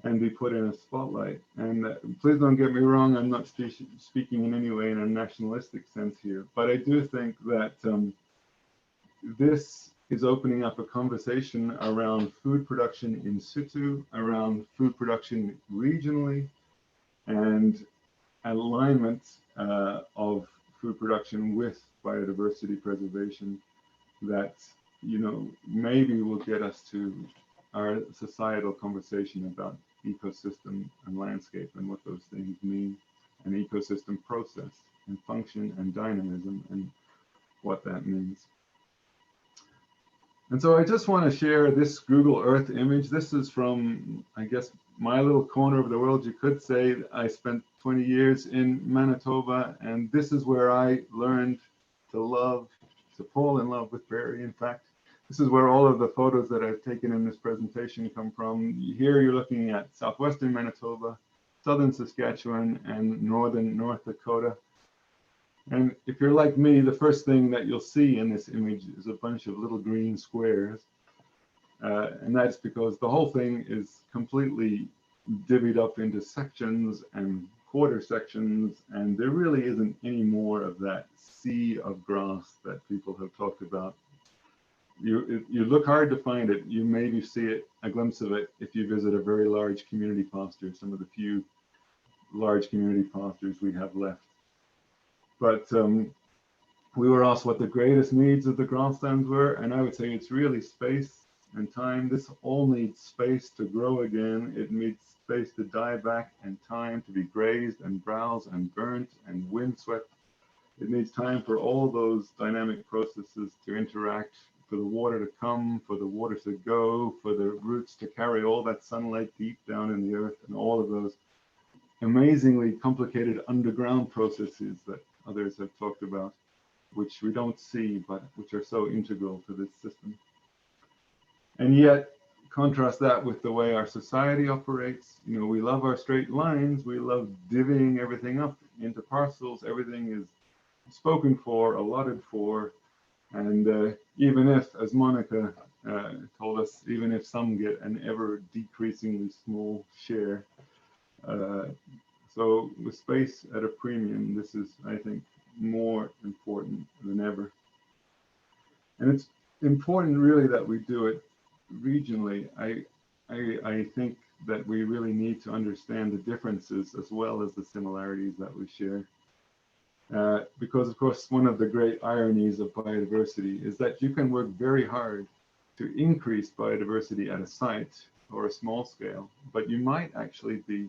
and be put in a spotlight. And please don't get me wrong, I'm not speaking in any way in a nationalistic sense here, but I do think that this is opening up a conversation around food production in situ, around food production regionally, and alignment of food production with biodiversity preservation that maybe will get us to our societal conversation about ecosystem and landscape and what those things mean, and ecosystem process and function and dynamism and what that means. And so I just want to share this Google Earth image. This is from, I guess, my little corner of the world. You could say I spent 20 years in Manitoba, and this is where I learned to fall in love with prairie. In fact, this is where all of the photos that I've taken in this presentation come from. Here you're looking at southwestern Manitoba, southern Saskatchewan, and northern North Dakota. And if you're like me, the first thing that you'll see in this image is a bunch of little green squares. And that's because the whole thing is completely divvied up into sections and quarter sections, and there really isn't any more of that sea of grass that people have talked about. You look hard to find it. You maybe see a glimpse of it if you visit a very large community pasture, some of the few large community pastures we have left. But we were asked what the greatest needs of the grasslands were, and I would say it's really space and time. This all needs space to grow again. It needs space to die back and time to be grazed and browsed and burnt and windswept. It needs time for all those dynamic processes to interact, for the water to come, for the water to go, for the roots to carry all that sunlight deep down in the earth, and all of those amazingly complicated underground processes that others have talked about, which we don't see, but which are so integral to this system. And yet, contrast that with the way our society operates. You know, we love our straight lines, we love divvying everything up into parcels, everything is spoken for, allotted for, and even if, as Monica told us, even if some get an ever decreasingly small share, so with space at a premium, this is, I think, more important than ever. And it's important really that we do it regionally. I think that we really need to understand the differences as well as the similarities that we share. Because of course, one of the great ironies of biodiversity is that you can work very hard to increase biodiversity at a site or a small scale, but you might actually be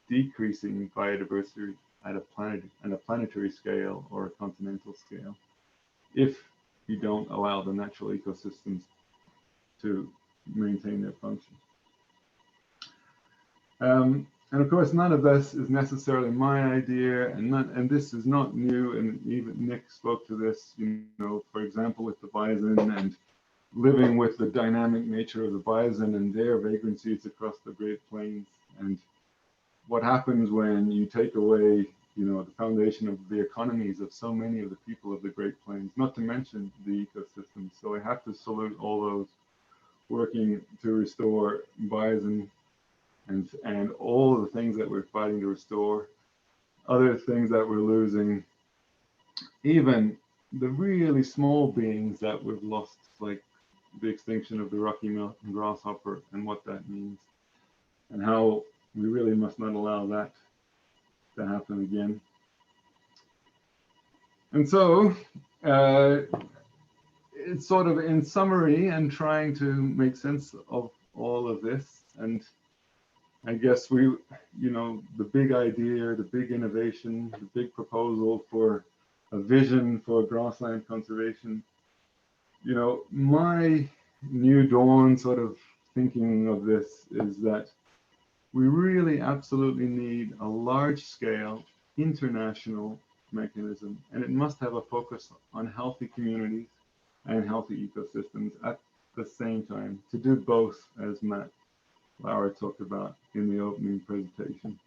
decreasing biodiversity at a planetary scale or a continental scale if you don't allow the natural ecosystems to maintain their function. And of course, none of this is necessarily my idea, and this is not new. And even Nick spoke to this, you know, for example, with the bison and living with the dynamic nature of the bison and their vagrancies across the Great Plains, and what happens when you take away, you know, the foundation of the economies of so many of the people of the Great Plains, not to mention the ecosystem. So I have to salute all those working to restore bison and all the things that we're fighting to restore, other things that we're losing, even the really small beings that we've lost, like the extinction of the Rocky Mountain grasshopper and what that means, and how we really must not allow that to happen again. And so, it's sort of in summary and trying to make sense of all of this. And I guess we, you know, the big idea, the big innovation, the big proposal for a vision for grassland conservation, you know, my new dawn sort of thinking of this is that we really absolutely need a large scale international mechanism, and it must have a focus on healthy communities and healthy ecosystems at the same time, to do both, as Matt Lauer talked about in the opening presentation.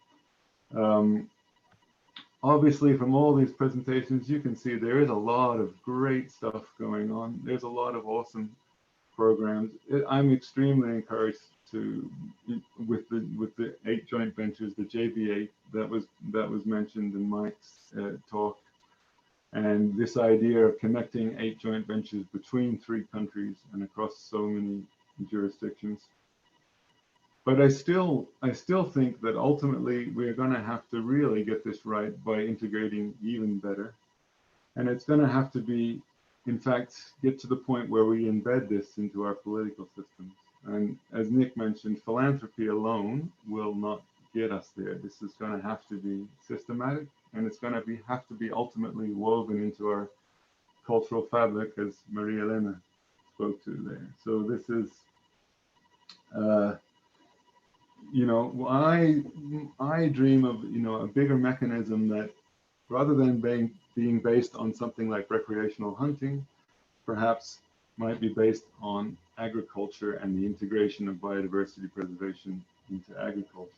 Obviously, from all these presentations, you can see there is a lot of great stuff going on. There's a lot of awesome programs. I'm extremely encouraged to, with the 8 joint ventures, the JV8 that was mentioned in Mike's talk, and this idea of connecting 8 joint ventures between 3 countries and across so many jurisdictions. But I still think that ultimately we're going to have to really get this right by integrating even better. And it's going to have to be, in fact, get to the point where we embed this into our political systems. And as Nick mentioned, philanthropy alone will not get us there. This is going to have to be systematic, and it's going to have to be ultimately woven into our cultural fabric, as Maria Elena spoke to there. So this is, you know, I dream of, you know, a bigger mechanism that, rather than being based on something like recreational hunting, perhaps might be based on agriculture and the integration of biodiversity preservation into agriculture.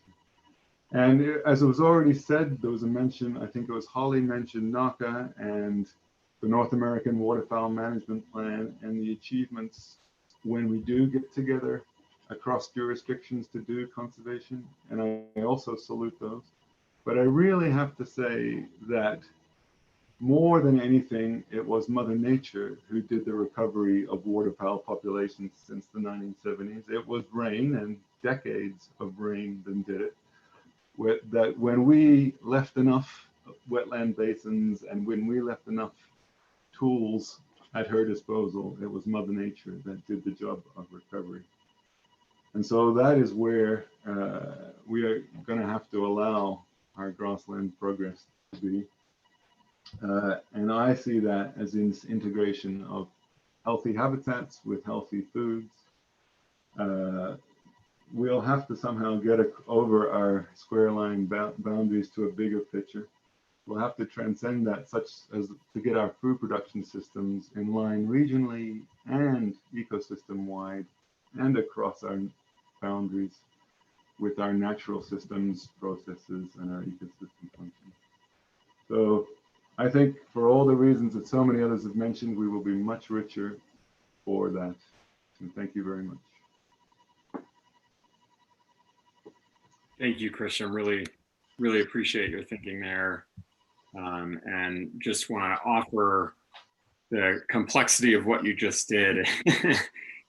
And as it was already said, there was a mention, I think it was Holly mentioned NACA and the North American Waterfowl Management Plan and the achievements when we do get together across jurisdictions to do conservation. And I also salute those. But I really have to say that more than anything, it was Mother Nature who did the recovery of waterfowl populations since the 1970s. It was rain and decades of rain that did it. That when we left enough wetland basins and when we left enough tools at her disposal, it was Mother Nature that did the job of recovery. And so that is where we are going to have to allow our grassland progress to be. And I see that as in this integration of healthy habitats with healthy foods, we'll have to somehow get over our square line boundaries to a bigger picture. We'll have to transcend that such as to get our food production systems in line regionally and ecosystem wide and across our boundaries with our natural systems, processes, and our ecosystem functions. So I think for all the reasons that so many others have mentioned, we will be much richer for that. And thank you very much. Thank you, Christian. Really, really appreciate your thinking there. And just want to offer the complexity of what you just did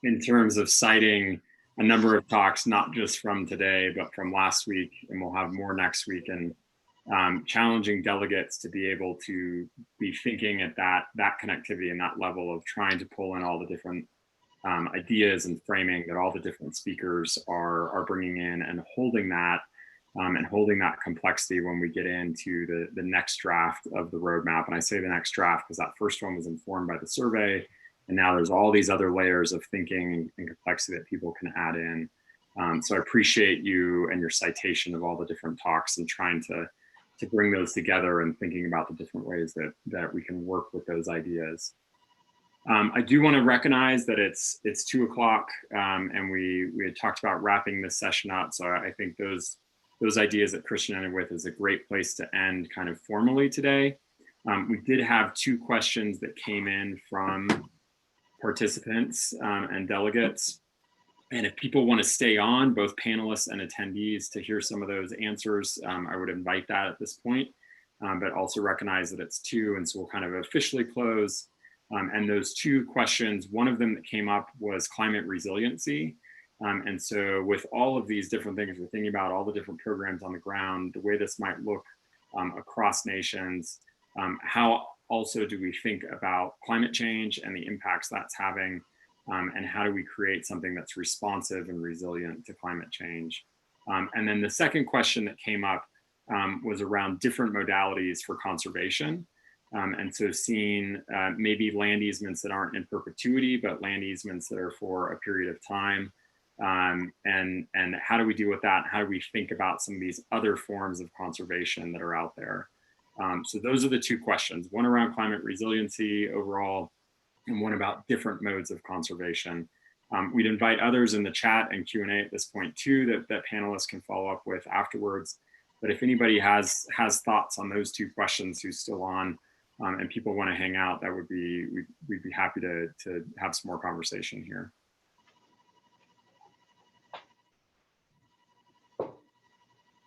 in terms of citing a number of talks, not just from today, but from last week, and we'll have more next week, and challenging delegates to be able to be thinking at that connectivity and that level of trying to pull in all the different ideas and framing that all the different speakers are bringing in, and holding that complexity when we get into the next draft of the roadmap. And I say the next draft because that first one was informed by the survey, and now there's all these other layers of thinking and complexity that people can add in. So I appreciate you and your citation of all the different talks and trying to bring those together and thinking about the different ways that we can work with those ideas. I do want to recognize that it's 2 o'clock, and we had talked about wrapping this session up. So I think those ideas that Christian ended with is a great place to end kind of formally today. We did have 2 questions that came in from participants and delegates. And if people want to stay on, both panelists and attendees, to hear some of those answers, I would invite that at this point, but also recognize that it's 2, and so we'll kind of officially close. And those 2 questions, one of them that came up was climate resiliency. And so with all of these different things we're thinking about, all the different programs on the ground, the way this might look across nations, how also do we think about climate change and the impacts that's having, and how do we create something that's responsive and resilient to climate change? And then the second question that came up was around different modalities for conservation. And so seeing maybe land easements that aren't in perpetuity, but land easements that are for a period of time. And how do we deal with that? How do we think about some of these other forms of conservation that are out there? So those are the 2 questions, one around climate resiliency overall, and one about different modes of conservation. We'd invite others in the chat and Q&A at this point too, that panelists can follow up with afterwards. But if anybody has thoughts on those 2 questions who's still on, and people want to hang out, that would be, we'd be happy to have some more conversation here.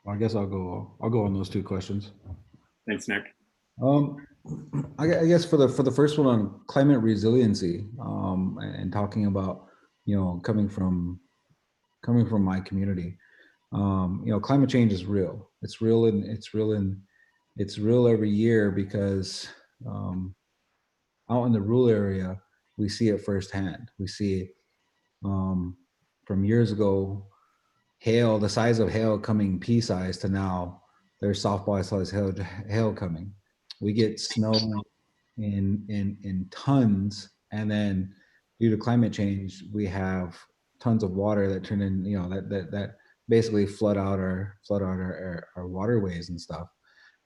I guess I'll go on those 2 questions. Thanks, Nick. I guess for the first one on climate resiliency, and talking about, coming from my community, climate change is real. It's real, and it's real every year because out in the rural area, we see it firsthand. We see it from years ago, hail, the size of hail coming pea-sized to now there's softball-sized hail coming. We get snow in tons, and then due to climate change, we have tons of water that turn in, that basically flood out our waterways and stuff.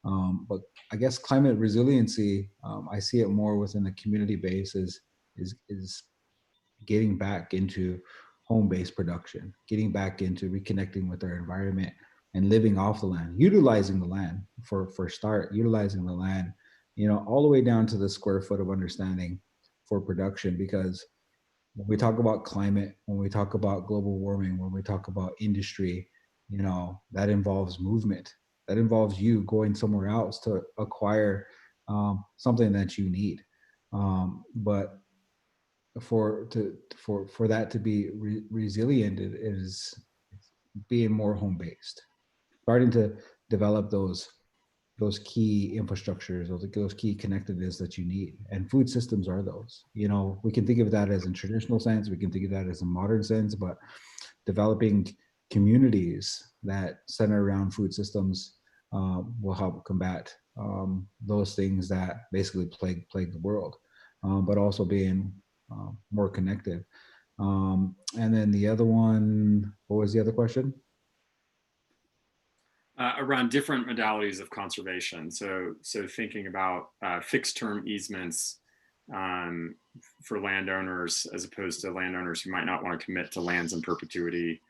But I guess climate resiliency, I see it more within the community base is getting back into home-based production, getting back into reconnecting with our environment and living off the land, utilizing the land for start, utilizing the land, all the way down to the square foot of understanding for production. Because when we talk about climate, when we talk about global warming, when we talk about industry, that involves movement. That involves you going somewhere else to acquire something that you need. But for that to be resilient, it is being more home-based, starting to develop those key infrastructures, those key connectiveness that you need. And food systems are those. We can think of that as in traditional sense, we can think of that as a modern sense, but developing communities that center around food systems will help combat those things that basically plague the world, but also being more connected. And then the other one, what was the other question? Around different modalities of conservation. So thinking about fixed term easements for landowners as opposed to landowners who might not want to commit to lands in perpetuity.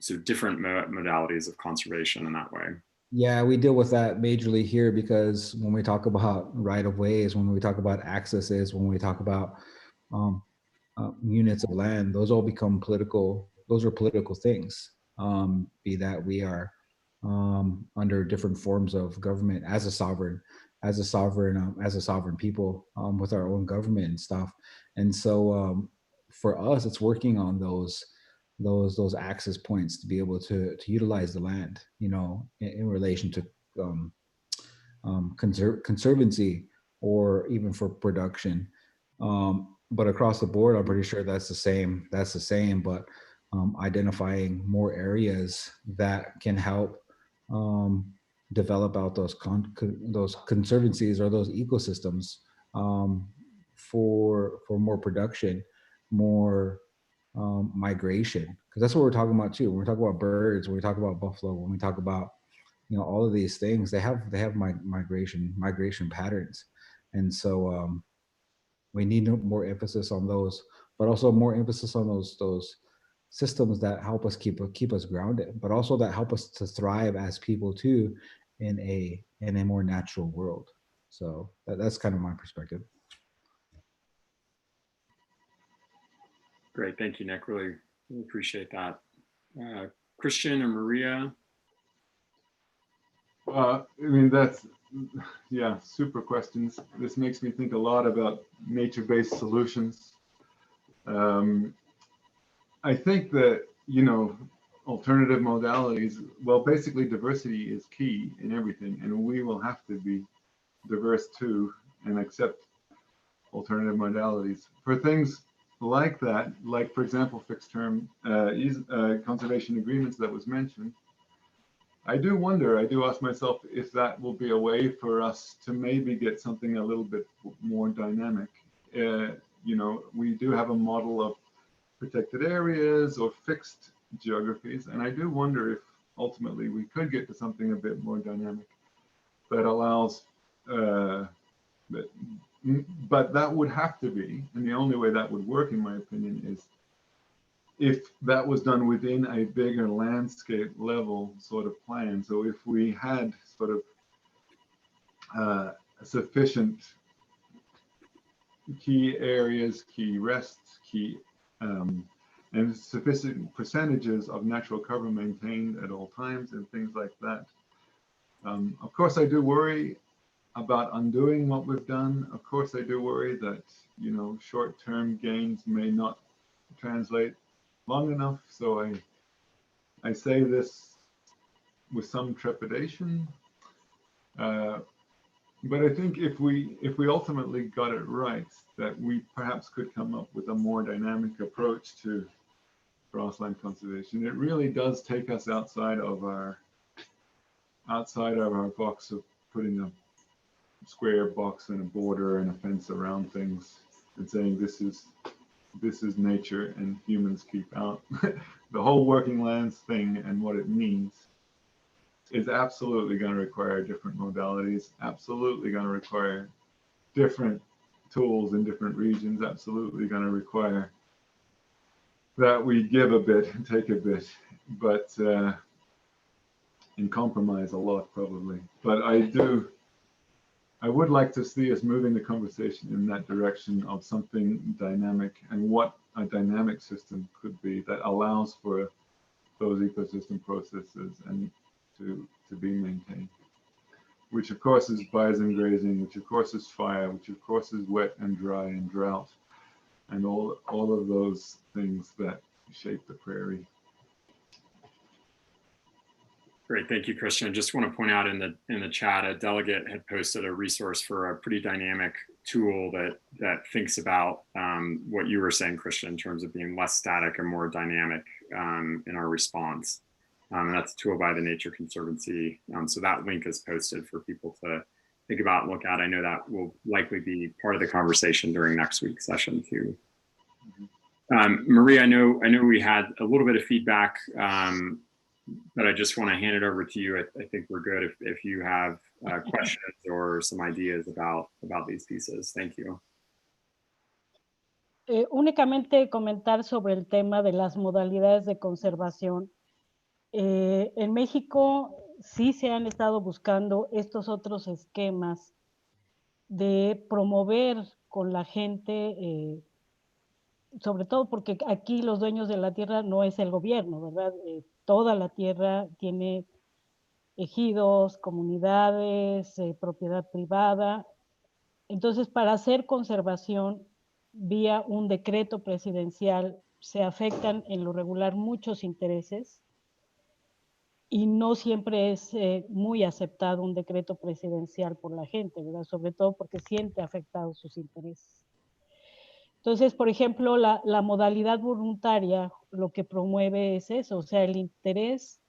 So different modalities of conservation in that way. Yeah, we deal with that majorly here because when we talk about right-of-ways, when we talk about accesses, when we talk about units of land, those all become political. Those are political things. Be that we are under different forms of government as a sovereign people with our own government and stuff. And so for us, it's working on those access points to be able to utilize the land, you know, in relation to conservancy or even for production. But across the board, I'm pretty sure that's the same. But identifying more areas that can help develop out those conservancies or those ecosystems for more production, more migration, because that's what we're talking about too. When we talk about birds, when we talk about buffalo, when we talk about, you know, all of these things, they have migration patterns, and so we need more emphasis on those, but also more emphasis on those systems that help us keep us grounded, but also that help us to thrive as people too in a more natural world. So that's kind of my perspective. Great, thank you, Nick. Really appreciate that. Christian or Maria? I mean, that's, yeah, super questions. This makes me think a lot about nature-based solutions. I think that, you know, alternative modalities, well, basically diversity is key in everything, and we will have to be diverse too and accept alternative modalities. For things like that, like for example, fixed term conservation agreements that was mentioned, I do ask myself if that will be a way for us to maybe get something a little bit more dynamic. You know, we do have a model of protected areas or fixed geographies, and I do wonder if ultimately we could get to something a bit more dynamic that allows, but that would have to be, and the only way that would work in my opinion is if that was done within a bigger landscape level sort of plan. So if we had sort of sufficient key areas, key rests, key and sufficient percentages of natural cover maintained at all times and things like that. Of course, I do worry about undoing what we've done. Of course, I do worry that, you know, short-term gains may not translate long enough. So I say this with some trepidation. But I think if we ultimately got it right, that we perhaps could come up with a more dynamic approach to grassland conservation. It really does take us outside of our box of putting a square box and a border and a fence around things and saying this is nature and humans keep out. The whole working lands thing and what it means is absolutely going to require different modalities, absolutely going to require different tools in different regions, absolutely going to require that we give a bit and take a bit, but and compromise a lot probably. But I would like to see us moving the conversation in that direction of something dynamic and what a dynamic system could be that allows for those ecosystem processes and to be maintained, which of course is bison grazing, which of course is fire, which of course is wet and dry and drought, and all of those things that shape the prairie. Great, thank you, Christian. I just want to point out in the chat, a delegate had posted a resource for a pretty dynamic tool that thinks about what you were saying, Christian, in terms of being less static and more dynamic in our response. And that's a tool by the Nature Conservancy. So that link is posted for people to think about and look at. I know that will likely be part of the conversation during next week's session too. Marie, I know we had a little bit of feedback, but I just want to hand it over to you. I think we're good if you have questions or some ideas about these pieces. Thank you. Únicamente comentar sobre el tema de las modalidades de conservación. En México sí se han estado buscando estos otros esquemas de promover con la gente, sobre todo porque aquí los dueños de la tierra no es el gobierno, ¿verdad? Toda la tierra tiene ejidos, comunidades, propiedad privada. Entonces, para hacer conservación vía un decreto presidencial, se afectan en lo regular muchos intereses y no siempre es muy aceptado un decreto presidencial por la gente, ¿verdad? Sobre todo porque siente afectados sus intereses. Entonces, por ejemplo, la modalidad voluntaria lo que promueve es eso, o sea, el interés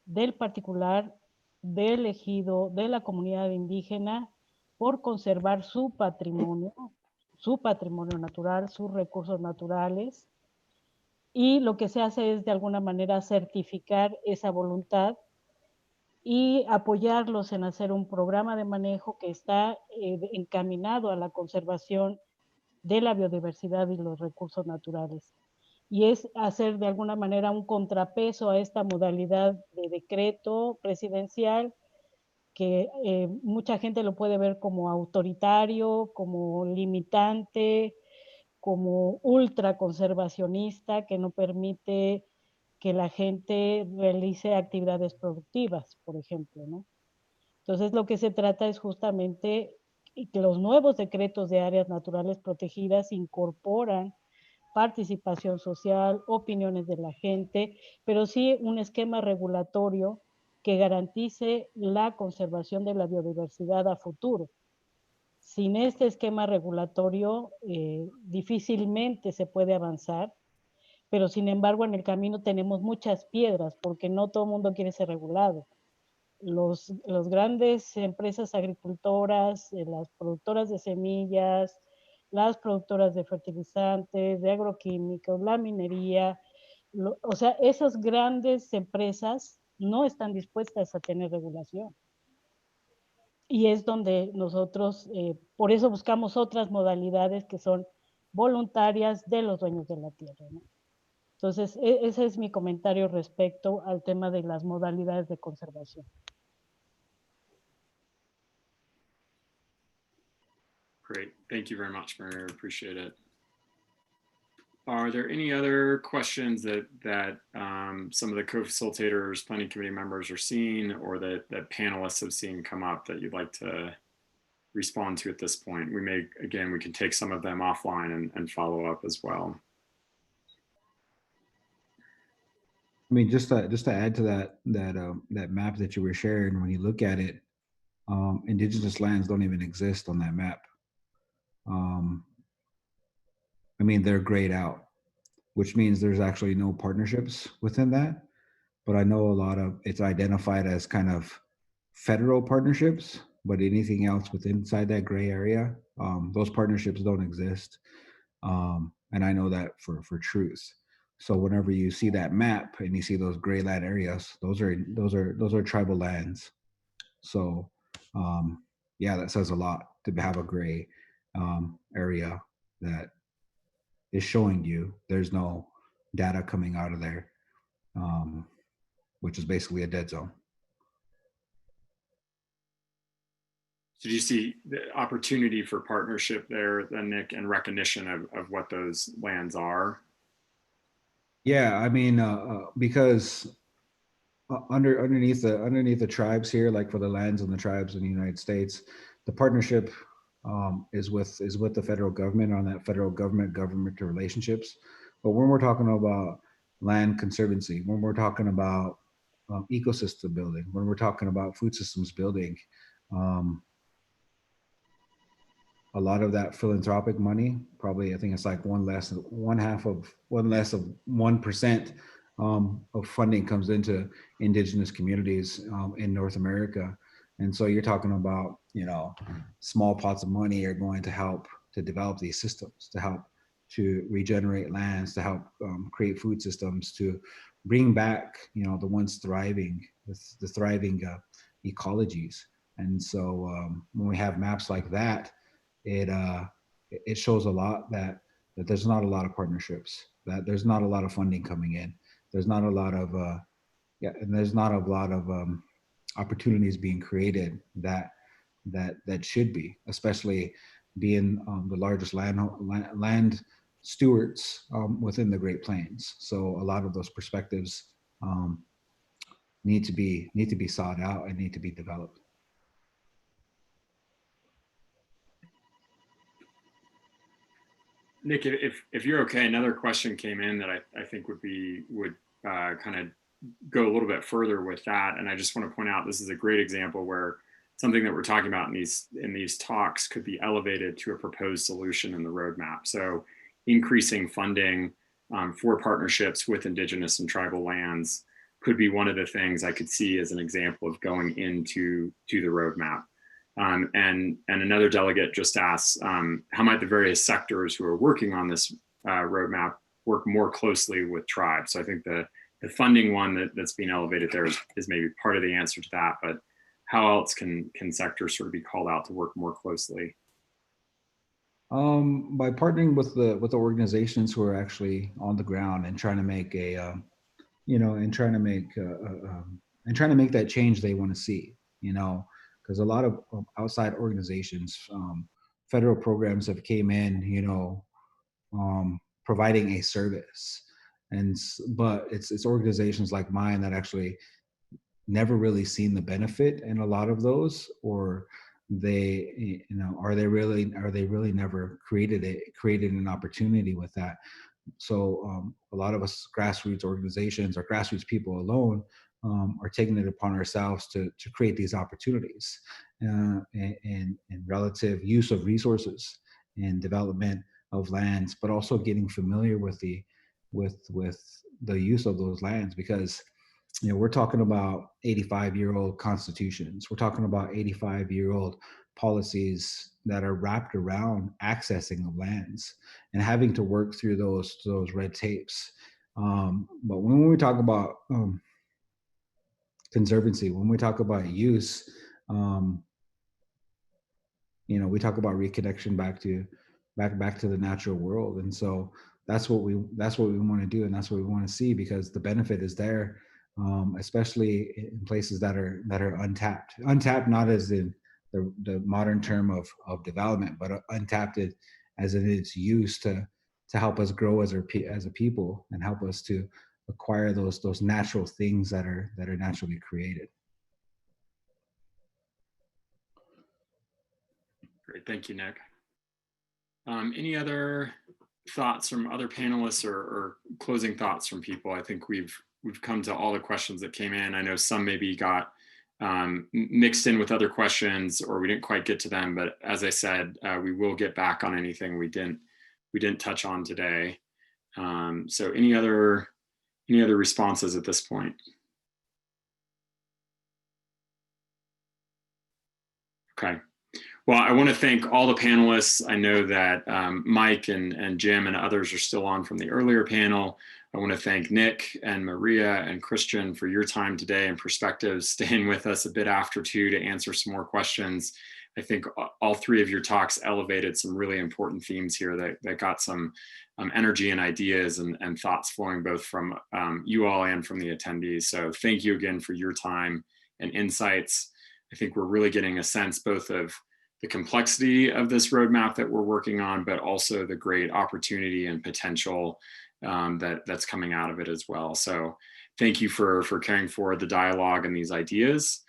del particular, del ejido, de la comunidad indígena, por conservar su patrimonio natural, sus recursos naturales, y lo que se hace es de alguna manera certificar esa voluntad y apoyarlos en hacer un programa de manejo que está encaminado a la conservación de la biodiversidad y los recursos naturales. Y es hacer de alguna manera un contrapeso a esta modalidad de decreto presidencial que mucha gente lo puede ver como autoritario, como limitante, como ultraconservacionista, que no permite que la gente realice actividades productivas, por ejemplo, ¿no? Entonces, lo que se trata es justamente que los nuevos decretos de áreas naturales protegidas incorporan participación social, opiniones de la gente, pero sí un esquema regulatorio que garantice la conservación de la biodiversidad a futuro. Sin este esquema regulatorio, difícilmente se puede avanzar, pero sin embargo en el camino tenemos muchas piedras porque no todo el mundo quiere ser regulado. Los grandes empresas agricultoras, las productoras de semillas, las productoras de fertilizantes, de agroquímicos, la minería, o sea, esas grandes empresas no están dispuestas a tener regulación. Y es donde nosotros, por eso buscamos otras modalidades que son voluntarias de los dueños de la tierra, ¿no? Entonces, ese es mi comentario respecto al tema de las modalidades de conservación. Great. Thank you very much, Maria. Appreciate it. Are there any other questions that some of the co-facilitators, planning committee members are seeing, or that panelists have seen come up that you'd like to respond to at this point? We may, again, we can take some of them offline and follow up as well. I mean, just to add to that map that you were sharing, when you look at it, indigenous lands don't even exist on that map. I mean, they're grayed out, which means there's actually no partnerships within that. But I know a lot of it's identified as kind of federal partnerships, but anything else within inside that gray area, those partnerships don't exist. And I know that for truth. So whenever you see that map and you see those gray land areas, those are tribal lands. So yeah, that says a lot to have a gray area that is showing you there's no data coming out of there, which is basically a dead zone. So do you see the opportunity for partnership there then, Nick, and recognition of what those lands are? Yeah, I mean, because underneath the tribes here, like for the lands and the tribes in the United States, the partnership is with the federal government on that federal government relationships. But when we're talking about land conservancy, when we're talking about ecosystem building, when we're talking about food systems building, a lot of that philanthropic money, probably I think it's like one less of 1% of funding comes into indigenous communities in North America. And so you're talking about, you know, small pots of money are going to help to develop these systems, to help to regenerate lands, to help create food systems, to bring back, you know, the once thriving, the thriving ecologies. And so when we have maps like that, it shows a lot that there's not a lot of partnerships, that there's not a lot of funding coming in. There's not a lot of and there's not a lot of opportunities being created that should be, especially being the largest land stewards within the Great Plains. So a lot of those perspectives need to be sought out and need to be developed. Nick, if you're okay, another question came in that I think would kind of go a little bit further with that. And I just want to point out, this is a great example where something that we're talking about in these talks could be elevated to a proposed solution in the roadmap. So increasing funding for partnerships with indigenous and tribal lands could be one of the things I could see as an example of going into the roadmap. And another delegate just asked, how might the various sectors who are working on this roadmap work more closely with tribes? So I think the funding one that's being elevated there is maybe part of the answer to that, but how else can sectors sort of be called out to work more closely? By partnering with the organizations who are actually on the ground and trying to make trying to make that change they want to see, you know, because a lot of outside organizations, federal programs have came in, you know, providing a service, but it's organizations like mine that actually never really seen the benefit in a lot of those, or they, you know, are they really never created an opportunity with that. So a lot of us grassroots organizations or grassroots people alone are taking it upon ourselves to create these opportunities and relative use of resources and development of lands, but also getting familiar with the use of those lands, because, you know, we're talking about 85-year-old constitutions. We're talking about 85-year-old policies that are wrapped around accessing of lands and having to work through those red tapes. But when we talk about conservancy, when we talk about use, you know, we talk about reconnection back to the natural world. And so that's what we want to do, and that's what we want to see, because the benefit is there, especially in places that are untapped, not as in the modern term of development, but untapped as in its use to help us grow as a people and help us to acquire those natural things that are naturally created. Great, thank you, Nick. Any other thoughts from other panelists or closing thoughts from people? I think we've come to all the questions that came in. I know some maybe got mixed in with other questions, or we didn't quite get to them, but as I said, we will get back on anything we didn't touch on today. So any other responses at this point? Okay. Well, I want to thank all the panelists. I know that Mike and Jim and others are still on from the earlier panel. I want to thank Nick and Maria and Christian for your time today and perspectives, staying with us a bit after 2 to answer some more questions. I think all 3 of your talks elevated some really important themes here that got some energy and ideas and thoughts flowing both from you all and from the attendees. So thank you again for your time and insights. I think we're really getting a sense both of the complexity of this roadmap that we're working on, but also the great opportunity and potential that's coming out of it as well. So thank you for carrying forward the dialogue and these ideas.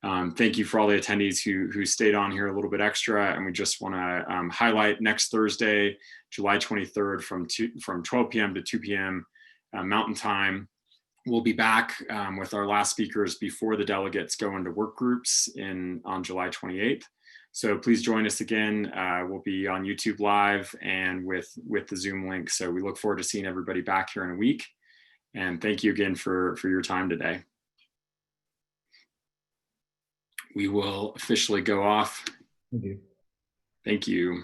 Thank you for all the attendees who stayed on here a little bit extra. And we just want to highlight next Thursday, July 23rd from 12 p.m. to 2 p.m. Mountain Time. We'll be back with our last speakers before the delegates go into work groups on July 28th. So please join us again. We'll be on YouTube Live and with the Zoom link. So we look forward to seeing everybody back here in a week. And thank you again for your time today. We will officially go off. Thank you. Thank you.